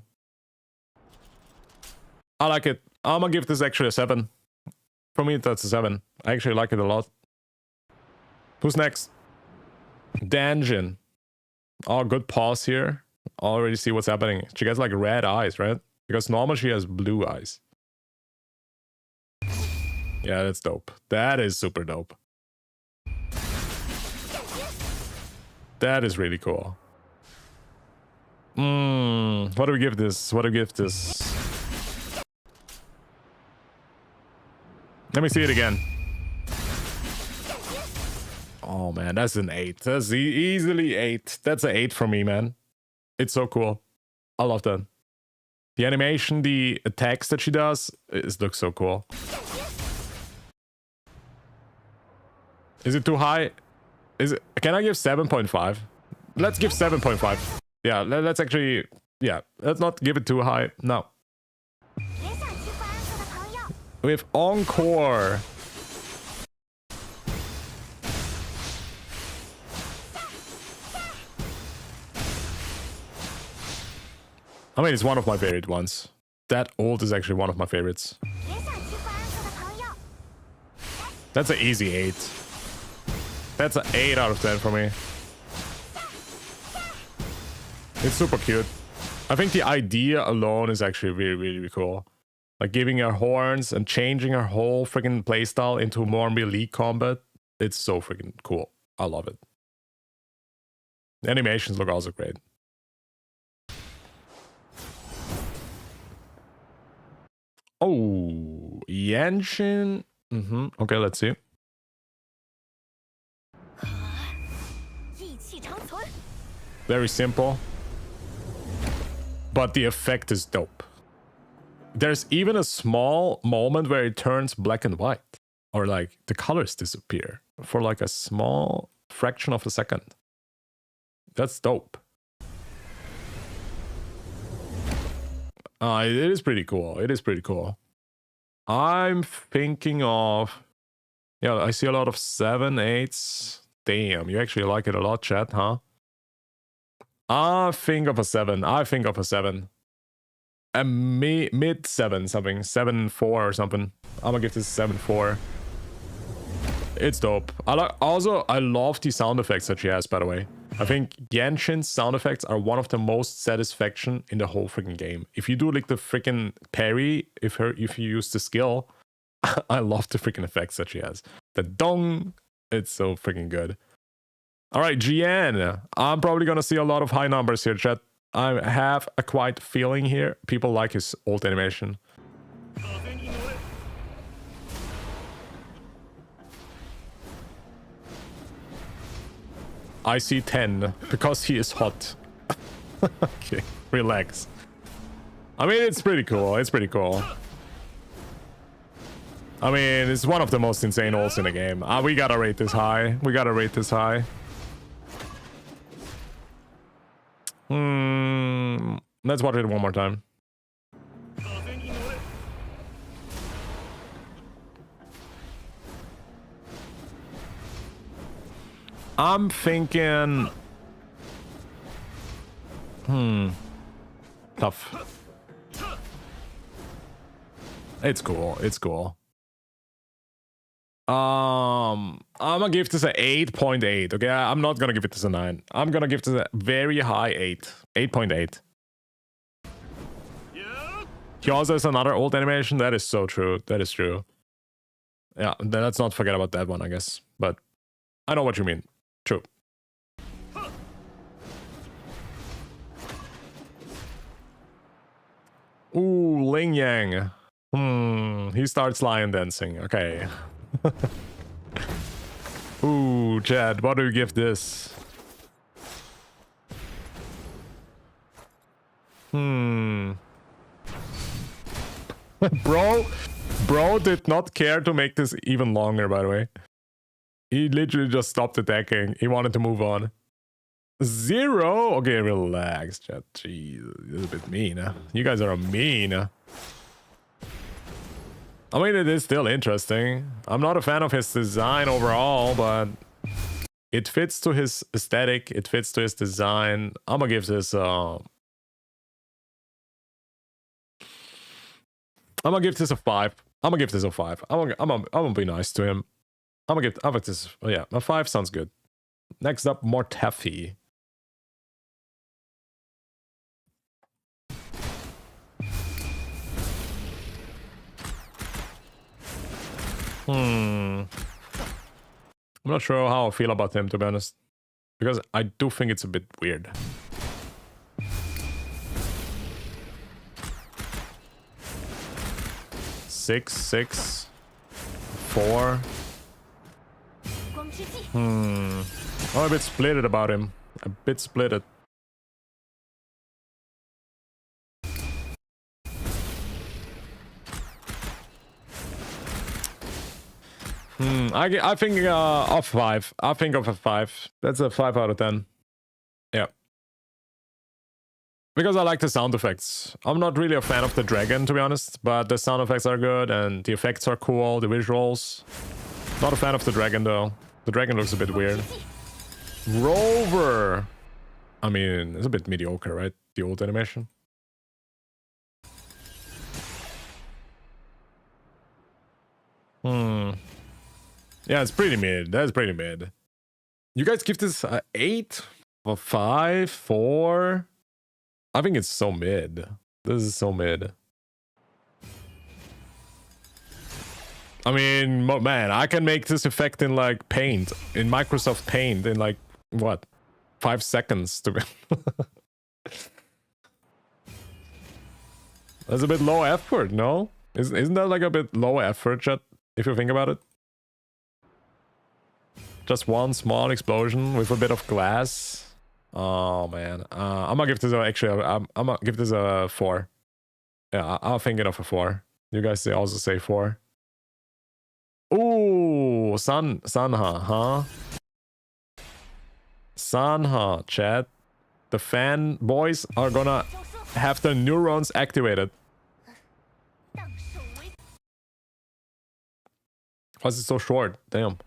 I like it. I'm gonna give this actually a 7. For me, that's a 7. I actually like it a lot. Who's next? Danjin. Oh, good pause here. Already see what's happening. She gets like red eyes, right? Because normally she has blue eyes. Yeah, that's dope. That is super dope. That is really cool. What do we give this? What do we give this? Let me see it again. Oh man, that's an 8. That's easily 8. That's an 8 for me, man. It's so cool. I love that. The animation, the attacks that she does, it looks so cool. Is it too high? Is it? Can I give 7.5? Let's give 7.5. Yeah, let's actually... Yeah, let's not give it too high. No. With Encore. I mean, it's one of my favorite ones. That ult is actually one of my favorites. That's an easy 8. That's an 8 out of 10 for me. It's super cute. I think the idea alone is actually really cool. Like giving her horns and changing her whole freaking playstyle into more melee combat. It's so freaking cool. I love it. The animations look also great. Oh, Genshin. Okay, let's see. Very simple. But the effect is dope. There's even a small moment where it turns black and white. Or like the colors disappear for like a small fraction of a second. That's dope. It is pretty cool. It is pretty cool. I'm thinking of... Yeah, I see a lot of 7, 8s. Damn, you actually like it a lot, chat, huh? I think of a 7. I think of a 7. A mid 7 something. 7.4 or something. I'm gonna give this 7.4. It's dope. I love the sound effects that she has, by the way. I think Genshin's sound effects are one of the most satisfaction in the whole freaking game. If you do like the freaking parry, if you use the skill, I love the freaking effects that she has. The dong, it's so freaking good. All right, GN. I'm probably gonna see a lot of high numbers here, chat. I have a quite feeling here. People like his old animation. I see 10 because he is hot. Okay, relax. I mean, it's pretty cool. It's pretty cool. I mean, it's one of the most insane ults in the game. We gotta rate this high. We gotta rate this high. Let's watch it one more time. I'm thinking... Tough. It's cool. It's cool. I'm gonna give this an 8.8. Okay, I'm not gonna give it this a 9. I'm gonna give this a very high 8. 8.8. He also has another old animation. That is so true. That is true. Yeah, then let's not forget about that one, I guess. But I know what you mean. True. Ooh, Ling Yang. He starts lion dancing. Okay. Ooh, Chad, what do you give this? Bro did not care to make this even longer, by the way. He literally just stopped attacking. He wanted to move on. 0? Okay, relax, chat. Jeez, it's a bit mean. Huh? You guys are mean. I mean, it is still interesting. I'm not a fan of his design overall, but it fits to his aesthetic. It fits to his design. I'm gonna give this I'm gonna give this a 5. I'm gonna give this a 5. I'm gonna be nice to him. I'm gonna give this. Oh yeah, a 5 sounds good. Next up, Mortefi. I'm not sure how I feel about him, to be honest, because I do think it's a bit weird. Six, 4. I'm a bit splitted about him. A bit splitted. I think of 5. I think of a 5. That's a 5 out of 10. Yeah. Because I like the sound effects. I'm not really a fan of the dragon, to be honest, but the sound effects are good and the effects are cool, the visuals. Not a fan of the dragon though. The dragon looks a bit weird. Rover! I mean, it's a bit mediocre, right? The old animation. Yeah, it's pretty mid. That's pretty mid. You guys give this 8 or 5, 4? I think it's so mid. This is so mid. I mean, man, I can make this effect in like Paint, in Microsoft Paint, in like, what, 5 seconds to be. That's a bit low effort, no? Isn't that like a bit low effort, chat, if you think about it? Just one small explosion with a bit of glass. Oh man, I'm gonna give this I'm gonna give this a 4. Yeah, I'm thinking of a 4. You guys also say 4. Ooh, Sanha, huh? Sanha, chat. The fanboys are gonna have their neurons activated. Why is it so short? Damn.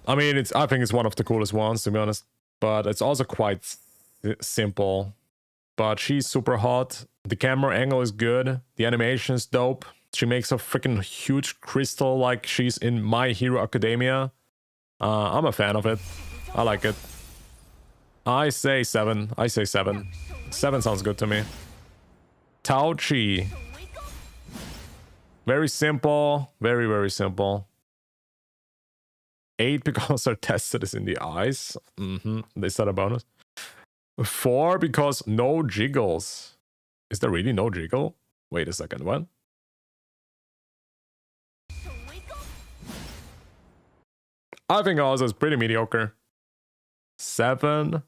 I mean, I think it's one of the coolest ones, to be honest. But it's also quite simple. But she's super hot. The camera angle is good. The animation is dope. She makes a freaking huge crystal like she's in My Hero Academia. I'm a fan of it. I like it. I say 7. I say 7. 7 sounds good to me. Tao Chi. Very simple. Very, very simple. 8 because our tested is in the eyes. Is that a bonus? 4 because no jiggles. Is there really no jiggle? Wait a second, what? I think also it's pretty mediocre. 7.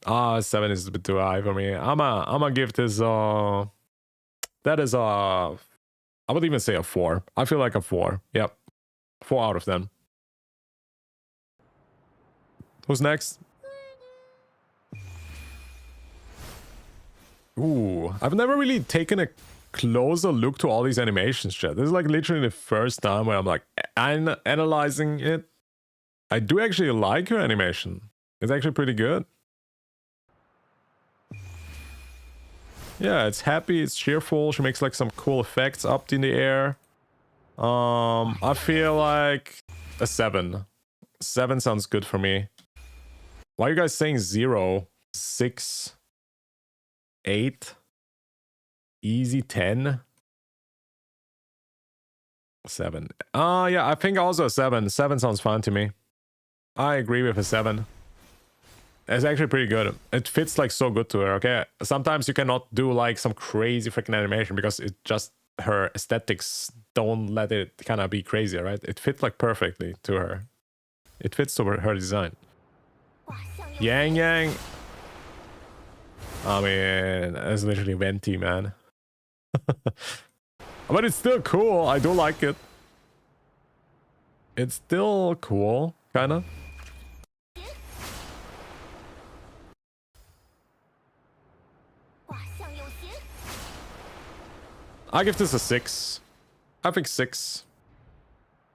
7 is a bit too high for me. I'm gonna give this that is I would even say a 4. I feel like a 4. Yep. 4 out of 10. Who's next? Ooh, I've never really taken a closer look to all these animations, chat. This is like literally the first time where I'm like analyzing it. I do actually like her animation. It's actually pretty good. Yeah, it's happy, it's cheerful. She makes like some cool effects up in the air. I feel like a 7. 7 sounds good for me. Why are you guys saying 0? 6? 8? Easy 10? 7. Yeah, I think also a 7. 7 sounds fine to me. I agree with a 7. It's actually pretty good. It fits like so good to her, okay? Sometimes you cannot do like some crazy freaking animation because it just, her aesthetics don't let it kind of be crazy, right? It fits like perfectly to her. It fits to her design. Yang Yang. I mean, it's literally venti, man. But it's still cool. I do like it. It's still cool, kind of. I give this a 6. I think 6.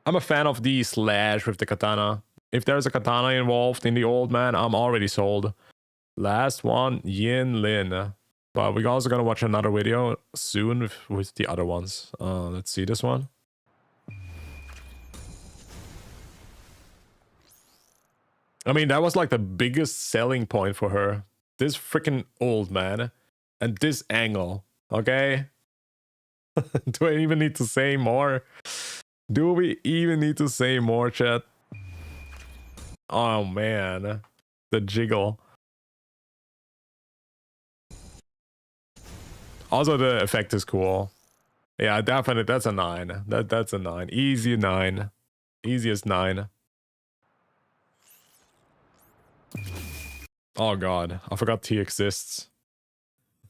I'm a fan of the slash with the katana. If there's a katana involved in the old man, I'm already sold. Last one, Yin Lin. But we're also gonna watch another video soon with the other ones. Let's see this one. I mean, that was like the biggest selling point for her. This freaking old man. And this angle. Okay? Do I even need to say more? Do we even need to say more, chat? Oh man. The jiggle. Also, the effect is cool. Yeah, definitely. That's a 9. That's a 9. Easy 9. Easiest 9. Oh god, I forgot T exists.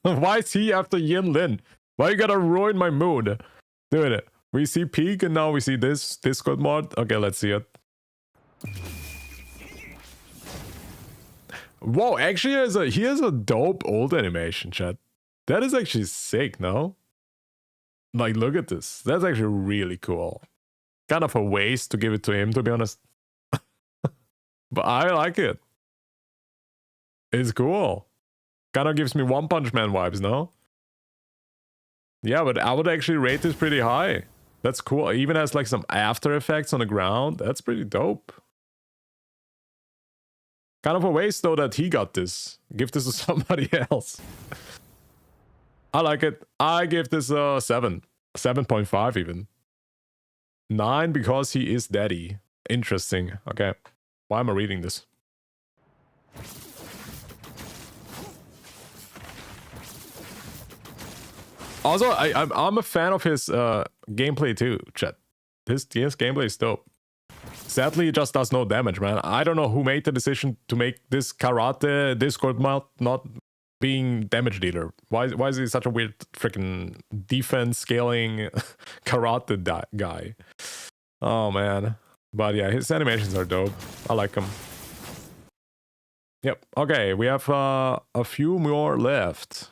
Why is he after Yin Lin? Why you gotta ruin my mood? Dude, we see Peak and now we see this Discord mod. Okay, let's see it. Whoa, actually he has a dope old animation, chat. That is actually sick, no? Like, look at this. That's actually really cool. Kind of a waste to give it to him, to be honest. But I like it. It's cool. Kind of gives me One Punch Man vibes, no? Yeah, but I would actually rate this pretty high. That's cool. It even has like some after effects on the ground. That's pretty dope. Kind of a waste though that he got this. Give this to somebody else. I like it. I give this a 7. 7.5 even. 9 because he is daddy. Interesting. Okay. Why am I reading this? Also, I'm a fan of his gameplay too, chat. His gameplay is dope. Sadly, it just does no damage, man. I don't know who made the decision to make this karate Discord mod not being damage dealer. Why is he such a weird freaking defense scaling karate guy? Oh man. But yeah, his animations are dope. I like them. Yep. Okay, we have a few more left.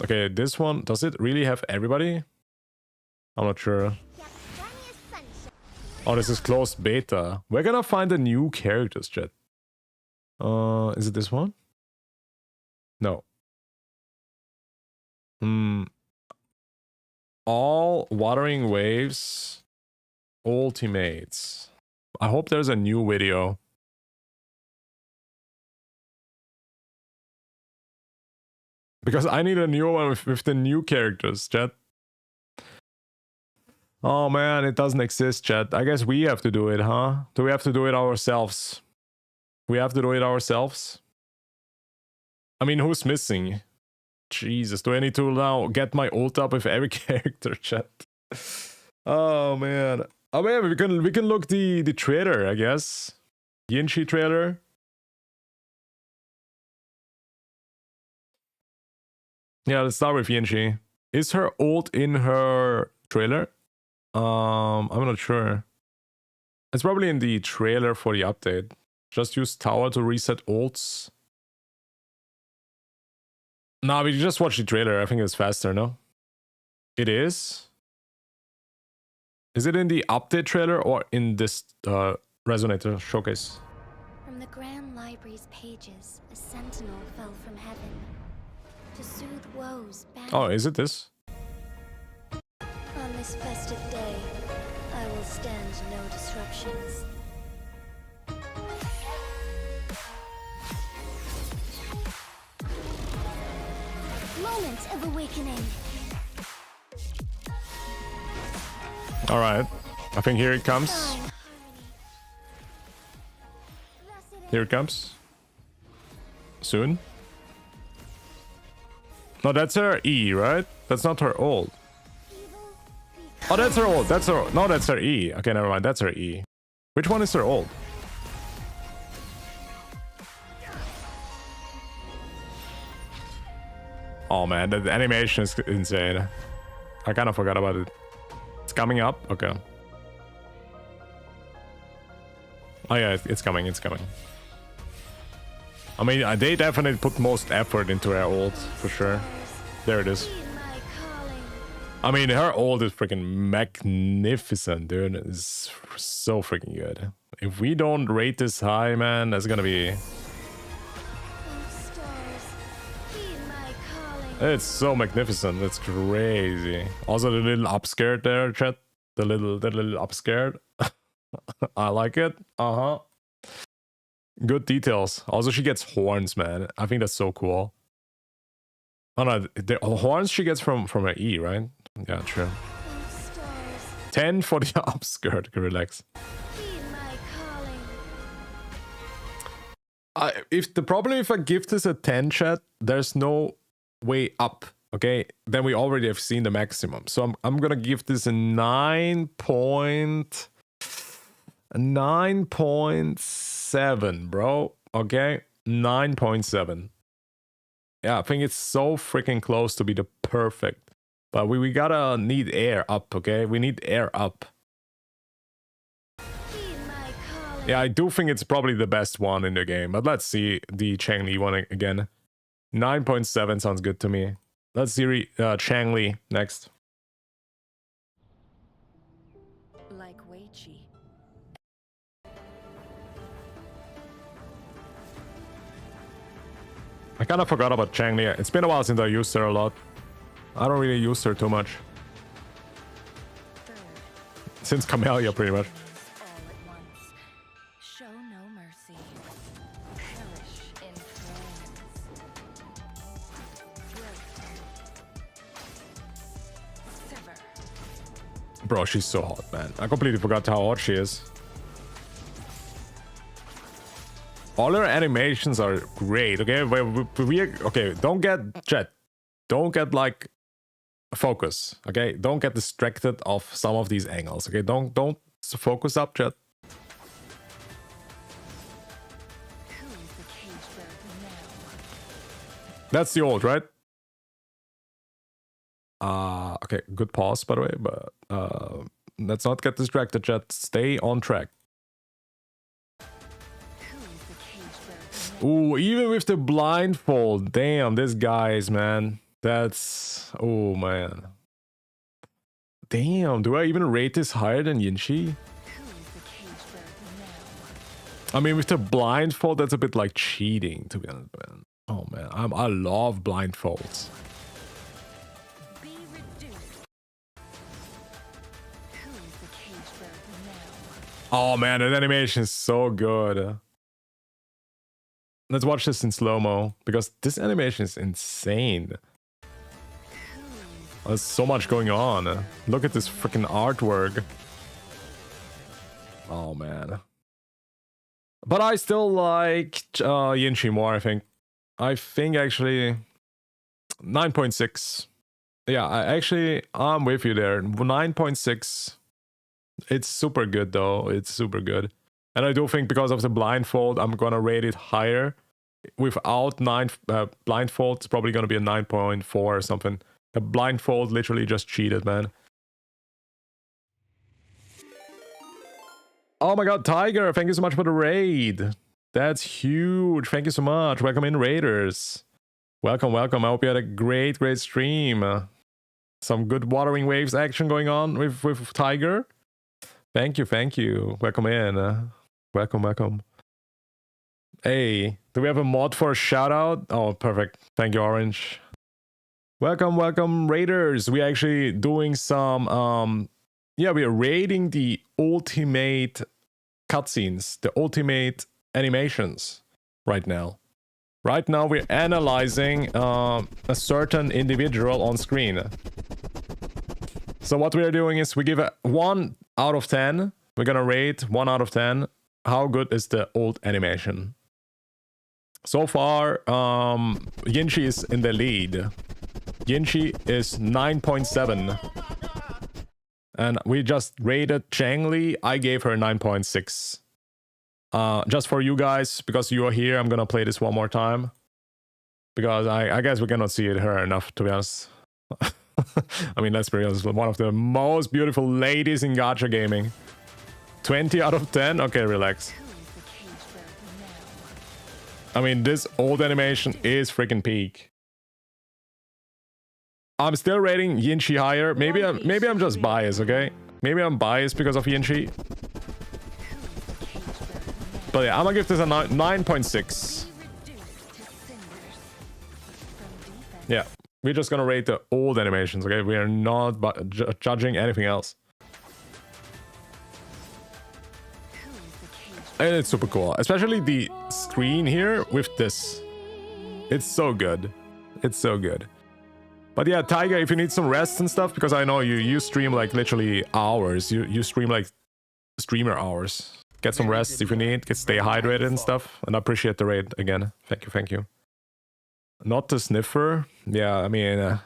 Okay, this one, does it really have everybody? I'm not sure. Oh, this is closed beta. We're gonna find the new characters, chat. Is it this one? No. All Wuthering Waves Ultimates. I hope there's a new video. Because I need a new one with the new characters, chat. Oh man, it doesn't exist, chat. I guess we have to do it, huh? Do we have to do it ourselves? We have to do it ourselves? I mean, who's missing? Jesus, do I need to now get my ult up with every character, chat? Oh man. Oh man, we can look the trailer, I guess. Genshin trailer. Yeah, let's start with Genshin. Is her ult in her trailer? I'm not sure. It's probably in the trailer for the update. Just use tower to reset ults. Nah, we just watch the trailer. I think it's faster, no? It is? Is it in the update trailer or in this Resonator showcase? From the Grand Library's pages, a sentinel fell from heaven to soothe woes. Oh, is it this? On this festive day, I will stand no disruptions. Moment of awakening. All right, I think here it comes. Here it comes. Soon. No, that's her E, right? That's not her ult. Oh, that's her ult. That's her. No, that's her E. Okay, never mind. That's her E. Which one is her ult? Oh man, the animation is insane. I kind of forgot about it. It's coming up. Okay. Oh yeah, it's coming. It's coming. I mean, they definitely put most effort into her ult for sure. There it is. I mean, her ult is freaking magnificent, dude. It's so freaking good. If we don't rate this high, man, that's gonna be... It's so magnificent. It's crazy. Also, the little upskirt there, chat. The little upskirt. I like it. Uh-huh. Good details. Also, she gets horns, man. I think that's so cool. Oh no, the horns she gets from her E, right? Yeah, true. 10 for the upskirt. Relax. If the problem if I give this a 10, chat, there's no way up. Okay, then we already have seen the maximum. So I'm gonna give this a 9.7, bro. Okay, 9.7. Yeah, I think it's so freaking close to be the perfect. But we gotta need air up, okay? We need air up. Yeah, I do think it's probably the best one in the game. But let's see the Changli one again. 9.7 sounds good to me. Let's see Changli next. Like Weiqi. I kind of forgot about Changli. It's been a while since I used her a lot. I don't really use her too much. Since Camellia, pretty much. Show no mercy. Perish in flames. Sever. Bro, she's so hot, man. I completely forgot how hot she is. All her animations are great, okay? Okay, don't get... Chat. Don't get, like... Focus, okay? Don't get distracted of some of these angles, okay? Don't focus up, chat. That's the old, right? Okay, good pause, by the way, but let's not get distracted, chat. Stay on track. Ooh, even with the blindfold, damn, this guy's, man. That's... Oh, man. Damn, do I even rate this higher than Yinshi? I mean, with the blindfold, that's a bit like cheating, to be honest, man. Oh, man, I love blindfolds. Oh, man, that animation is so good. Let's watch this in slow-mo, because this animation is insane. There's so much going on. Look at this freaking artwork. Oh, man. But I still like Yinshi more, I think. I think, actually, 9.6. Yeah, I'm with you there. 9.6. It's super good though. It's super good. And I do think because of the blindfold, I'm gonna rate it higher. Without blindfold, it's probably gonna be a 9.4 or something. The blindfold literally just cheated, man. Oh my god, Tiger, thank you so much for the raid. That's huge. Thank you so much. Welcome in, Raiders. Welcome, welcome. I hope you had a great stream. Some good Wuthering Waves action going on with Tiger. Thank you, thank you. Welcome in. Welcome, welcome. Hey, do we have a mod for a shout out? Oh, perfect. Thank you, Orange. Welcome, welcome, Raiders. We're actually doing some yeah, we are raiding the ultimate cutscenes, the ultimate animations right now. Right now we're analyzing a certain individual on screen. So what we are doing is we give a 1 out of 10. We're gonna rate 1 out of 10. How good is the old animation? So far, Yinchi is in the lead. Yinchi is 9.7. And we just rated Changli. I gave her 9.6. Just for you guys, because you are here, I'm gonna play this one more time. Because I guess we cannot see her enough, to be honest. I mean, let's be honest, one of the most beautiful ladies in Gacha gaming. 20 out of 10? Okay, relax. I mean, this old animation is freaking peak. I'm still rating Yinchi higher. Maybe I'm just biased, okay? Maybe I'm biased because of Yinchi. But yeah, I'm gonna give this a 9.6. Yeah, we're just gonna rate the old animations, okay? We are not judging anything else. And it's super cool, especially the screen here with this. It's so good. It's so good. But yeah, Tiger, if you need some rest and stuff, because I know you stream like literally hours. You stream like streamer hours. Get some rest if you need. Stay hydrated and stuff. And I appreciate the raid again. Thank you, thank you. Not the sniffer. Yeah, I mean,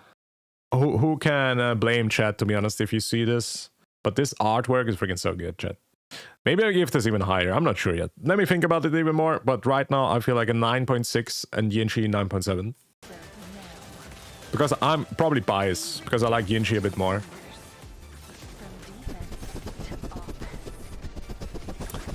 who can blame chat, to be honest, if you see this? But this artwork is freaking so good, chat. Maybe I'll give this even higher. I'm not sure yet. Let me think about it even more. But right now, I feel like a 9.6 and Yinchi 9.7. Because I'm probably biased, because I like Yinchi a bit more.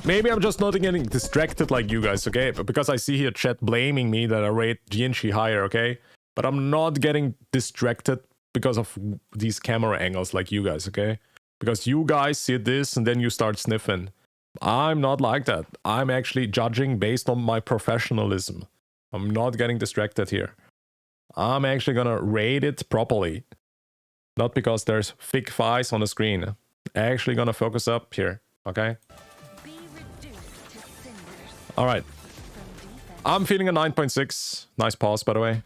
Maybe I'm just not getting distracted like you guys, okay? Because I see here chat blaming me that I rate Yinchi higher, okay? But I'm not getting distracted because of these camera angles like you guys, okay? Because you guys see this and then you start sniffing. I'm not like that. I'm actually judging based on my professionalism. I'm not getting distracted here. I'm actually gonna rate it properly. Not because there's thick thighs on the screen. Actually gonna focus up here, okay? Alright. I'm feeling a 9.6. Nice pause, by the way.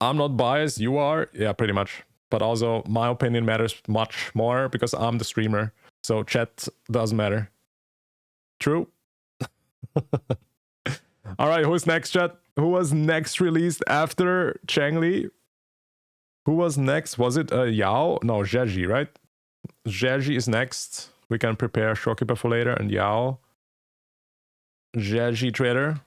I'm not biased, you are? Yeah, pretty much. But also, my opinion matters much more because I'm the streamer. So chat doesn't matter. True? Alright, who's next, chat? Who was next released after Changli? Who was next? Was it Yao? No, Zheji, right? Zheji is next. We can prepare Showkeeper for later. And Yao. Zheji Trader.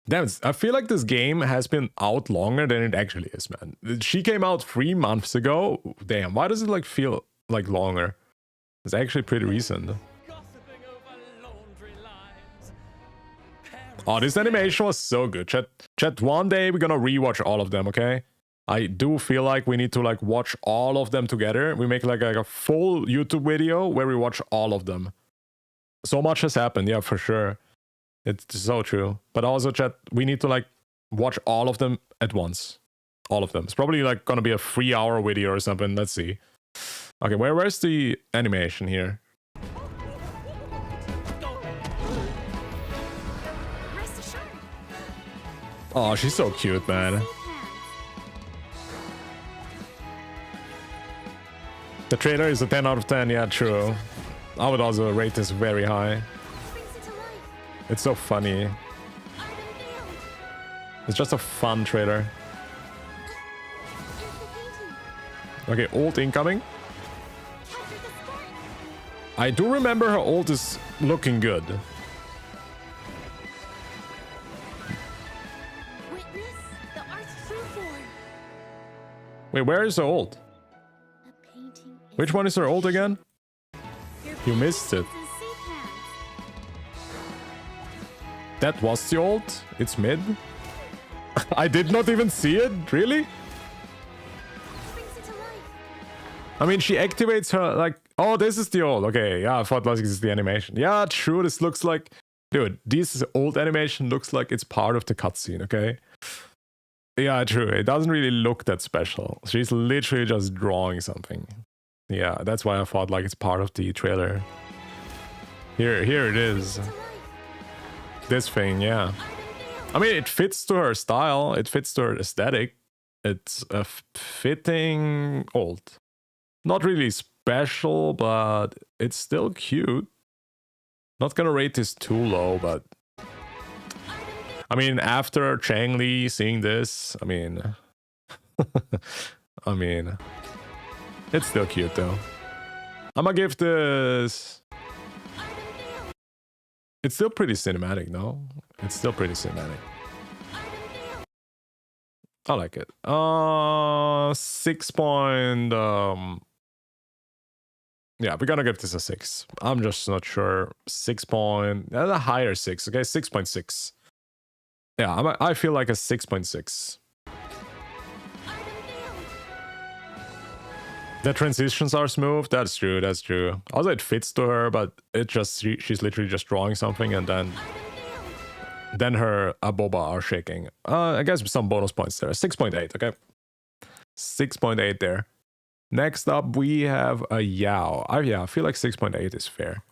Damn, I feel like this game has been out longer than it actually is, man. She came out 3 months ago. Damn, why does it like feel like longer? It's actually pretty recent. Oh, this animation was so good. Chat, one day we're gonna rewatch all of them, okay? I do feel like we need to like watch all of them together. We make like a full YouTube video where we watch all of them. So much has happened, yeah, for sure. It's so true. But also, chat, we need to like watch all of them at once. All of them. It's probably like gonna be a 3-hour video or something. Let's see. Okay, where's the animation here? Oh, she's so cute, man. The trailer is a 10 out of 10, yeah, true. I would also rate this very high. It's so funny. It's just a fun trailer. Okay, ult incoming. I do remember her ult is looking good. Wait, where is her ult? Which one is her ult again? You missed it. That was the ult? It's mid? I did not even see it? Really? I mean, she activates her like... Oh, this is the ult. Okay, yeah, I thought this is the animation. Yeah, true, this looks like... Dude, this old animation looks like it's part of the cutscene, okay? Yeah, true. It doesn't really look that special. She's literally just drawing something. Yeah, that's why I thought like it's part of the trailer. Here it is. This thing, yeah. I mean, it fits to her style. It fits to her aesthetic. It's a fitting ult. Not really special, but it's still cute. Not gonna rate this too low, but... I mean, after Chang Li seeing this, I mean... I mean... It's still cute, though. I'm gonna give this... It's still pretty cinematic, no? It's still pretty cinematic. I like it. 6 point... Yeah, we're gonna give this a 6. I'm just not sure. 6 point... a higher 6, okay? 6.6. Yeah, I feel like a 6.6. The transitions are smooth. That's true. That's true. Also, it fits to her, but it just she's literally just drawing something, and then her aboba are shaking. I guess some bonus points there. 6.8. Okay, 6.8 there. Next up, we have a Yao. Yeah, I feel like 6.8 is fair.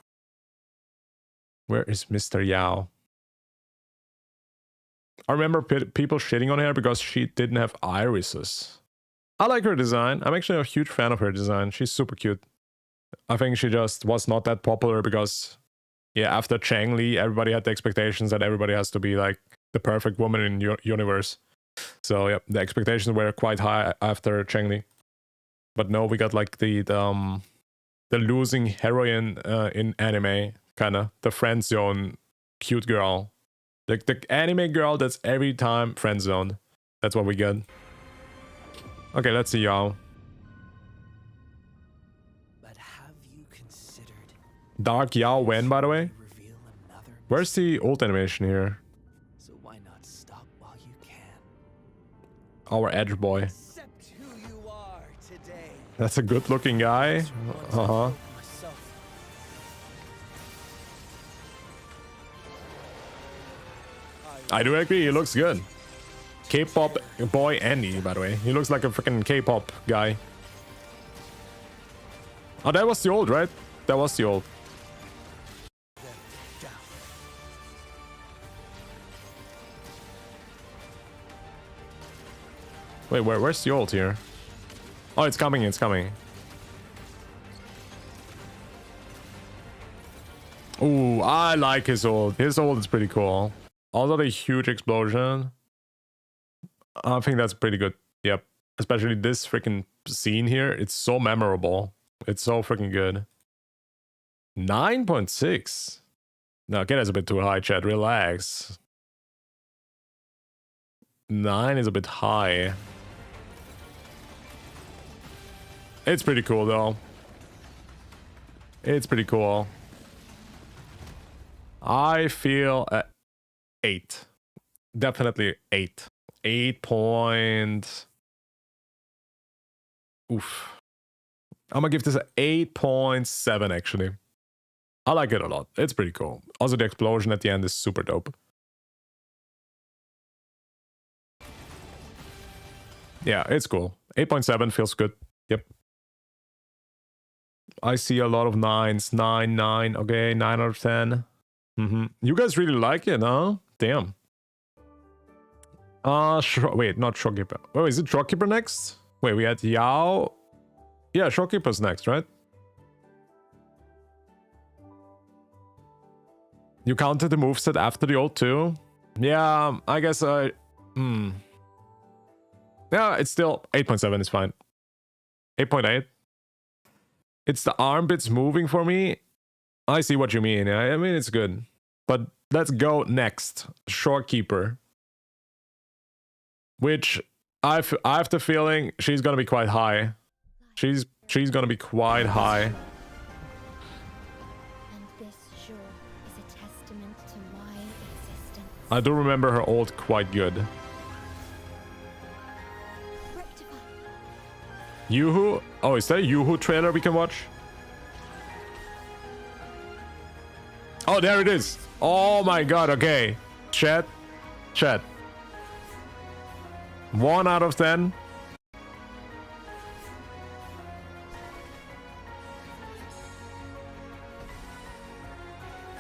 Where is Mr. Yao? I remember people shitting on her because she didn't have irises. I like her design. I'm actually a huge fan of her design. She's super cute. I think she just was not that popular because, yeah, after Chang Li, everybody had the expectations that everybody has to be like the perfect woman in universe. So yeah, the expectations were quite high after Chang Li. But no, we got like the losing heroine in anime, kind of the friend zone cute girl. Like the anime girl that's every time friend zoned. That's what we get. Okay, let's see Yao. But have you considered Dark Yao when, by the way? Where's the ult animation here? So why not stop while you can? Our edge boy. Accept who you are today. That's a good looking guy. Uh-huh. I do agree, he looks good. K-pop boy Andy, by the way. He looks like a freaking K-pop guy. Oh, that was the old, right? That was the old. Wait, where's the old here? Oh, it's coming, it's coming. Ooh, I like his old. His old is pretty cool. Also the huge explosion. I think that's pretty good. Yep. Especially this freaking scene here. It's so memorable. It's so freaking good. 9.6. No, okay, that's a bit too high, chat. Relax. 9 is a bit high. It's pretty cool, though. It's pretty cool. I feel 8. Definitely 8. 8 point... Oof. I'm gonna give this an 8.7, actually. I like it a lot. It's pretty cool. Also, the explosion at the end is super dope. Yeah, it's cool. 8.7 feels good. Yep. I see a lot of 9s. 9, 9. Okay, 9 out of 10. You guys really like it, huh? Damn. Wait, not Shopkeeper. Oh, is it Shopkeeper next? Wait, we had Yao. Yeah, Shopkeeper's next, right? You counted the moveset after the ult too? Yeah, I guess Yeah, it's still 8.7 is fine. 8.8. It's the armpits moving for me. I see what you mean. I mean, it's good. But let's go next. Shorekeeper. Which I have the feeling she's gonna be quite high. She's gonna be quite high. And this shore is a testament to my existence. I do remember her ult quite good. Rectify. Yoo-hoo? Oh, is that a Yoo-hoo trailer we can watch? Oh, there it is. Oh my god, okay. Chat. 1 out of 10.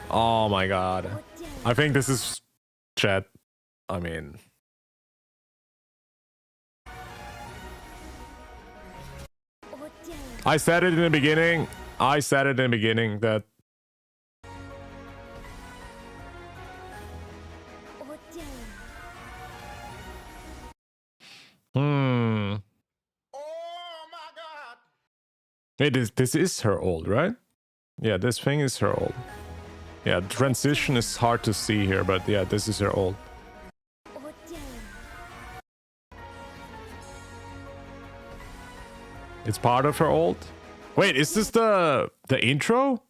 Oh my god. I think this is chat. I mean... I said it in the beginning. That... Wait, this is her old, right? Yeah, this thing is her old. Yeah, transition is hard to see here, but yeah, this is her old. It's part of her old? Wait, is this the intro?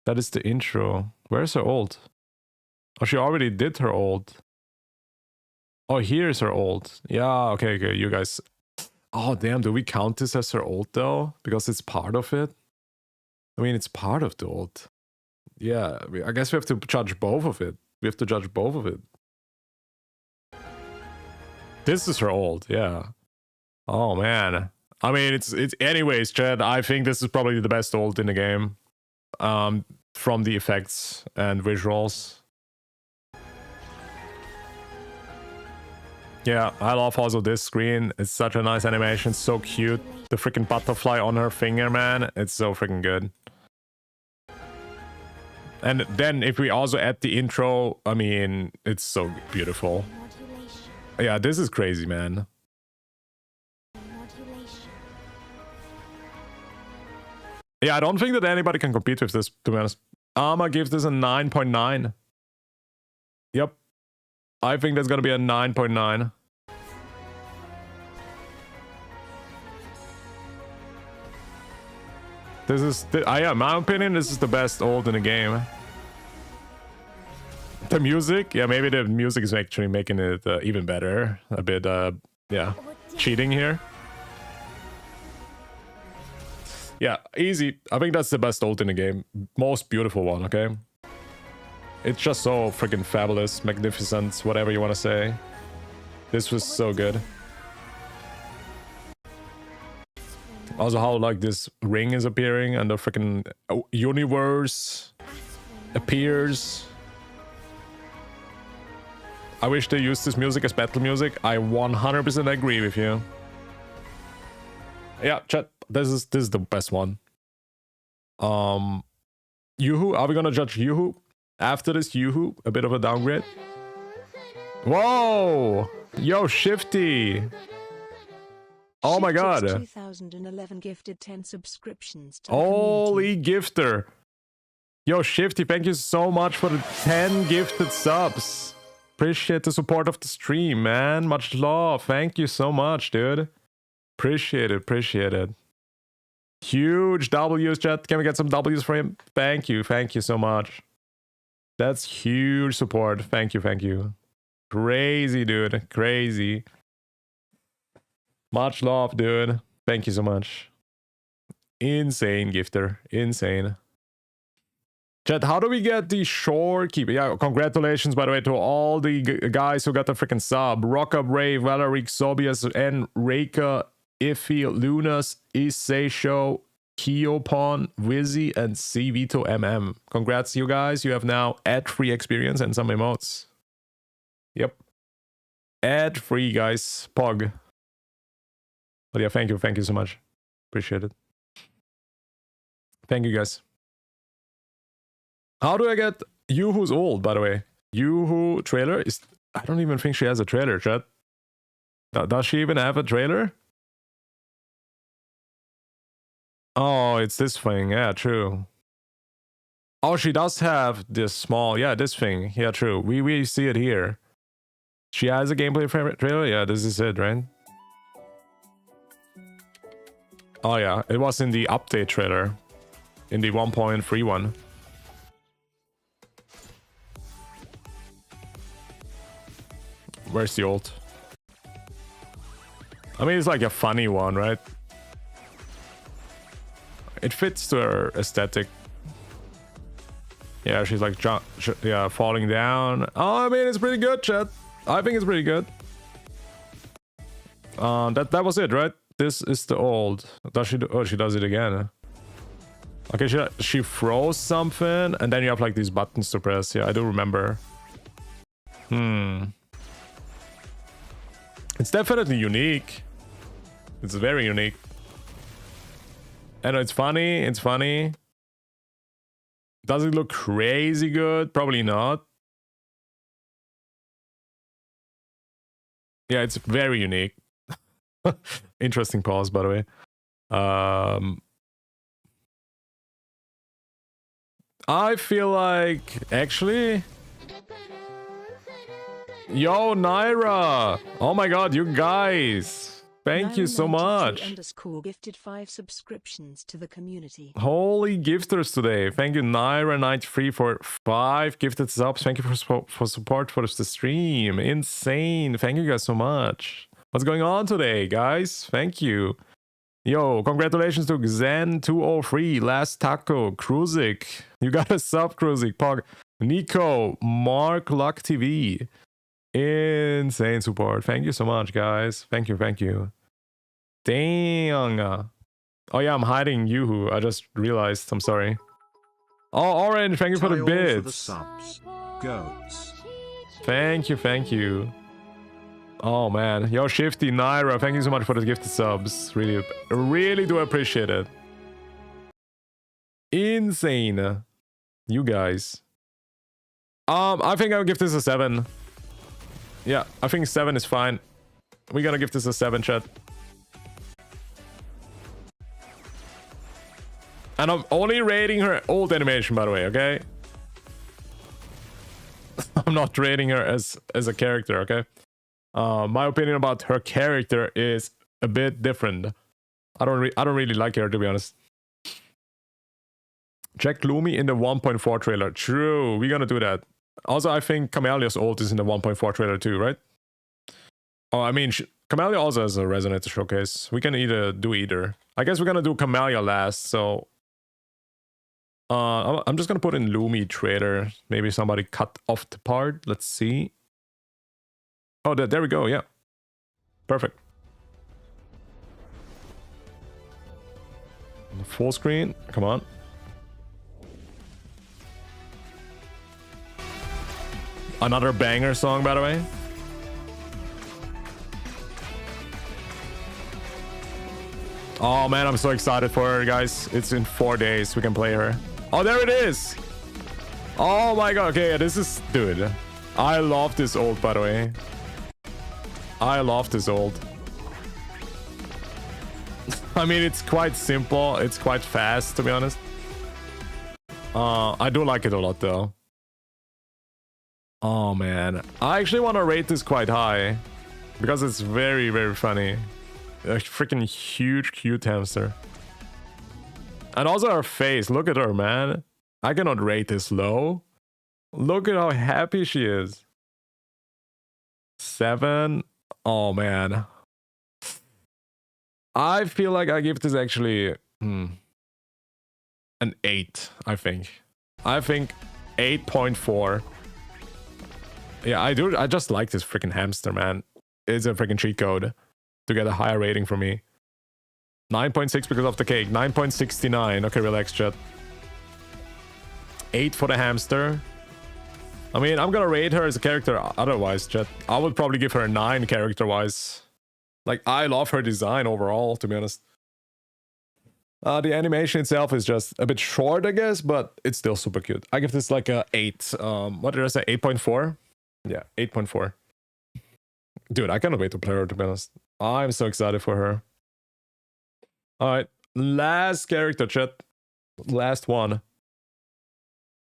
That is the intro. Where's her old? Oh, she already did her old. Oh, here's her old. Yeah, okay, you guys... Oh, damn, do we count this as her ult, though? Because it's part of it? I mean, it's part of the ult. Yeah, I guess we have to judge both of it. This is her ult, yeah. Oh, man. I mean, it's anyways, Chad, I think this is probably the best ult in the game. From the effects and visuals. Yeah, I love also this screen. It's such a nice animation, so cute. The freaking butterfly on her finger, man. It's so freaking good. And then if we also add the intro, I mean, it's so beautiful. Yeah, this is crazy, man. Yeah, I don't think that anybody can compete with this, to be honest. Arma gives this a 9.9. Yep. I think that's gonna be a 9.9. This is, in my opinion, this is the best ult in the game. The music, yeah, maybe the music is actually making it even better. A bit, yeah, cheating here. Yeah, easy. I think that's the best ult in the game. Most beautiful one, okay? It's just so freaking fabulous, magnificent, whatever you want to say. This was so good. Also how like this ring is appearing and the freaking universe appears. I wish they used this music as battle music. I 100% agree with you. Yeah, chat. This is the best one. Yoo-hoo, are we gonna judge Yoo-hoo? After this Yoo-hoo, a bit of a downgrade. Whoa! Yo, Shifty! Oh my god. 2011 gifted 10 subscriptions to Holy gifter. Yo, Shifty, thank you so much for the 10 gifted subs. Appreciate the support of the stream, man. Much love. Thank you so much, dude. Appreciate it. Huge W's, chat. Can we get some W's for him? Thank you so much. That's huge support. Thank you. Crazy, dude. Crazy. Much love, dude. Thank you so much. Insane gifter. Insane. Chat, how do we get the shorekeeper? Yeah, congratulations, by the way, to all the guys who got the freaking sub. Rockup Ray, Valeric, Sobias, N, Reika, Iffy, Lunas, Isseisho, Kiopon, Wizzy, and CVito MM. Congrats, you guys. You have now ad-free experience and some emotes. Yep. Ad-free, guys. Pog. But yeah, thank you so much. Appreciate it. Thank you, guys. How do I get Yoo-hoo's old, by the way? Yoo-hoo trailer is... I don't even think she has a trailer, chat. Does she even have a trailer? Oh, it's this thing. Yeah, true. Oh, she does have this small. Yeah, this thing. Yeah, true. We see it here. She has a gameplay trailer. Yeah, this is it, right? Oh yeah, it was in the update trailer, in the 1.3 one. Where's the ult? I mean, it's like a funny one, right? It fits to her aesthetic. Yeah, she's like falling down. Oh, I mean, it's pretty good, chat. I think it's pretty good. That was it, right? This is the old. Does she do? Oh, she does it again. Okay, she throws something, and then you have like these buttons to press. Yeah, I do remember. It's definitely unique. It's very unique. And it's funny. It's funny. Does it look crazy good? Probably not. Yeah, it's very unique. Interesting pause, by the way. I feel like actually. Yo, Naira! Oh my god, you guys! Thank you so much! _ gifted 5 subscriptions to the community. Holy gifters today. Thank you, Naira93, for 5 gifted subs. Thank you for support for the stream. Insane. Thank you guys so much. What's going on today, guys? Thank you. Yo, congratulations to Xen203, Last Taco, Cruzik. You got a sub, Cruzik. Pog, Nico, Mark Luck TV. Insane support. Thank you so much, guys. Thank you, thank you. Dang. Oh yeah, I'm hiding Yoo-hoo. I just realized. I'm sorry. Oh, Orange, thank you for the bits. For the subs. Goats. Thank you, thank you. Oh man. Yo, Shifty, Naira, thank you so much for the gifted subs. Really do appreciate it. Insane. You guys. I think I'll give this a 7. Yeah, I think 7 is fine. We're gonna give this a 7, chat. And I'm only rating her old animation, by the way, okay? I'm not rating her as a character, okay? My opinion about her character is a bit different. I don't really like her, to be honest. Check Gloomy in the 1.4 trailer. True, we're gonna do that. Also, I think Camellia's ult is in the 1.4 trailer too, right? Oh, I mean, Camellia also has a Resonator showcase. We can do either. I guess we're gonna do Camellia last, so... I'm just gonna put in Lumi trailer. Maybe somebody cut off the part. Let's see. Oh, there we go, yeah. Perfect. Full screen, come on. Another banger song, by the way. Oh man, I'm so excited for her, guys. It's in 4 days. We can play her. Oh, there it is. Oh my god. Okay, this is... Dude. I love this ult, by the way. I love this ult. I mean, it's quite simple. It's quite fast, to be honest. I do like it a lot, though. Oh man, I actually want to rate this quite high because it's very, very funny. A freaking huge, cute hamster. And also her face. Look at her, man. I cannot rate this low. Look at how happy she is. 7. Oh man. I feel like I give this actually an 8. I think 8.4. Yeah, I just like this freaking hamster, man. It's a freaking cheat code to get a higher rating from me. 9.6 because of the cake. 9.69. Okay, relax, chat. 8 for the hamster. I mean, I'm gonna rate her as a character otherwise, chat. I would probably give her a 9 character-wise. Like, I love her design overall, to be honest. The animation itself is just a bit short, I guess, but it's still super cute. I give this like a 8. What did I say? 8.4? Yeah, 8.4. Dude, I cannot wait to play her, to be honest. I'm so excited for her. Alright, last character, chat. Last one.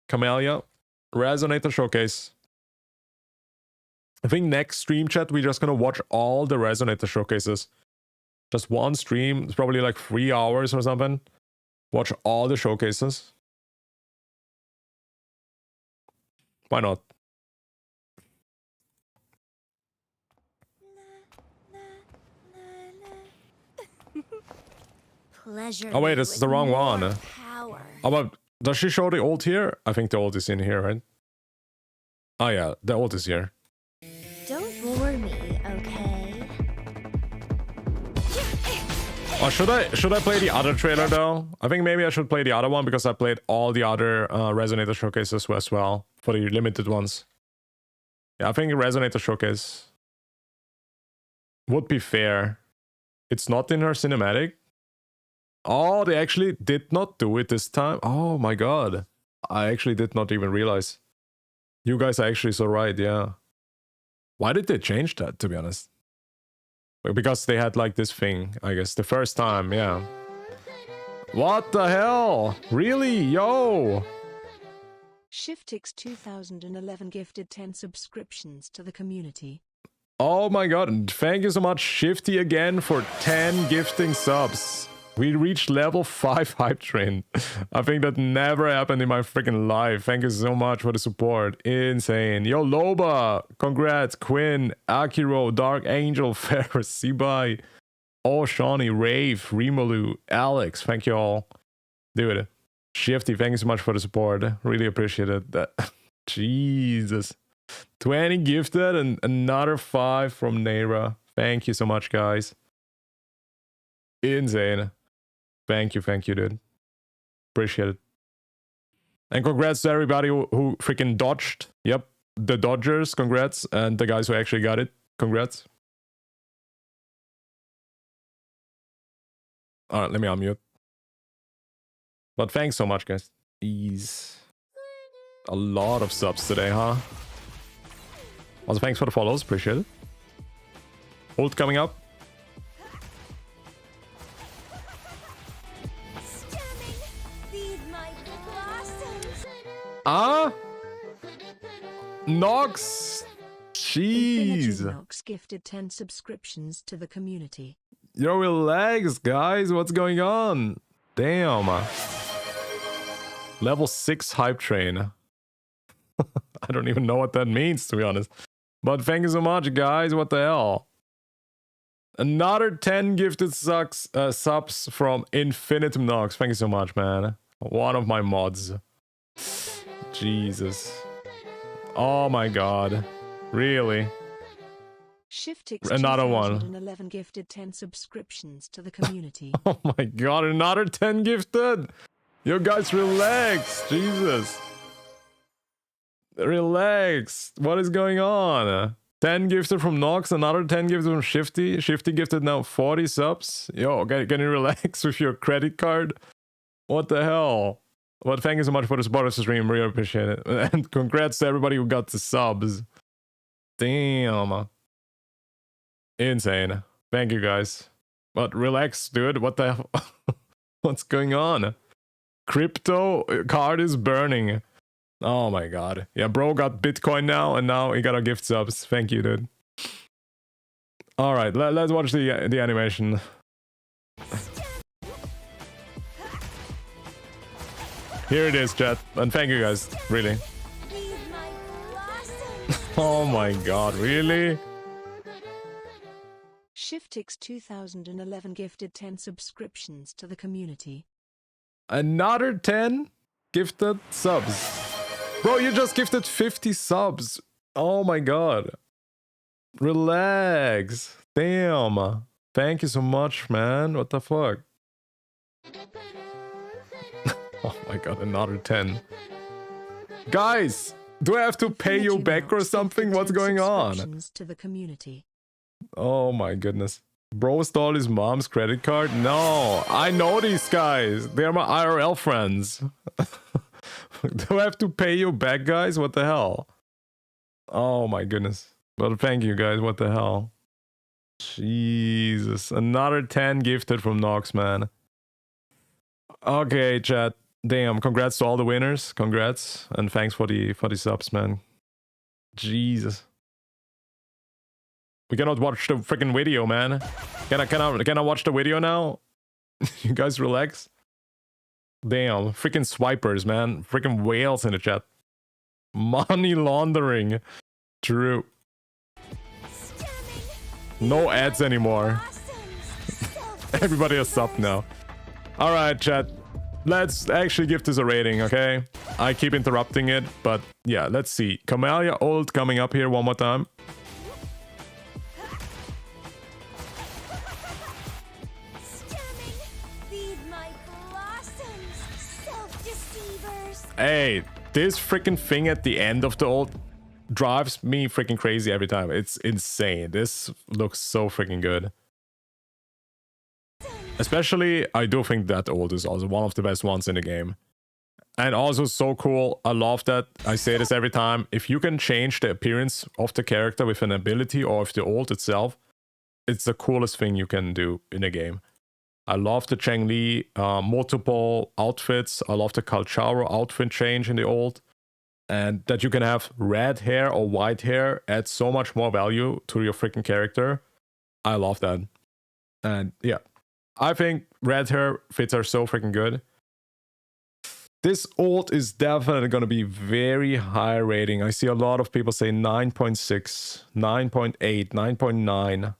Camellia. Resonator Showcase. I think next stream, chat, we're just gonna watch all the Resonator Showcases. Just one stream. It's probably like 3 hours or something. Watch all the showcases. Why not? Pleasure. Oh wait, this is the wrong one. Power. Oh, but does she show the ult here? I think the ult is in here, right? Oh yeah, the ult is here. Don't bore me, okay? Oh, should I play the other trailer though? I think maybe I should play the other one because I played all the other Resonator Showcases as well for the limited ones. Yeah, I think Resonator Showcase would be fair. It's not in her cinematic. Oh, they actually did not do it this time. Oh my god. I actually did not even realize. You guys are actually so right, yeah. Why did they change that, to be honest? Because they had like this thing, I guess, the first time, yeah. What the hell? Really? Yo! Shiftix 2011 gifted 10 subscriptions to the community. Oh my god, thank you so much, Shifty, again for 10 gifting subs. We reached level 5 hype train. I think that never happened in my freaking life. Thank you so much for the support. Insane. Yo, Loba. Congrats. Quinn, Akiro, Dark Angel, Ferris, Sebai, Oh, Shawnee, Rave, Rimolu, Alex. Thank you all. Dude. Shifty, thank you so much for the support. Really appreciate it. Jesus. 20 gifted and another 5 from Naira. Thank you so much, guys. Insane. Thank you, dude. Appreciate it. And congrats to everybody who freaking dodged. Yep, the Dodgers, congrats. And the guys who actually got it, congrats. Alright, let me unmute. But thanks so much, guys. Ease. A lot of subs today, huh? Also, thanks for the follows, appreciate it. Ult coming up. Nox. Jeez. Nox gifted 10 subscriptions to the community. Yo, relax, guys. What's going on? Damn. Level 6 hype train. I don't even know what that means, to be honest. But thank you so much, guys. What the hell? Another 10 gifted subs from Infinitum Nox. Thank you so much, man. One of my mods. Jesus. Oh my god. Really? Shiftix Another one. 2011 gifted 10 subscriptions to the community. Oh my god, another 10 gifted! You guys relax! Jesus. Relax. What is going on? 10 gifted from Nox, another 10 gifted from Shifty. Shifty gifted now 40 subs. Yo, can you relax with your credit card? What the hell? But thank you so much for the support of the stream. Really appreciate it. And congrats to everybody who got the subs. Damn. Insane. Thank you, guys. But relax, dude. What the hell? What's going on? Crypto card is burning. Oh my god. Yeah, bro got Bitcoin now, and now he got a gift subs. Thank you, dude. Alright, let's watch the animation. Here it is, chat. And thank you guys, really. Oh my god, really? Shiftix 2011 gifted 10 subscriptions to the community. Another 10 gifted subs. Bro, you just gifted 50 subs. Oh my god. Relax. Damn. Thank you so much, man. What the fuck? Oh my god, another 10. Guys, do I have to pay you back or something? What's going on? To the community. Oh my goodness. Bro stole his mom's credit card? No, I know these guys. They're my IRL friends. Do I have to pay you back, guys? What the hell? Oh my goodness. Well, thank you guys. What the hell? Jesus. Another 10 gifted from Nox, man. Okay, chat. Damn, congrats to all the winners. Congrats. And thanks for the subs, man. Jesus. We cannot watch the freaking video, man. Can I watch the video now? You guys relax. Damn, freaking swipers, man. Freaking whales in the chat. Money laundering. True. No ads anymore. Everybody is sub now. Alright, chat. Let's actually give this a rating, okay? I keep interrupting it, but yeah, let's see. Camellia ult coming up here one more time. Hey, this freaking thing at the end of the ult drives me freaking crazy every time. It's insane. This looks so freaking good. Especially, I do think that ult is also one of the best ones in the game. And also so cool. I love that. I say this every time. If you can change the appearance of the character with an ability or with the ult itself, it's the coolest thing you can do in a game. I love the Cheng-Li multiple outfits. I love the Kalcharo outfit change in the ult. And that you can have red hair or white hair adds so much more value to your freaking character. I love that. And yeah, I think red hair fits are so freaking good. This ult is definitely going to be very high rating. I see a lot of people say 9.6, 9.8, 9.9.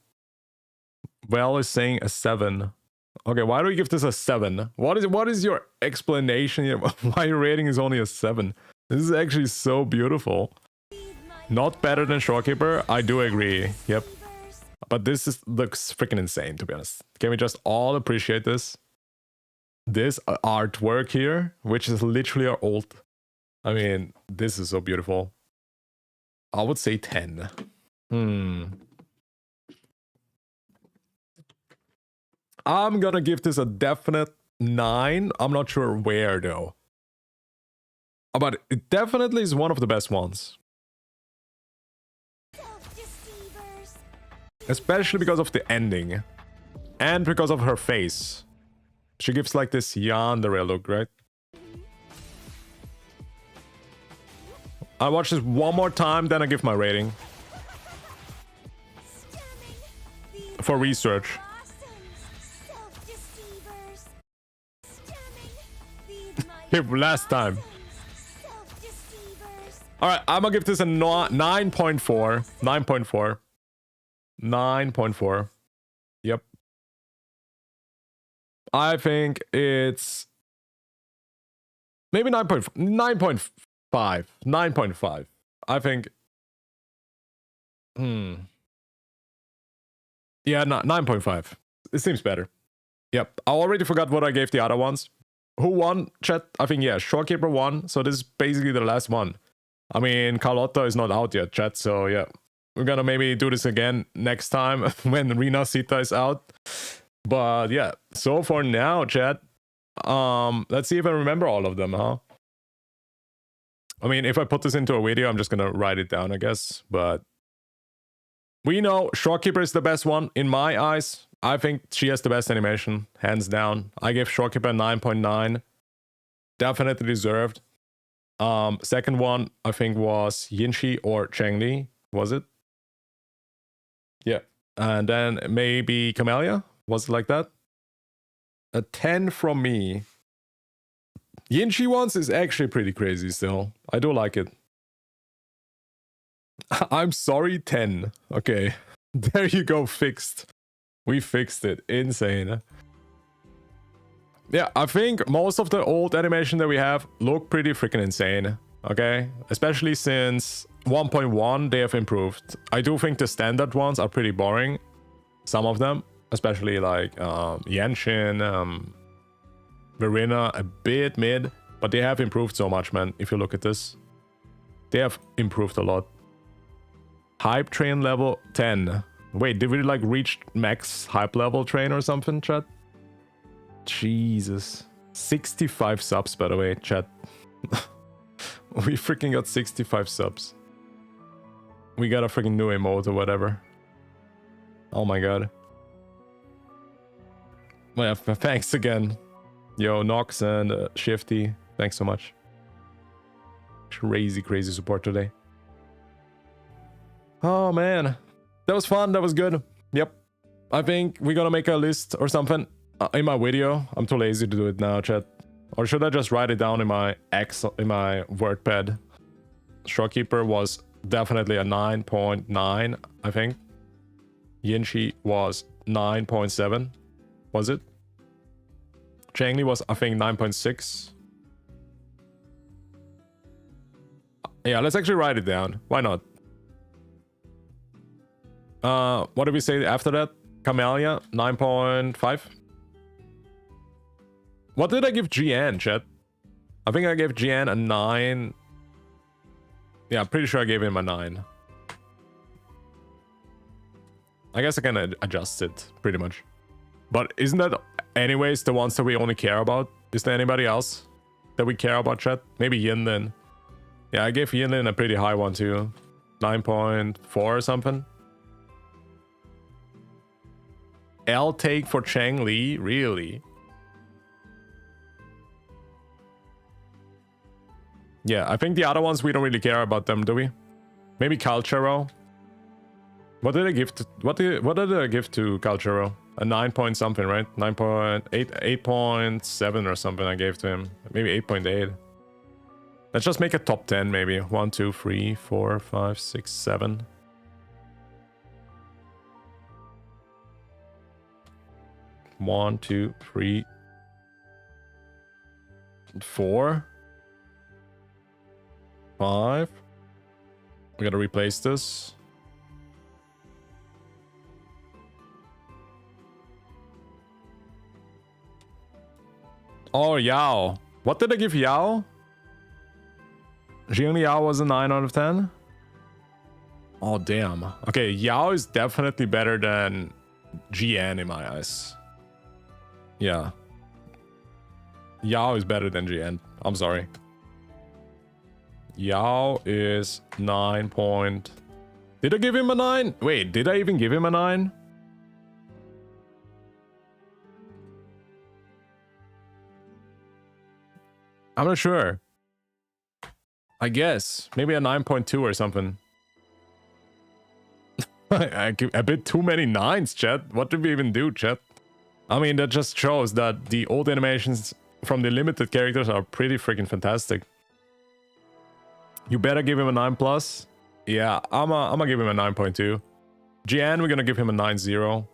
Well is saying a 7. Okay, why do we give this a 7? What is your explanation here? Why your rating is only a 7? This is actually so beautiful. Not better than Shorekeeper, I do agree. Yep. But this looks freaking insane, to be honest. Can we just all appreciate this? This artwork here, which is literally our ult. I mean, this is so beautiful. I would say 10. I'm gonna give this a definite 9. I'm not sure where though. But it definitely is one of the best ones. Especially because of the ending. And because of her face. She gives like this yandere look, right? I watch this one more time, then I give my rating. For research. Last time. Alright, I'm gonna give this a 9.4. 9.4. 9.4. Yep. I think it's maybe 9.5. 9.5. I think. Yeah, 9.5. It seems better. Yep. I already forgot what I gave the other ones. Who won, chat? I think, yeah, Shorekeeper won. So this is basically the last one. I mean, Carlotta is not out yet, chat. So yeah, we're gonna maybe do this again next time when Rina Sita is out. But yeah, so for now, chat, let's see if I remember all of them, huh? I mean, if I put this into a video, I'm just gonna write it down, I guess. But we know Shorekeeper is the best one in my eyes. I think she has the best animation, hands down. I gave Shorekeeper 9.9. Definitely deserved. Second one, I think, was Yinshi or Cheng-Li. Was it? Yeah. And then maybe Camellia. Was it like that? A 10 from me. Yinshi ones is actually pretty crazy still. I do like it. I'm sorry, 10. Okay. There you go, fixed. We fixed it. Insane. Yeah, I think most of the old animation that we have look pretty freaking insane. Okay? Especially since 1.1 they have improved. I do think the standard ones are pretty boring. Some of them. Especially like Genshin, Verena, a bit mid. But they have improved so much, man. If you look at this. They have improved a lot. Hype train level 10. Wait, did we like reach max hype level train or something, chat? Jesus. 65 subs, by the way, chat. We freaking got 65 subs. We got a freaking new emote or whatever. Oh my god. Well, yeah, thanks again. Yo, Nox and Shifty. Thanks so much. Crazy, crazy support today. Oh man. That was fun. That was good. Yep. I think we're gonna make a list or something in my video. I'm too lazy to do it now, chat. Or should I just write it down in my WordPad? Shopkeeper was definitely a 9.9, I think. Yinshi was 9.7. Was it? Changli was, I think, 9.6. Yeah, let's actually write it down. Why not? What did we say after that? Camellia, 9.5. What did I give GN, chat? I think I gave GN a 9. Yeah, I'm pretty sure I gave him a 9. I guess I can adjust it, pretty much. But isn't that anyways the ones that we only care about? Is there anybody else that we care about, chat? Maybe Yinlin. Yeah, I gave Yinlin a pretty high one too. 9.4 or something. L take for Changli, really? Yeah, I think the other ones we don't really care about them, do we? Maybe Culturo. What did I give to what did I give to Culturo? A 9 point something, right? 9.8, 8.7 or something I gave to him. Maybe 8.8. Let's just make a top 10 maybe. 1, 2, 3, 4, 5, 6, 7. 1, 2, 3, 4, 5. We gotta replace this. Oh, Yao. What did I give Yao? Jing Yao was a 9 out of 10. Oh, damn. Okay, Yao is definitely better than GN in my eyes. Yeah. Yao is better than GN. I'm sorry. Yao is 9 point... Did I give him a 9? Wait, did I even give him a 9? I'm not sure. I guess. Maybe a 9.2 or something. I give a bit too many 9s, chat. What did we even do, chat? I mean, that just shows that the old animations from the limited characters are pretty freaking fantastic. You better give him a 9 plus. Yeah, I'm gonna give him a 9.2. GN, we're gonna give him a 9.0.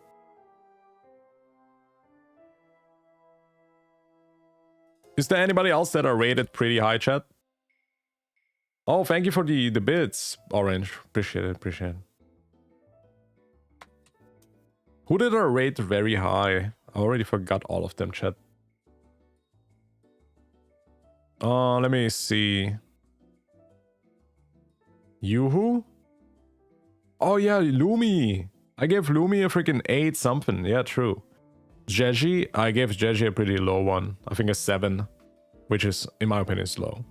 Is there anybody else that are rated pretty high, chat? Oh, thank you for the bits, Orange. Appreciate it, appreciate it. Who did I rate very high? I already forgot all of them, chat. Let me see. Yoo-hoo? Oh yeah, Lumi. I gave Lumi a freaking 8 something. Yeah, true. Jeji, I gave Jeji a pretty low one. I think a 7, which is, in my opinion, is low.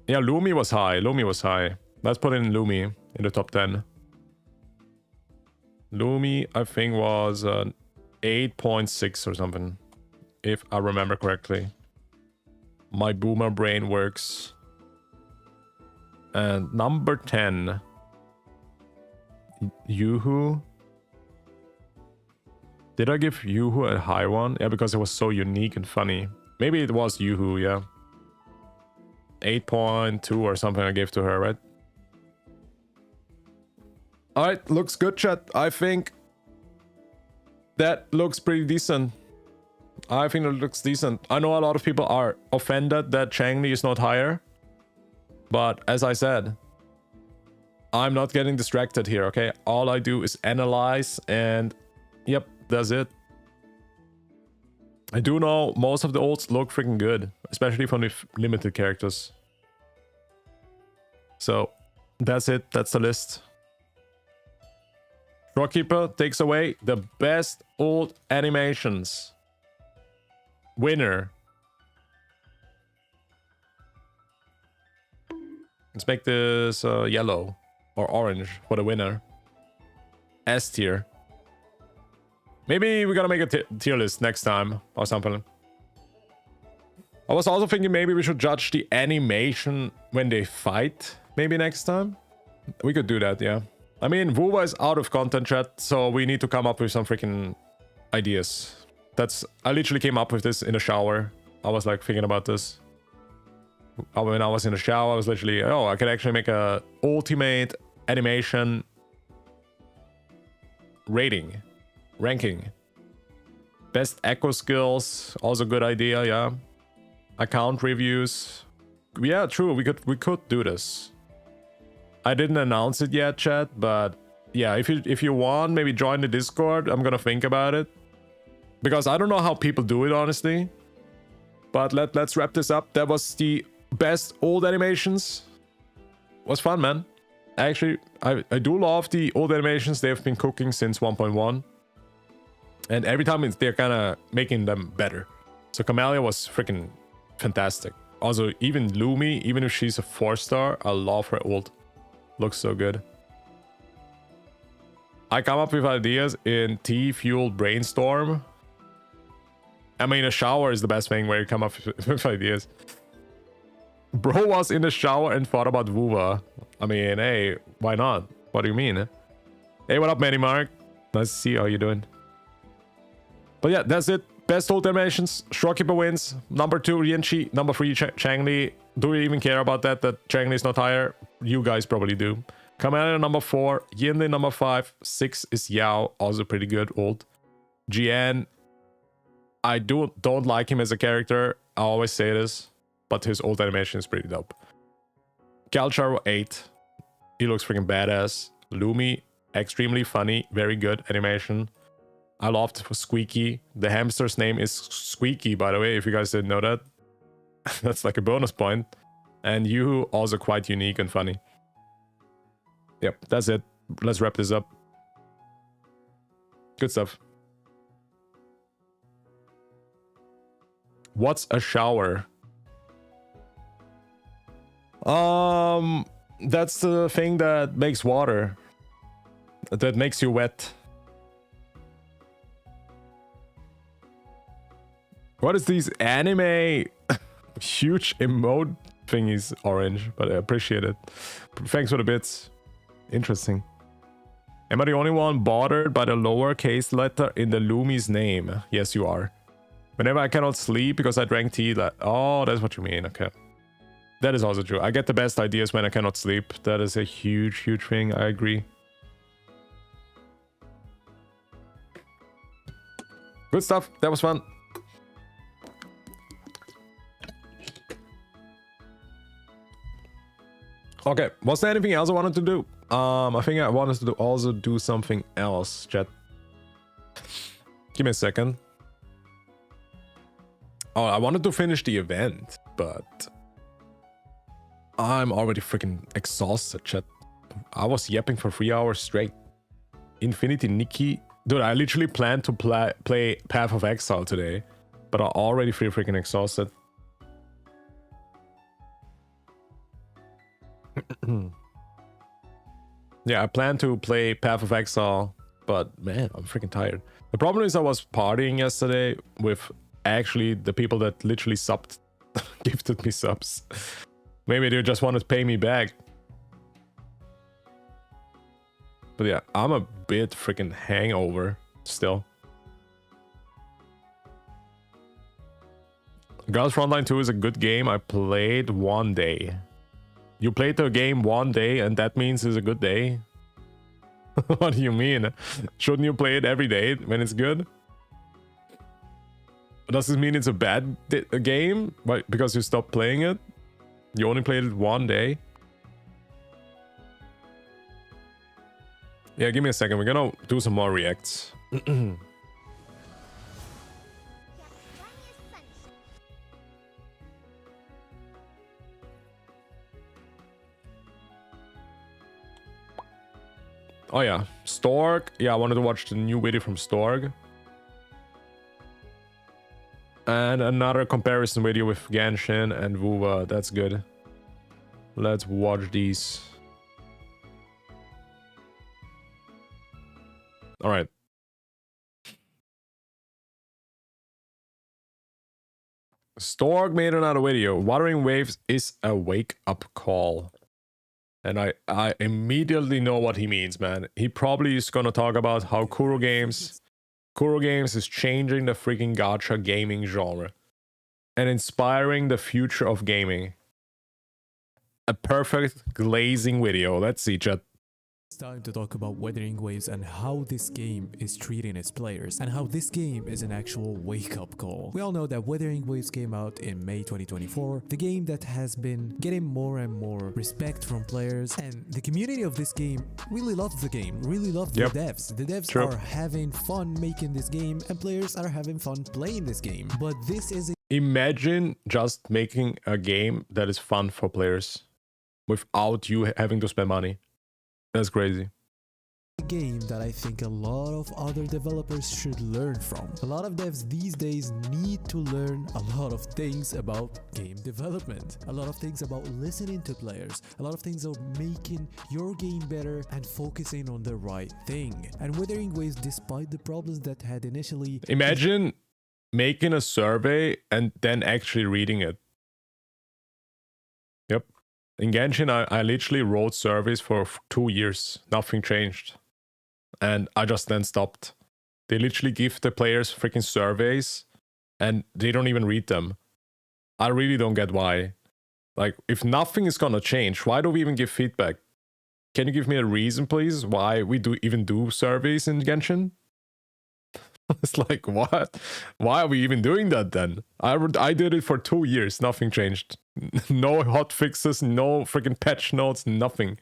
Yeah, Lumi was high. Lumi was high. Let's put in Lumi in the top 10. Lumi, I think, was 8.6 or something, if I remember correctly. My boomer brain works. And number 10. Yoo-hoo. Did I give Yoo-hoo a high one? Yeah, because it was so unique and funny. Maybe it was Yoo-hoo, yeah. 8.2 or something I gave to her, right? Alright, looks good, chat. I think that looks pretty decent. I think it looks decent. I know a lot of people are offended that Changli is not higher. But as I said, I'm not getting distracted here, okay? All I do is analyze and yep, that's it. I do know most of the ults look freaking good, especially from the limited characters. So that's it, that's the list. Shopkeeper takes away the best ult animations. Winner. Let's make this yellow or orange for the winner. S tier. Maybe we gotta make a tier list next time or something. I was also thinking maybe we should judge the animation when they fight. Maybe next time. We could do that, yeah. I mean, Wuwa is out of content, chat, so we need to come up with some freaking ideas. I literally came up with this in the shower. I was like thinking about this. When I was in the shower, I was literally, oh, I could actually make a ultimate animation ranking. Best echo skills, also good idea, yeah. Account reviews. Yeah, true, we could do this. I didn't announce it yet, chat, but yeah, if you want, maybe join the Discord. I'm gonna think about it. Because I don't know how people do it, honestly. But let's wrap this up. That was the best old animations. Was fun, man. Actually, I do love the old animations. They've been cooking since 1.1. And every time they're kind of making them better. So Camellia was freaking fantastic. Also, even Lumi, even if she's a 4-star, I love her old. Looks so good. I come up with ideas in tea-fueled brainstorm. I mean, a shower is the best thing where you come up with ideas. Bro was in the shower and thought about Wuwa. I mean, hey, why not? What do you mean? Hey, what up, Manny Mark? Nice to see you. How you doing? But yeah, that's it. Best old animations. Shorekeeper wins. Number 2, Rienchi. Number 3, Changli. Do we even care about that Changli is not higher? You guys probably do. Camellia number 4. Yinli number 5. 6 is Yao. Also pretty good. Old. GN. I don't like him as a character. I always say this. But his old animation is pretty dope. Calcharo 8. He looks freaking badass. Lumi. Extremely funny. Very good animation. I loved Squeaky. The hamster's name is Squeaky, by the way, if you guys didn't know that. That's like a bonus point. And you also quite unique and funny. Yep, that's it. Let's wrap this up. Good stuff. What's a shower? That's the thing that makes water. That makes you wet. What is these anime huge emote thingies, Orange? But I appreciate it. Thanks for the bits. Interesting. Am I the only one bothered by the lowercase letter in the Lumi's name? Yes, you are. Whenever I cannot sleep because I drank tea, oh, that's what you mean. Okay. That is also true. I get the best ideas when I cannot sleep. That is a huge, huge thing. I agree. Good stuff. That was fun. Okay, was there anything else I wanted to do? I think I wanted to also do something else, chat. Give me a second. Oh, I wanted to finish the event, but I'm already freaking exhausted, chat. I was yapping for 3 hours straight. Infinity Nikki. Dude, I literally planned to play Path of Exile today, but I already feel freaking exhausted. Yeah, I plan to play Path of Exile, but man, I'm freaking tired. The problem is I was partying yesterday with actually the people that literally subbed, gifted me subs. Maybe they just wanted to pay me back. But yeah, I'm a bit freaking hangover still. Girls Frontline 2 is a good game. I played one day. You played the game one day and that means it's a good day? What do you mean? Shouldn't you play it every day when it's good? Does this mean it's a bad game? Because you stopped playing it? You only played it one day? Yeah, give me a second. We're gonna do some more reacts. Oh yeah, Stork. Yeah, I wanted to watch the new video from Stork. And another comparison video with Genshin and Wuwa. That's good. Let's watch these. All right. Stork made another video. Wuthering Waves is a wake-up call. And I immediately know what he means, man. He probably is gonna talk about how Kuro Games is changing the freaking gacha gaming genre and inspiring the future of gaming. A perfect glazing video. Let's see, chat. It's time to talk about Wuthering Waves and how this game is treating its players and how this game is an actual wake-up call. We all know that Wuthering Waves came out in May 2024, the game that has been getting more and more respect from players, and the community of this game really loves the game, really loves the devs. The devs are having fun making this game and players are having fun playing this game. But this is Imagine just making a game that is fun for players without you having to spend money. That's crazy. A game that I think a lot of other developers should learn from. A lot of devs these days need to learn a lot of things about game development. A lot of things about listening to players. A lot of things about making your game better and focusing on the right thing. And Wuthering Waves, despite the problems that had initially... Imagine making a survey and then actually reading it. Yep. In Genshin, I literally wrote surveys for 2 years. Nothing changed. And I just then stopped. They literally give the players freaking surveys and they don't even read them. I really don't get why. Like, if nothing is gonna change, why do we even give feedback? Can you give me a reason, please, why we even do surveys in Genshin? It's like, what? Why are we even doing that then? I did it for 2 years, nothing changed. No hot fixes, no freaking patch notes, nothing.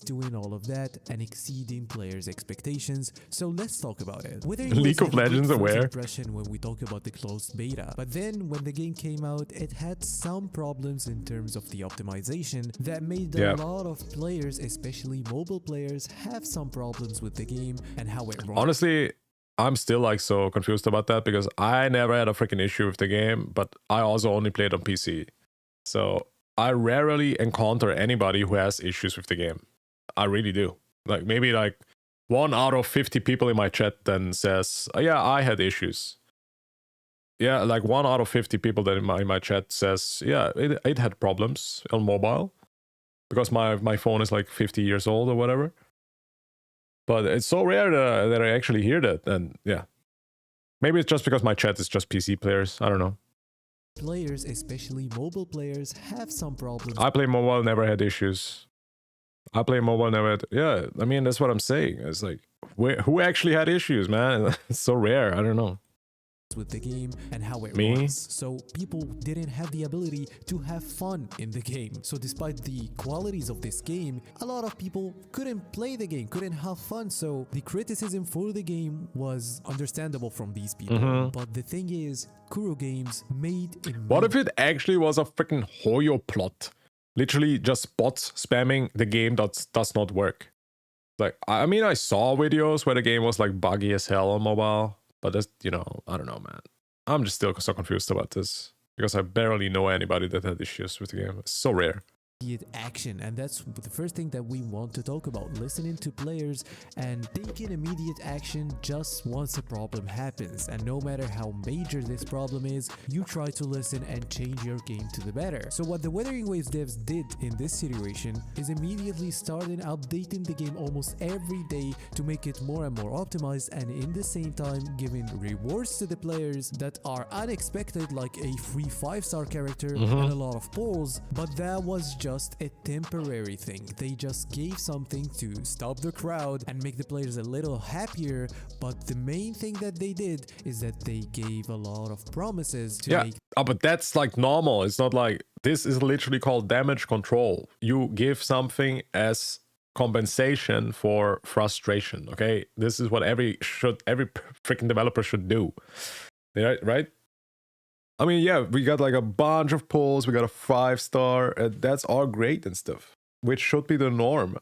Doing all of that and exceeding players' expectations, so let's talk about it. League of Legends aware impression when we talk about the closed beta, but then when the game came out, it had some problems in terms of the optimization that made a lot of players, especially mobile players, have some problems with the game and how it runs. Honestly, I'm still like so confused about that because I never had a freaking issue with the game, but I also only played on PC. So I rarely encounter anybody who has issues with the game. I really do. Like maybe like 1 out of 50 people in my chat then says, oh, yeah, I had issues. Yeah, like 1 out of 50 people that in my chat says, yeah, it had problems on mobile because my phone is like 50 years old or whatever. But it's so rare that I actually hear that. And yeah, maybe it's just because my chat is just PC players. I don't know. Players, especially mobile players, have some problems. I play mobile, never had issues. I play mobile, never had... Yeah, I mean, that's what I'm saying. It's like, who actually had issues, man? It's so rare. I don't know. With the game and how it runs. So people didn't have the ability to have fun in the game. So despite the qualities of this game, a lot of people couldn't play the game, couldn't have fun. So the criticism for the game was understandable from these people. But the thing is, Kuro Games made it... What if it actually was a freaking Hoyo plot? Literally just bots spamming the game that does not work. Like, I mean, I saw videos where the game was like buggy as hell on mobile. But that's, you know, I don't know, man. I'm just still so confused about this. Because I barely know anybody that had issues with the game. It's so rare. Action, and that's the first thing that we want to talk about: listening to players and taking immediate action just once a problem happens. And no matter how major this problem is, you try to listen and change your game to the better. So what the Wuthering Waves devs did in this situation is immediately started updating the game almost every day to make it more and more optimized, and in the same time giving rewards to the players that are unexpected, like a free 5-star character and a lot of polls. But that was just a temporary thing. They just gave something to stop the crowd and make the players a little happier. But the main thing that they did is that they gave a lot of promises to make... but that's like normal. It's not like... This is literally called damage control. You give something as compensation for frustration, okay? This is what every freaking developer should do. Yeah, right? I mean, yeah, we got like a bunch of polls, we got a 5-star, that's all great and stuff, which should be the norm.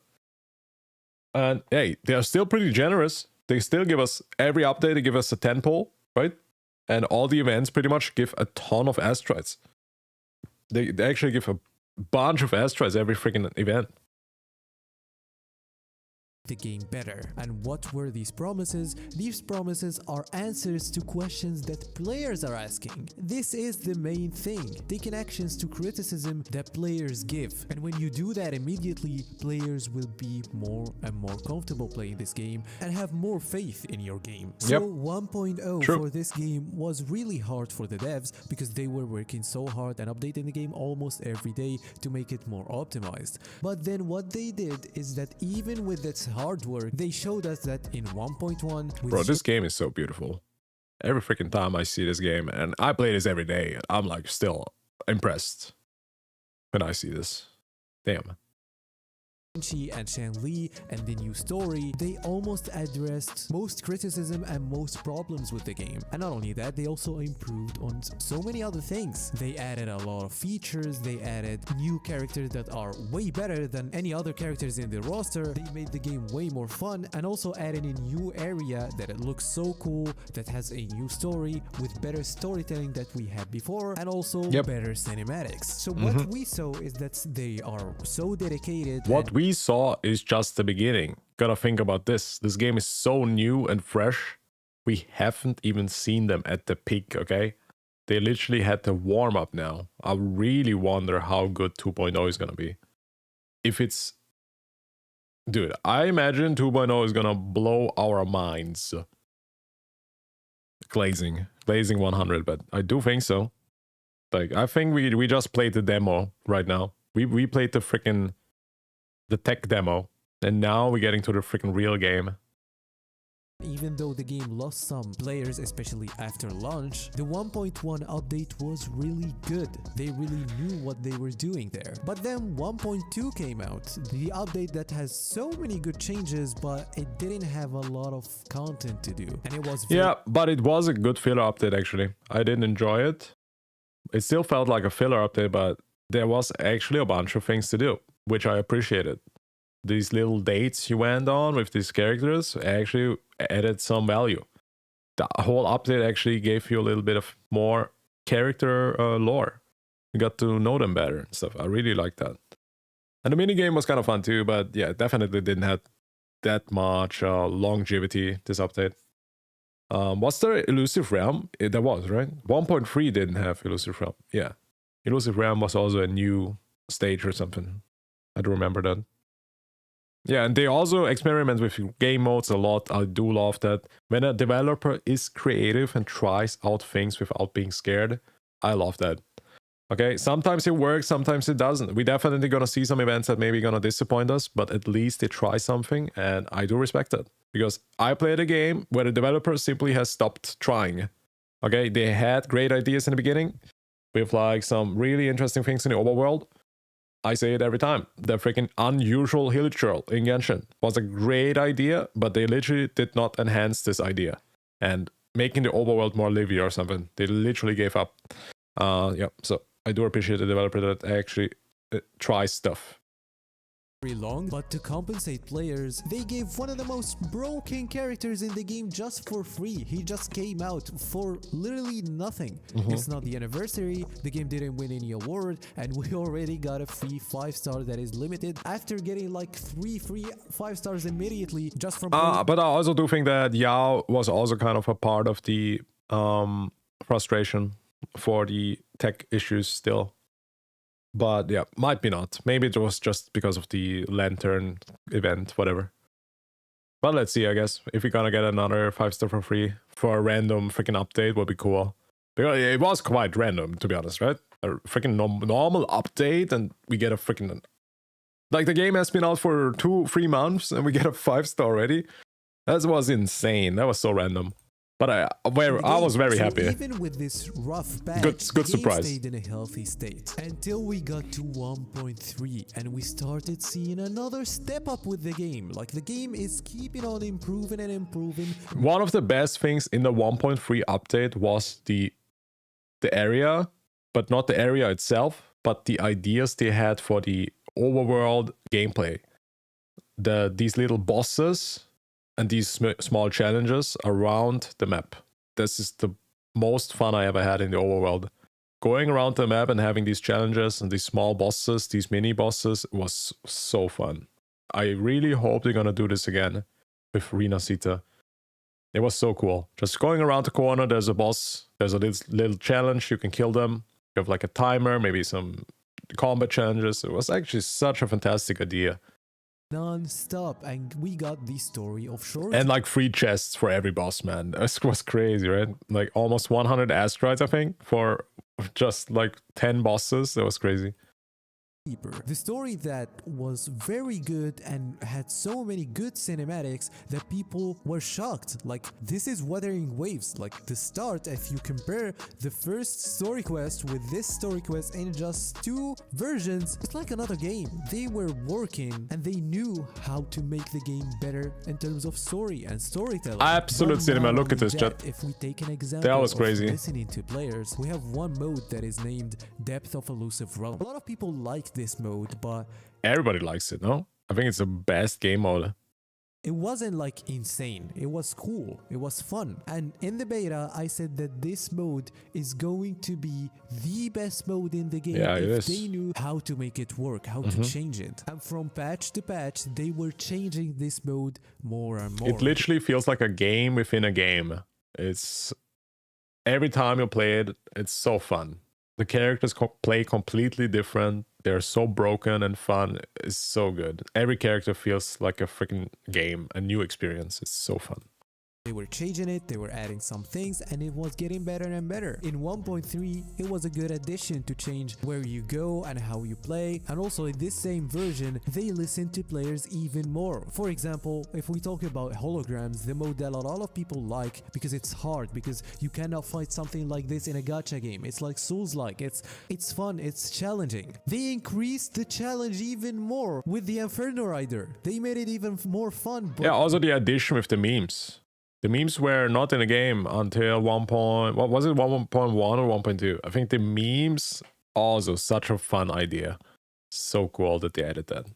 And hey, they are still pretty generous. They still give us, every update, they give us a 10 poll, right? And all the events pretty much give a ton of asteroids. They actually give a bunch of asteroids every freaking event. The game better. And what were these promises? These promises are answers to questions that players are asking. This is the main thing, taking actions to criticism that players give. And when you do that immediately, players will be more and more comfortable playing this game and have more faith in your game. So 1.0 for this game was really hard for the devs because they were working so hard and updating the game almost every day to make it more optimized. But then what they did is that even with its hard work, they showed us that in 1.1... Bro, this game is so beautiful. Every freaking time I see this game, and I play this every day, I'm like still impressed when I see this. Damn. Genshin and Shanli and the new story, they almost addressed most criticism and most problems with the game. And not only that, they also improved on so many other things. They added a lot of features, they added new characters that are way better than any other characters in the roster. They made the game way more fun and also added a new area that it looks so cool, that has a new story with better storytelling that we had before and also better cinematics. So what we saw is that they are so dedicated. What we saw is just the beginning. Gotta think about this. This game is so new and fresh. We haven't even seen them at the peak, okay? They literally had to warm up now. I really wonder how good 2.0 is gonna be. If it's... Dude, I imagine 2.0 is gonna blow our minds. Glazing 100, but I do think so. Like, I think we just played the demo right now. We played the freaking... the tech demo, and now we're getting to the freaking real game. Even though the game lost some players, especially after launch, the 1.1 update was really good. They really knew what they were doing there. But then 1.2 came out, the update that has so many good changes, but it didn't have a lot of content to do. And it was but it was a good filler update actually. I didn't enjoy it. It still felt like a filler update, but there was actually a bunch of things to do, which I appreciated. These little dates you went on with these characters actually added some value. The whole update actually gave you a little bit of more character lore. You got to know them better and stuff. I really like that. And the minigame was kind of fun too, but yeah, definitely didn't have that much longevity, this update. Was there Elusive Realm? There was, right? 1.3 didn't have Elusive Realm. Yeah. Elusive Realm was also a new stage or something. I do remember that. Yeah, and they also experiment with game modes a lot. I do love that. When a developer is creative and tries out things without being scared, I love that. Okay, sometimes it works, sometimes it doesn't. We're definitely gonna see some events that maybe gonna disappoint us, but at least they try something, and I do respect that. Because I played a game where the developer simply has stopped trying. Okay, they had great ideas in the beginning, with like some really interesting things in the overworld. I say it every time. The freaking unusual hilichurl in Genshin was a great idea, but they literally did not enhance this idea. And making the overworld more lively or something, they literally gave up. So I do appreciate the developer that actually tries stuff. very long, but to compensate players, they gave one of the most broken characters in the game just for free. He just came out for literally nothing. It's not the anniversary, the game didn't win any award, and we already got a free 5-star that is limited after getting like 3 free 5 stars immediately just from but I also do think that Yao was also kind of a part of the frustration for the tech issues still. But yeah, might be not. Maybe it was just because of the Lantern event, whatever. But let's see, I guess. If we're gonna get another 5-star for free for a random freaking update, would be cool. Because it was quite random, to be honest, right? A freaking normal update, and we get a freaking... Like, the game has been out for 2-3 months, and we get a 5-star already. That was insane. That was so random. But I was very happy. Even with this rough patch, good the game surprise. stayed in a healthy state until we got to 1.3 and we started seeing another step up with the game. Like, the game is keeping on improving and improving. One of the best things in the 1.3 update was the area, but not the area itself, but the ideas they had for the overworld gameplay. These little bosses and these small challenges around the map. This is the most fun I ever had in the overworld. going around the map and having these challenges and these small bosses, these mini bosses, was so fun. I really hope they're gonna do this again with Rina Sita. It was so cool. Just going around the corner, there's a boss, there's a little challenge, you can kill them. You have like a timer, maybe some combat challenges. It was actually such a fantastic idea. Non-stop, and we got the story of short. And like free chests for every boss, man. This was crazy, right? Like almost 100 asteroids, I think, for just like 10 bosses. That was crazy. The story that was very good and had so many good cinematics that people were shocked. Like, this is Wuthering Waves. Like, the start, if you compare the first story quest with this story quest in just 2 versions, it's like another game. They were working and they knew how to make the game better in terms of story and storytelling. Absolute cinema. Look at this, chat. If we take an example that was crazy. Of listening to players, we have one mode that is named Depth of Elusive Realm. A lot of people like this mode, but everybody likes it, no? I think it's the best game mode. It wasn't like insane. It was cool. It was fun. And in the beta, I said that this mode is going to be the best mode in the game if they knew how to make it work, how to change it. And from patch to patch, they were changing this mode more and more. It literally feels like a game within a game. It's every time you play it, it's so fun. The characters play completely different. They're so broken and fun. It's so good. Every character feels like a freaking game, a new experience. It's so fun. They were changing it, they were adding some things, and it was getting better and better. In 1.3, it was a good addition to change where you go and how you play. And also in this same version, they listen to players even more. For example, if we talk about holograms, the mode that a lot of people like because it's hard, because you cannot fight something like this in a gacha game. It's like Souls-like. It's fun, it's challenging. They increased the challenge even more with the Inferno Rider. They made it even more fun. Yeah, also the addition with the memes. The memes were not in the game until 1.1 or 1.2. I think the memes also such a fun idea. So cool that they added that.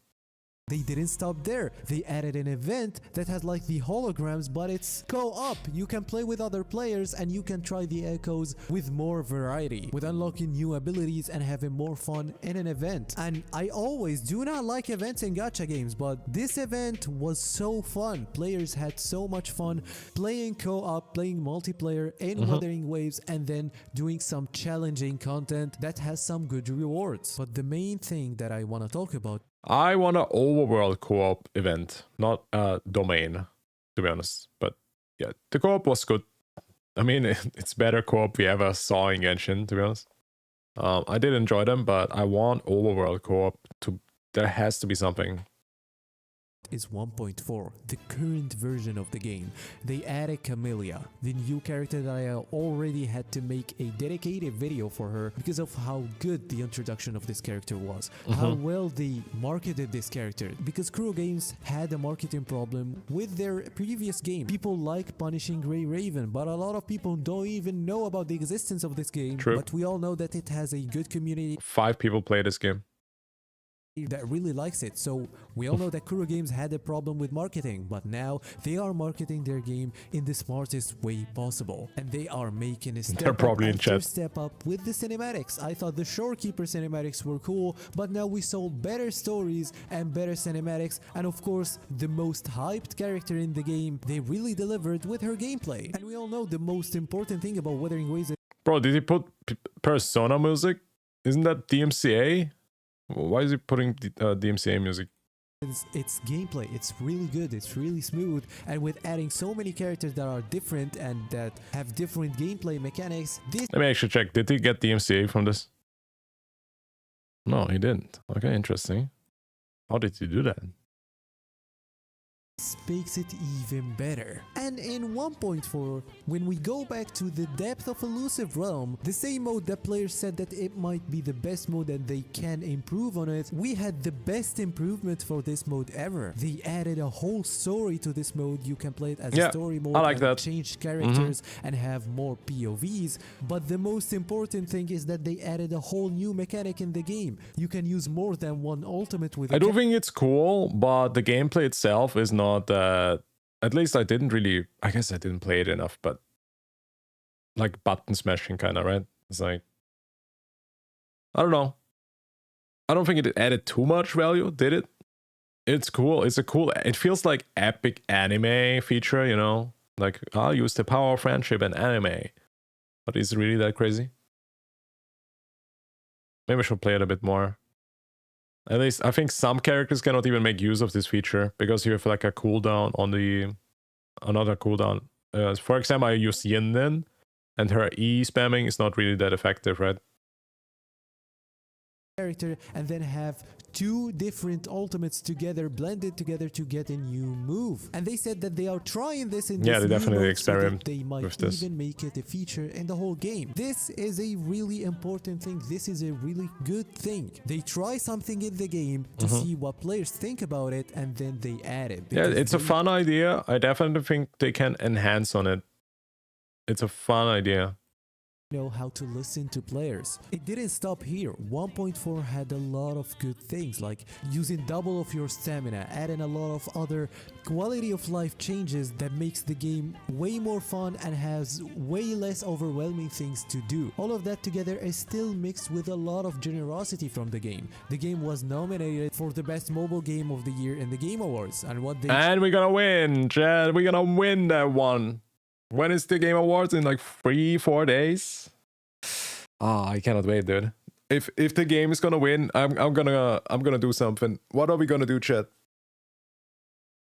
They didn't stop there. They added an event that has like the holograms, but it's co-op. You can play with other players and you can try the echoes with more variety, with unlocking new abilities and having more fun in an event. And I always do not like events in gacha games, but this event was so fun. Players had so much fun playing co-op, playing multiplayer in Wuthering Waves, and then doing some challenging content that has some good rewards. But the main thing that I want to talk about, I want an overworld co-op event, not a domain, to be honest. But yeah, the co-op was good. I mean, it's better co-op we ever saw in Genshin, to be honest. I did enjoy them, but I want overworld co-op to. There has to be something. Is 1.4, the current version of the game. They added Camellia, the new character that I already had to make a dedicated video for her because of how good the introduction of this character was, how well they marketed this character, because Kuro Games had a marketing problem with their previous game. People like Punishing Grey Raven, but a lot of people don't even know about the existence of this game. True. But we all know that it has a good community. 5 people play this game That really likes it. So we all know that Kuro Games had a problem with marketing, but now they are marketing their game in the smartest way possible, and they are making a step up with the cinematics. I thought the Shorekeeper cinematics were cool, but now we saw better stories and better cinematics, and of course the most hyped character in the game. They really delivered with her gameplay, and we all know the most important thing about Wuthering Waves. Bro, did he put Persona music? Isn't that DMCA? Why is he putting DMCA music? It's gameplay. It's really good. It's really smooth. And with adding so many characters that are different and that have different gameplay mechanics, this... Let me actually check. Did he get DMCA from this? No, he didn't. Okay, interesting. How did he do that? makes it even better. And in 1.4, when we go back to the Depth of Elusive Realm, the same mode that players said that it might be the best mode and they can improve on it, we had the best improvement for this mode ever. They added a whole story to this mode. You can play it as a story mode, I like that. change characters and have more POVs. But the most important thing is that they added a whole new mechanic in the game. You can use more than one ultimate with I do think it's cool, but the gameplay itself is not at least I guess I didn't play it enough, but like button smashing kind of, right? It's like I don't know. I don't think it added too much value, did it? It's cool. It feels like epic anime feature, you know? Like, I'll use the power of friendship and anime. But is it really that crazy? Maybe I should play it a bit more. At least, I think some characters cannot even make use of this feature because you have like a cooldown on another cooldown. For example, I use Yinden, and her E spamming is not really that effective, right? Character and then have two different ultimates together, blended together to get a new move. And they said that they are trying this in yeah, this they definitely mode experiment so that they might with this. even make it a feature in the whole game. This is a really important thing. This is a really good thing. They try something in the game to see what players think about it, and then they add it. Yeah, it's a fun idea. I definitely think they can enhance on it. It's a fun idea. Know how to listen to players. It didn't stop here. 1.4 had a lot of good things like using double of your stamina, adding a lot of other quality of life changes that makes the game way more fun and has way less overwhelming things to do. All of that together is still mixed with a lot of generosity from the game. The game was nominated for the best mobile game of the year in the Game Awards, and we're gonna win, Chad. We're gonna win that one. When is the Game Awards? In like 3-4 days? Ah, I cannot wait, dude. If the game is gonna win, I'm gonna do something. What are we gonna do, chat?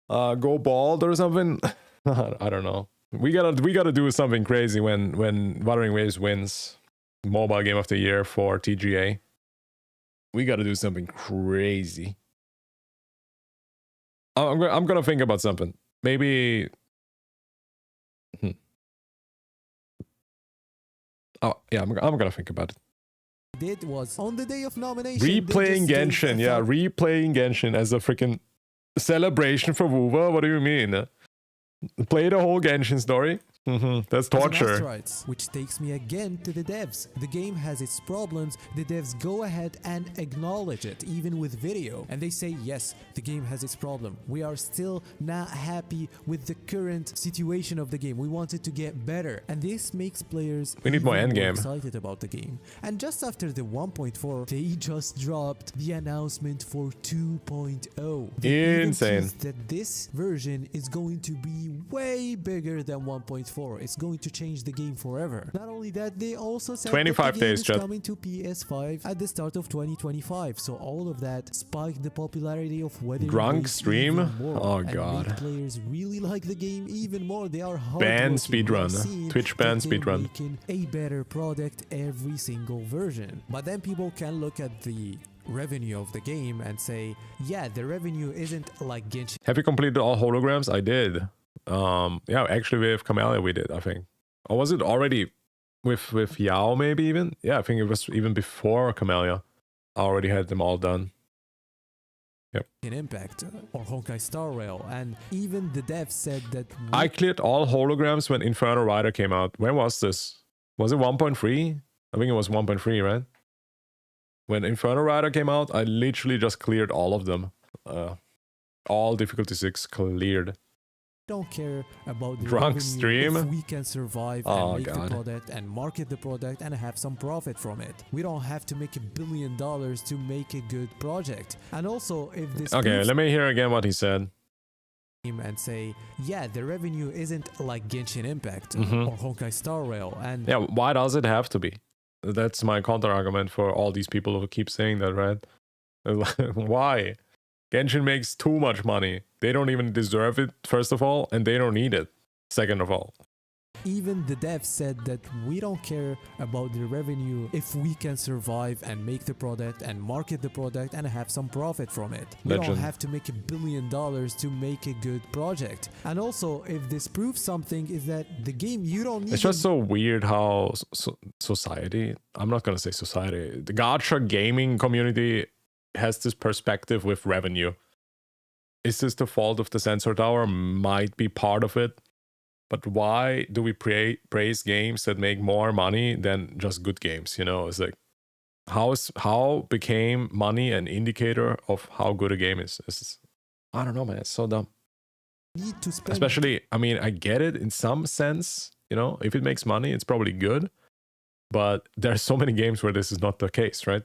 Go bald or something? I don't know. We gotta do something crazy when Wuthering Waves wins Mobile Game of the Year for TGA. We gotta do something crazy. I'm gonna think about something. Maybe. Oh, yeah, I'm gonna think about it. Did was on the day of nomination. Replaying Genshin, yeah, replaying Genshin as a freaking celebration for Wuwa. What do you mean? Play the whole Genshin story? That's torture. Which takes me again to the devs. The game has its problems. The devs go ahead and acknowledge it, even with video. And they say, yes, the game has its problem. We are still not happy with the current situation of the game. We want it to get better. And this makes players we need more endgame. Excited about the game. And just after the 1.4, they just dropped the announcement for 2.0. Insane. That this version is going to be way bigger than 1.4. It's going to change the game forever. Not only that, they also said 25 that the game days is coming to PS5 at the start of 2025. So all of that spiked the popularity of Wuthering Drunk Waves stream? even more, Oh and god. made players really like the game even more. They are ban hardworking. speedrun. Twitch ban speedrun. Making a better product every single version. But then people can look at the revenue of the game and say, yeah, the revenue isn't like Genshin. Have you completed all holograms? I did. Yeah, actually with Camellia we did, I think. Or was it already with Yao maybe even? Yeah, I think it was even before Camellia. I already had them all done. Yep. In Impact or Honkai Star Rail, and even the devs said that I cleared all holograms when Inferno Rider came out. When was this? Was it 1.3? I think it was 1.3, right? When Inferno Rider came out, I literally just cleared all of them. All difficulty 6 cleared. Don't care about the Drunk revenue stream? if we can survive and make the product and market the product and have some profit from it. We don't have to make $1 billion to make a good project. And also, if this okay, let me hear again what he said. And say, yeah, the revenue isn't like Genshin Impact or Honkai Star Rail. And yeah, why does it have to be? That's my counter argument for all these people who keep saying that, right? Why? Genshin makes too much money. They don't even deserve it, first of all, and they don't need it, second of all. Even the devs said that we don't care about the revenue if we can survive and make the product and market the product and have some profit from it. We don't have to make $1 billion to make a good project. And also, if this proves something, is that the game you don't need... It's just so weird how society, I'm not going to say society, the Gacha gaming community has this perspective with revenue. Is this the fault of the Sensor Tower? Might be part of it. But why do we praise games that make more money than just good games? You know, it's like, how became money an indicator of how good a game is? I don't know, man. It's so dumb. Need to spend. Especially, I mean, I get it in some sense. You know, if it makes money, it's probably good. But there are so many games where this is not the case, right?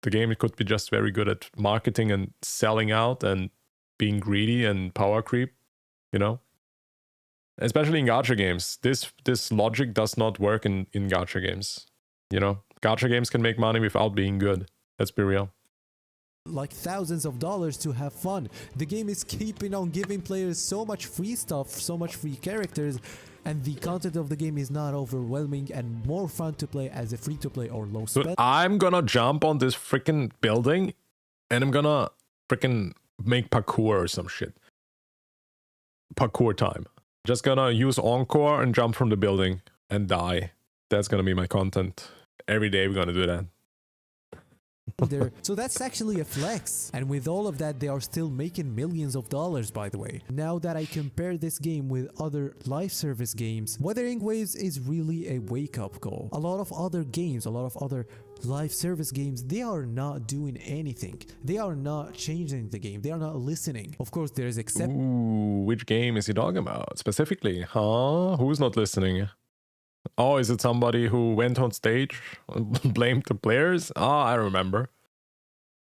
The game could be just very good at marketing and selling out and being greedy and power creep, you know? Especially in gacha games. This logic does not work in gacha games, you know? Gacha games can make money without being good. Let's be real. Like thousands of dollars to have fun. The game is keeping on giving players so much free stuff, so much free characters, and the content of the game is not overwhelming and more fun to play as a free-to-play or low spend. Dude, I'm gonna jump on this freaking building and I'm gonna freaking make parkour or some shit. Parkour time. Just gonna use Encore and jump from the building and die. That's gonna be my content. Every day we're gonna do that. So that's actually a flex. And with all of that, they are still making millions of dollars, by the way. Now that I compare this game with other live service games, Wuthering Waves is really a wake-up call. A lot of other games, a lot of other live service games, they are not doing anything. They are not changing the game. They are not listening. Of course, there is Ooh, which game is he talking about specifically? Huh? Who's not listening? Oh, is it somebody who went on stage and blamed the players? Ah, I remember.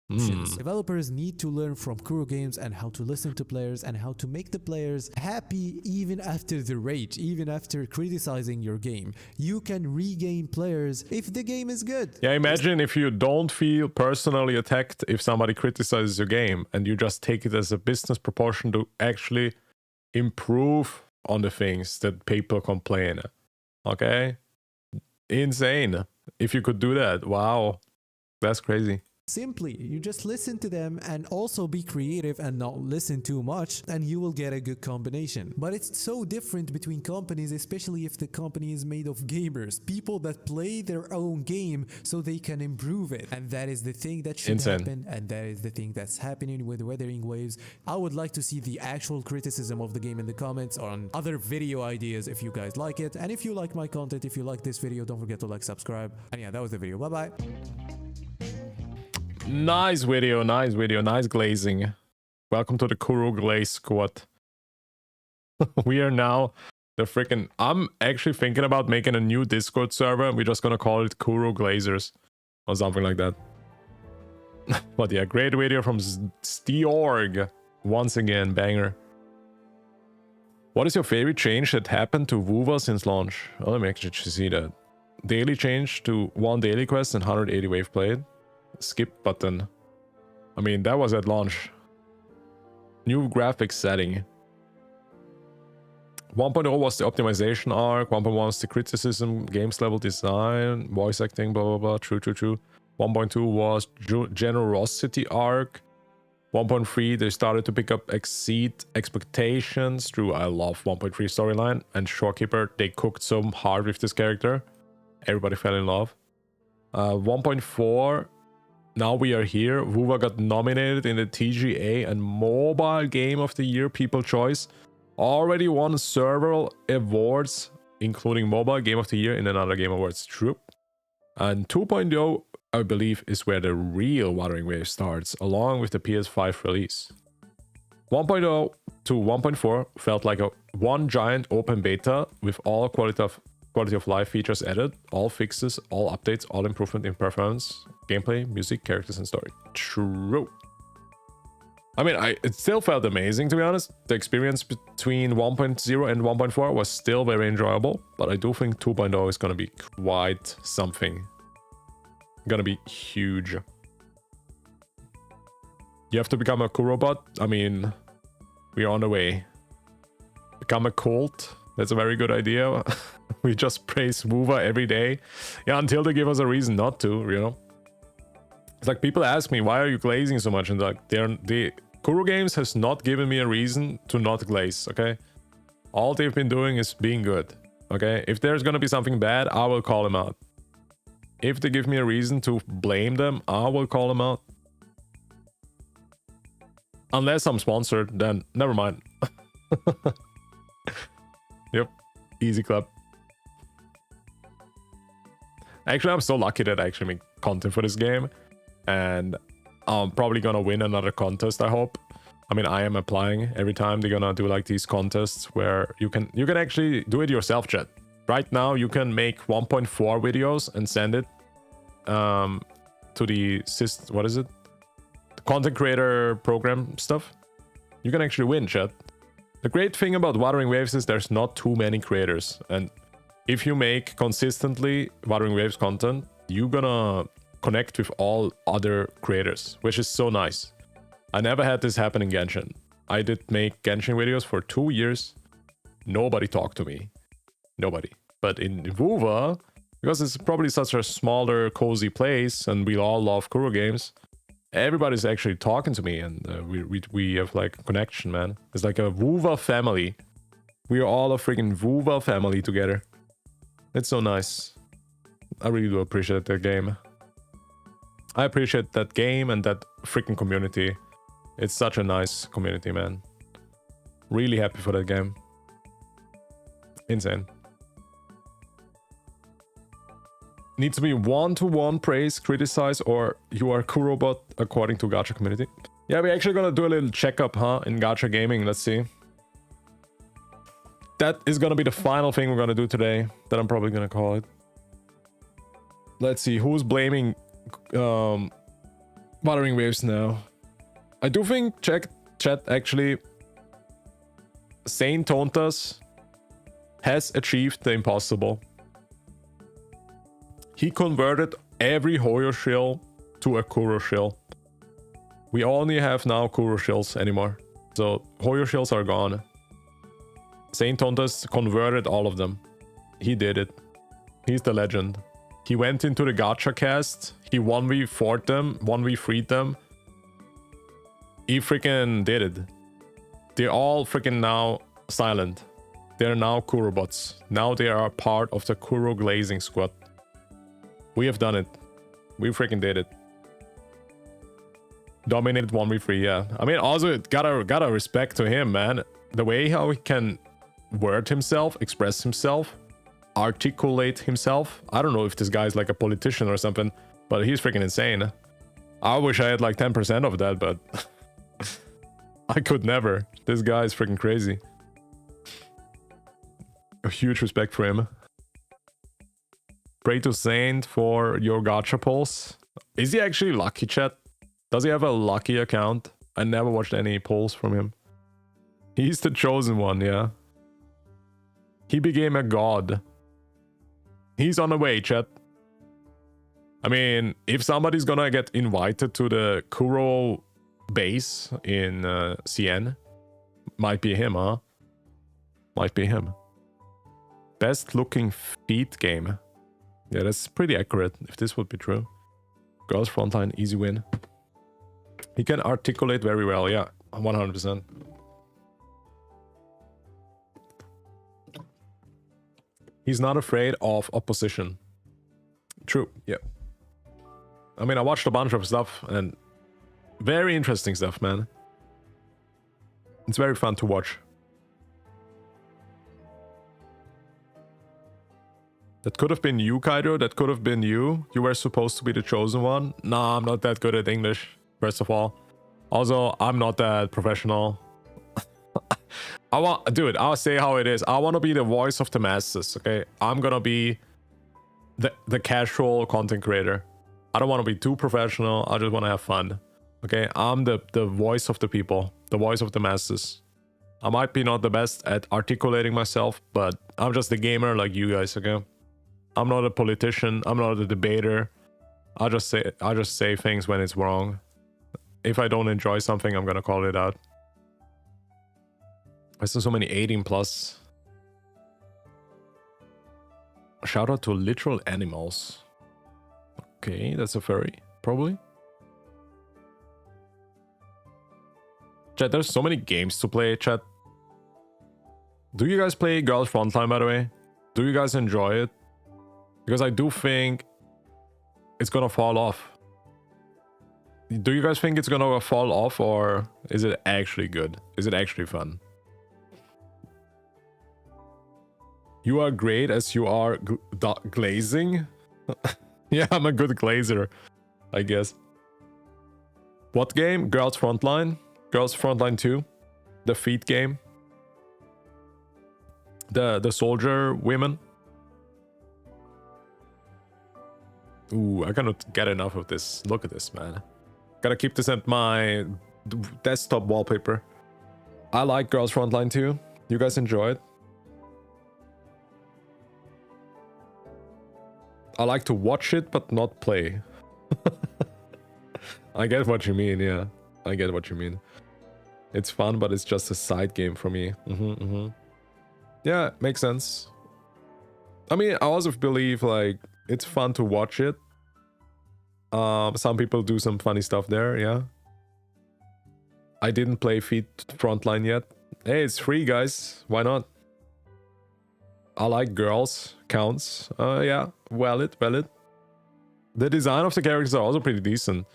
Developers need to learn from Kuro Games and how to listen to players and how to make the players happy even after the rage, even after criticizing your game. You can regain players if the game is good. Yeah, imagine if you don't feel personally attacked if somebody criticizes your game and you just take it as a business proportion to actually improve on the things that people complain. Okay? Insane. If you could do that. Wow. That's crazy. Simply, you just listen to them and also be creative and not listen too much, and you will get a good combination. But it's so different between companies, especially if the company is made of gamers, people that play their own game so they can improve it. And that is the thing that should happen, and that is the thing that's happening with Wuthering Waves. I would like to see the actual criticism of the game in the comments on other video ideas if you guys like it. And if you like my content, if you like this video, don't forget to like, subscribe. And yeah, that was the video. Bye-bye. Nice video, nice glazing. Welcome to the Kuro Glaze Squad. We are now the freaking... I'm actually thinking about making a new Discord server. We're just gonna call it Kuro Glazers or something like that. But yeah, great video from Steorg. Once again, banger. What is your favorite change that happened to Wuwa since launch? Oh, let me actually see that. Daily change to 1 daily quest and 180 wave played. Skip button. I mean, that was at launch. New graphics setting. 1.0 was the optimization arc. 1.1 was the criticism, games level design, voice acting, blah blah blah. True. 1.2 was generosity arc. 1.3 they started to pick up exceed expectations. True, I love 1.3 storyline. And Shorekeeper, they cooked so hard with this character. Everybody fell in love. 1.4. Now we are here. Wuwa got nominated in the TGA and Mobile Game of the Year People Choice. Already won several awards, including Mobile Game of the Year in another Game Awards. True. And 2.0, I believe, is where the real Wuthering Waves starts, along with the PS5 release. 1.0 to 1.4 felt like one giant open beta with all quality of life features added, all fixes, all updates, all improvement in performance, gameplay, music, characters, and story. True. I mean, it still felt amazing, to be honest. The experience between 1.0 and 1.4 was still very enjoyable, but I do think 2.0 is going to be quite something. Gonna be huge. You have to become a Kurobot? I mean, we're on the way. Become a cult? That's a very good idea. We just praise Wuwa every day. Yeah, until they give us a reason not to, you know? It's like people ask me, why are you glazing so much? And like, the Kuro Games has not given me a reason to not glaze, okay? All they've been doing is being good, okay? If there's gonna be something bad, I will call them out. If they give me a reason to blame them, I will call them out. Unless I'm sponsored, then never mind. Yep, easy clap. Actually, I'm so lucky that I actually make content for this game. And I'm probably gonna win another contest, I hope. I mean, I am applying every time they're gonna do like these contests where you can actually do it yourself, chat. Right now, you can make 1.4 videos and send it to to the what is it? The content creator program stuff, you can actually win, chat. The great thing about Wuthering Waves is there's not too many creators, and if you make consistently Wuthering Waves content, you're gonna connect with all other creators, which is so nice. I never had this happen in Genshin. I did make Genshin videos for 2 years. Nobody talked to me. Nobody. But in Wuwa, because it's probably such a smaller, cozy place, and we all love Kuro games, everybody's actually talking to me, and we have like a connection, man. It's like a Wuwa family. We are all a freaking Wuwa family together. It's so nice. I really do appreciate that game. I appreciate that game and that freaking community. It's such a nice community, man. Really happy for that game. Insane. Needs to be one-to-one praise, criticize, or you are Kurobot according to Gacha community. Yeah, we're actually gonna do a little checkup, huh, in Gacha gaming. Let's see. That is gonna be the final thing we're gonna do today. That I'm probably gonna call it. Let's see, who's blaming Wuthering Waves now? I do think, chat actually, Saint Tontas has achieved the impossible. He converted every Hoyo shill to a Kuro shill. We only have now Kuro shills anymore. So Hoyo shills are gone. Saint Tontas converted all of them. He did it. He's the legend. He went into the Gacha cast. He 1v4'd them, 1v3'd them. He freaking did it. They're all freaking now silent. They're now Kuro bots. Now they are part of the Kuro glazing squad. We have done it. We freaking did it. Dominated 1v3, yeah. I mean, also gotta respect to him, man. The way how he can word himself, express himself, articulate himself. I don't know if this guy's like a politician or something, but he's freaking insane. I wish I had like 10% of that, but I could never. This guy is freaking crazy. A huge respect for him. Pray to Saint for your gacha polls. Is he actually lucky, chat? Does he have a lucky account? I never watched any polls from him. He's the chosen one, yeah. He became a god. He's on the way, chat. I mean, if somebody's gonna get invited to the Kuro base in CN, might be him, huh? Might be him. Best looking feet game. Yeah, that's pretty accurate, if this would be true. Girls frontline, easy win. He can articulate very well, yeah, 100%. He's not afraid of opposition. True, yeah. I mean, I watched a bunch of stuff, and very interesting stuff, man. It's very fun to watch. That could have been you, Kaido. That could have been you. You were supposed to be the chosen one. Nah, I'm not that good at English, first of all. Also, I'm not that professional. Dude, I'll say how it is. I want to be the voice of the masses, okay? I'm gonna be the casual content creator. I don't want to be too professional. I just want to have fun, okay? I'm the voice of the people, the voice of the masses. I might be not the best at articulating myself, but I'm just a gamer like you guys, okay? I'm not a politician. I'm not a debater. I just say things when it's wrong. If I don't enjoy something, I'm gonna call it out. I saw so many 18 plus. Shout out to literal animals. Okay, that's a furry, probably. Chat, there's so many games to play, chat. Do you guys play Girls Frontline, by the way? Do you guys enjoy it? Because I do think it's gonna fall off. Do you guys think it's gonna fall off, or is it actually good? Is it actually fun? You are great as you are glazing? Yeah, I'm a good glazer, I guess. What game? Girls Frontline? Girls Frontline 2? The feet game? The soldier women? Ooh, I cannot get enough of this. Look at this, man. Gotta keep this at my desktop wallpaper. I like Girls Frontline too. You guys enjoy it? I like to watch it, but not play. I get what you mean, yeah. I get what you mean. It's fun, but it's just a side game for me. Yeah, makes sense. I mean, I also believe, like, it's fun to watch it. Some people do some funny stuff there, yeah. I didn't play Feet Frontline yet. Hey, it's free, guys. Why not? I like girls. Counts. Yeah, valid. The design of the characters are also pretty decent.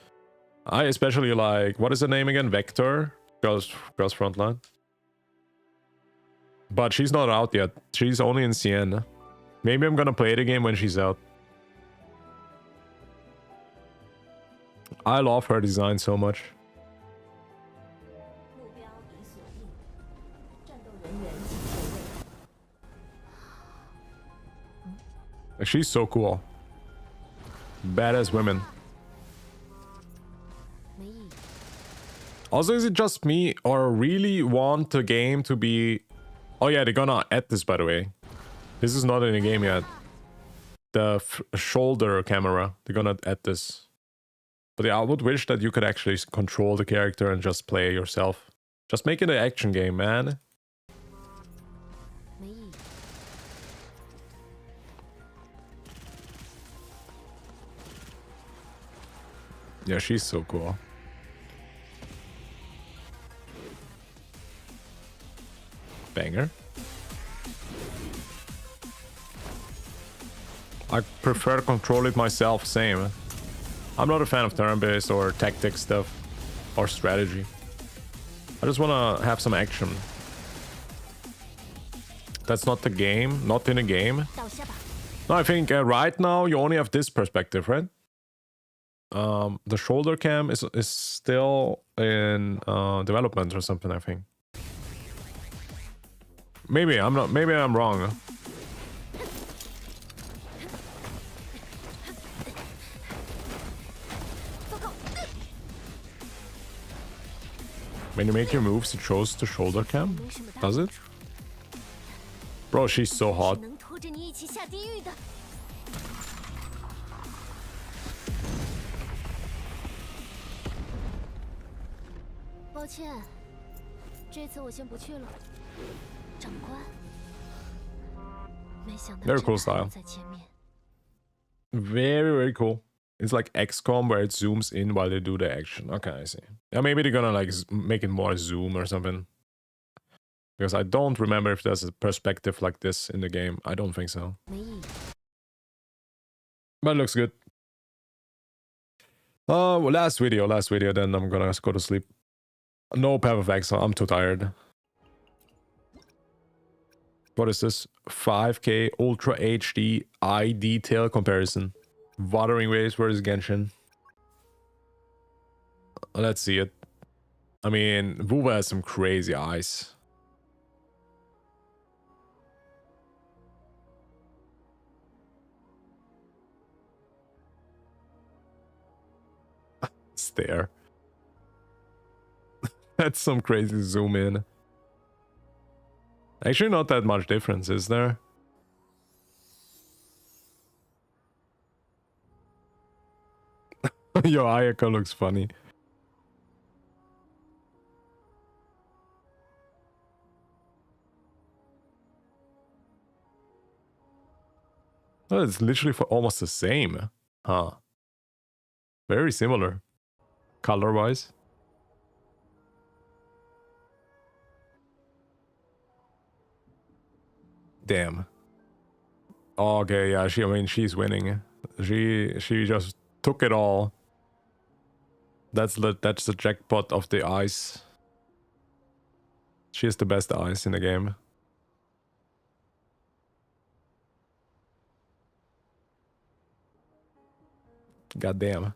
I especially like... What is the name again? Vector? Girls Frontline. But she's not out yet. She's only in Siena. Maybe I'm gonna play the game when she's out. I love her design so much. She's so cool. Badass women. Also, is it just me or really want the game to be... Oh yeah, they're gonna add this, by the way. This is not in the game yet. The shoulder camera. They're gonna add this. But yeah, I would wish that you could actually control the character and just play yourself. Just make it an action game, man. Yeah, she's so cool. Banger. I prefer to control it myself, same. I'm not a fan of turn-based or tactic stuff or strategy. I just want to have some action. That's not the game, not in a game. No, I think right now you only have this perspective, right? The shoulder cam is still in development or something, I think. Maybe I'm not. Maybe I'm wrong. When you make your moves, it shows the shoulder cam. Does it? Bro, she's so hot. Very cool style. Very, very cool. It's like XCOM where it zooms in while they do the action. Okay, I see. Yeah, maybe they're gonna like make it more zoom or something. Because I don't remember if there's a perspective like this in the game. I don't think so. But it looks good. Oh, well, last video, then I'm gonna go to sleep. No Path of Exile, I'm too tired. What is this? 5K Ultra HD eye detail comparison. Wuthering Waves versus Genshin. Let's see it. I mean, Wuwa has some crazy eyes. Stare. That's some crazy zoom in. Actually, not that much difference, is there? Your Ayaka looks funny. Oh, it's literally for almost the same. Huh. Very similar. Color-wise. Damn. Okay, yeah, I mean, she's winning. She just took it all. That's the jackpot of the eyes. She has the best eyes in the game. God damn.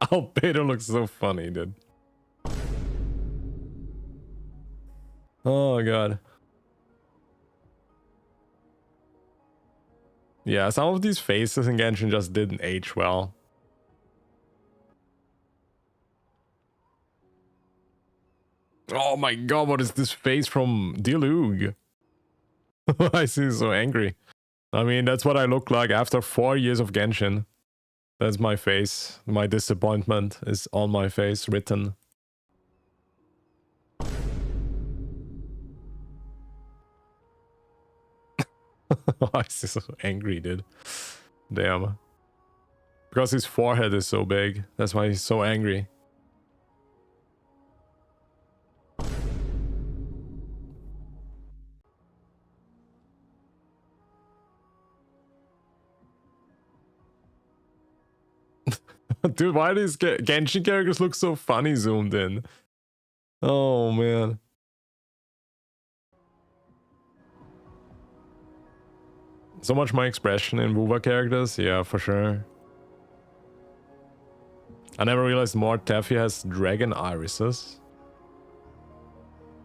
Albedo looks so funny, dude. Oh god. Yeah, some of these faces in Genshin just didn't age well. Oh my god, what is this face from Diluc? I see, so angry. I mean, that's what I look like after 4 years of Genshin. That's my face. My disappointment is on my face written. Why is he so angry, dude? Damn. Because his forehead is so big. That's why he's so angry. Dude, why do these Genshin characters look so funny zoomed in? Oh, man. So much my expression in Wuwa characters? Yeah, for sure. I never realized more Taffy has dragon irises.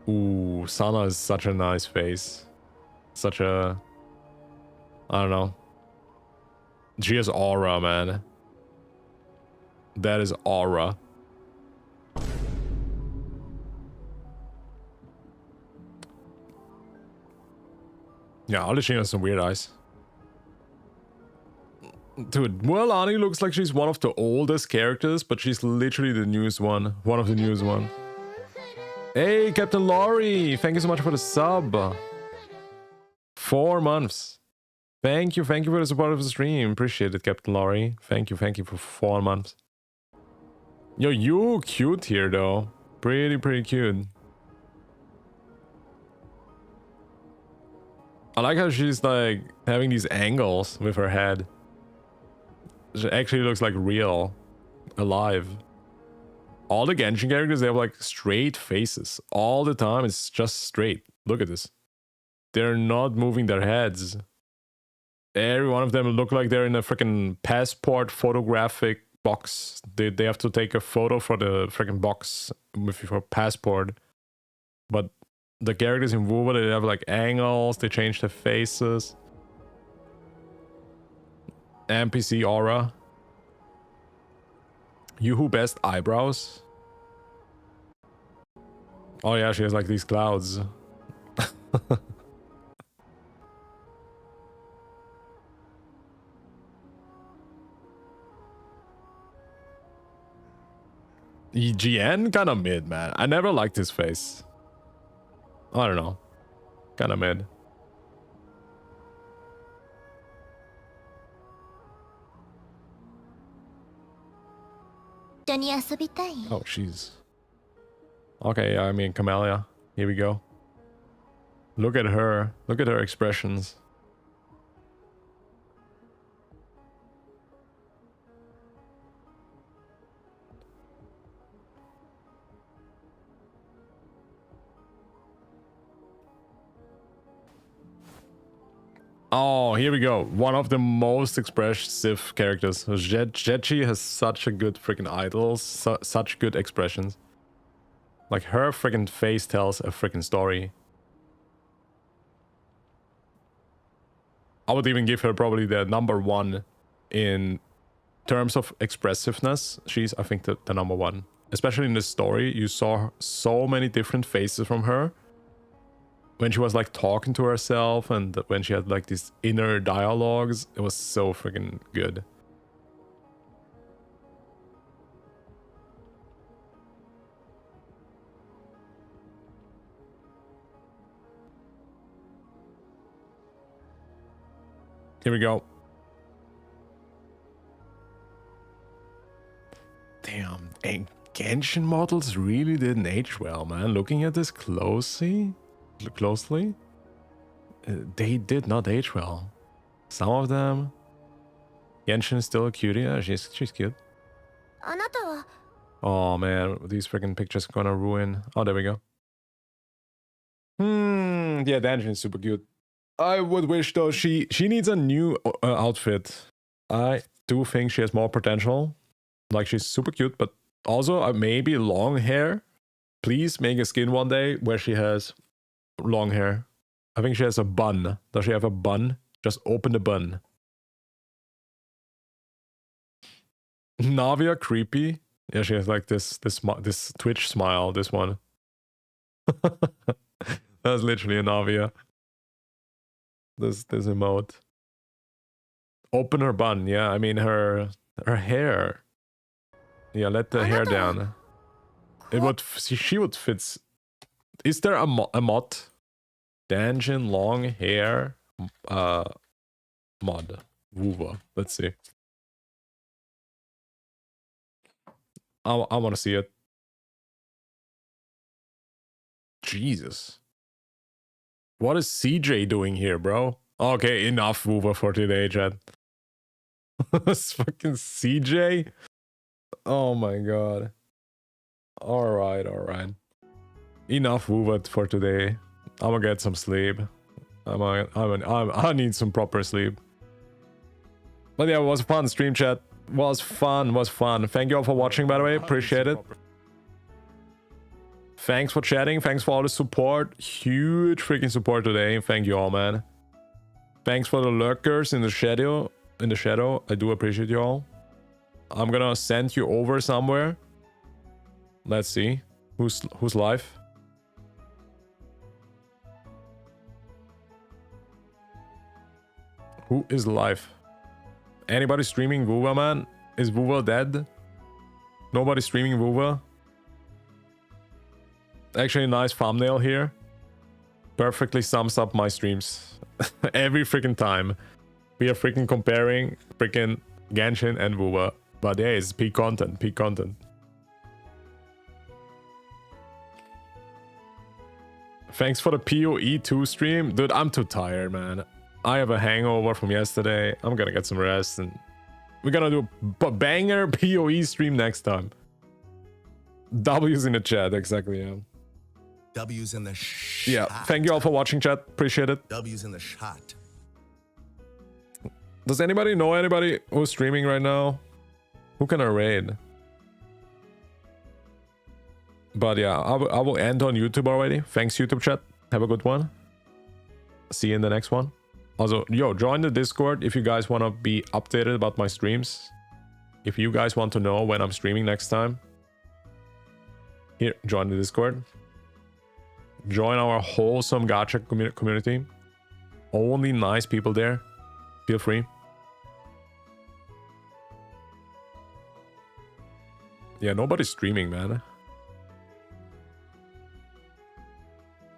Ooh, Sana is such a nice face. Such a... I don't know. She has aura, man. That is aura. Yeah, Olishina has some weird eyes. Dude, Mualani looks like she's one of the oldest characters, but she's literally the newest one. One of the newest one. Hey, Captain Laurie! Thank you so much for the sub. 4 months. Thank you for the support of the stream. Appreciate it, Captain Laurie. Thank you for 4 months. Yo, you cute here, though. Pretty cute. I like how she's, like, having these angles with her head. It actually looks like real, alive. All the Genshin characters, they have like straight faces. All the time, it's just straight. Look at this. They're not moving their heads. Every one of them look like they're in a freaking passport photographic box. They have to take a photo for the freaking box with your passport. But the characters in Wuwa, they have like angles, they change their faces. NPC aura. Yoo-hoo best eyebrows. Oh yeah, she has like these clouds. EGN? Kinda mid, man. I never liked his face. I don't know. Kinda mid. Oh, jeez. Okay, I mean, Camellia. Here we go. Look at her. Look at her expressions. Oh, here we go. One of the most expressive characters. Jetchi has such a good freaking idol, such good expressions. Like her freaking face tells a freaking story. I would even give her probably the #1 in terms of expressiveness. She's, I think, the #1. Especially in the story, you saw so many different faces from her. When she was like talking to herself and when she had like these inner dialogues, it was so freaking good. Here we go. Damn, and Genshin models really didn't age well, man. Looking at this closely, they did not age well. Some of them. Genshin is still a cutie. Yeah, she's cute. Oh man, these freaking pictures are gonna ruin. Oh, there we go. Yeah, Genshin is super cute. I would wish though she needs a new outfit. I do think she has more potential. Like she's super cute, but also maybe long hair. Please make a skin one day where she has long hair. I think she has a bun. Does she have a bun? Just open the bun. Navia creepy. Yeah, she has like this Twitch smile. This one. That's literally a Navia. This emote. Open her bun. Yeah, I mean her hair. Yeah, let the hair down. It would she would fit. Is there a mod? Dungeon long hair mod. Wuwa. Let's see. I want to see it. Jesus. What is CJ doing here, bro? Okay, enough Wuwa for today, chat. It's fucking CJ? Oh my god. Alright. Enough Wuwa for today. I'm gonna get some sleep. I need some proper sleep. But yeah, it was fun. Stream chat was fun. Thank you all for watching, by the way. Appreciate it. Thanks for chatting. Thanks for all the support. Huge freaking support today. Thank you all, man. Thanks for the lurkers in the shadow. I do appreciate you all. I'm gonna send you over somewhere. Let's see. Who's live? Who is live? Anybody streaming Wuwa, man? Is Wuwa dead? Nobody streaming Wuwa? Actually, nice thumbnail here. Perfectly sums up my streams. Every freaking time. We are freaking comparing freaking Genshin and Wuwa. But yeah, it's peak content. Thanks for the PoE2 stream. Dude, I'm too tired, man. I have a hangover from yesterday. I'm gonna get some rest and we're gonna do a banger PoE stream next time. W's in the chat, exactly, yeah. W's in the shot. Yeah, thank you all for watching, chat. Appreciate it. W's in the shot. Does anybody know anybody who's streaming right now? Who can I raid? But yeah, I will end on YouTube already. Thanks, YouTube chat. Have a good one. See you in the next one. Also, yo, join the Discord if you guys want to be updated about my streams. If you guys want to know when I'm streaming next time. Here, join the Discord. Join our wholesome Gacha community. Only nice people there. Feel free. Yeah, nobody's streaming, man.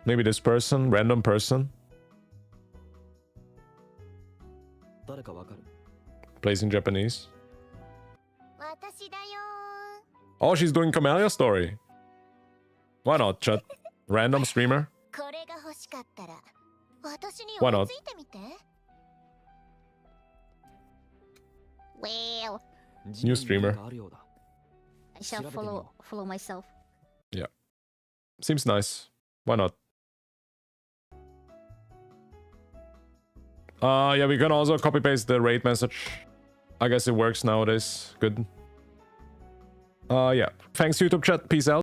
Maybe this person, random person. Plays in Japanese. Oh, she's doing Camellia story. Why not, chat? Random streamer. Why not? Well, New streamer. I shall follow myself. Yeah. Seems nice. Why not? Yeah, we can also copy paste the raid message. I guess it works nowadays. Good. Yeah. Thanks, YouTube chat. Peace out.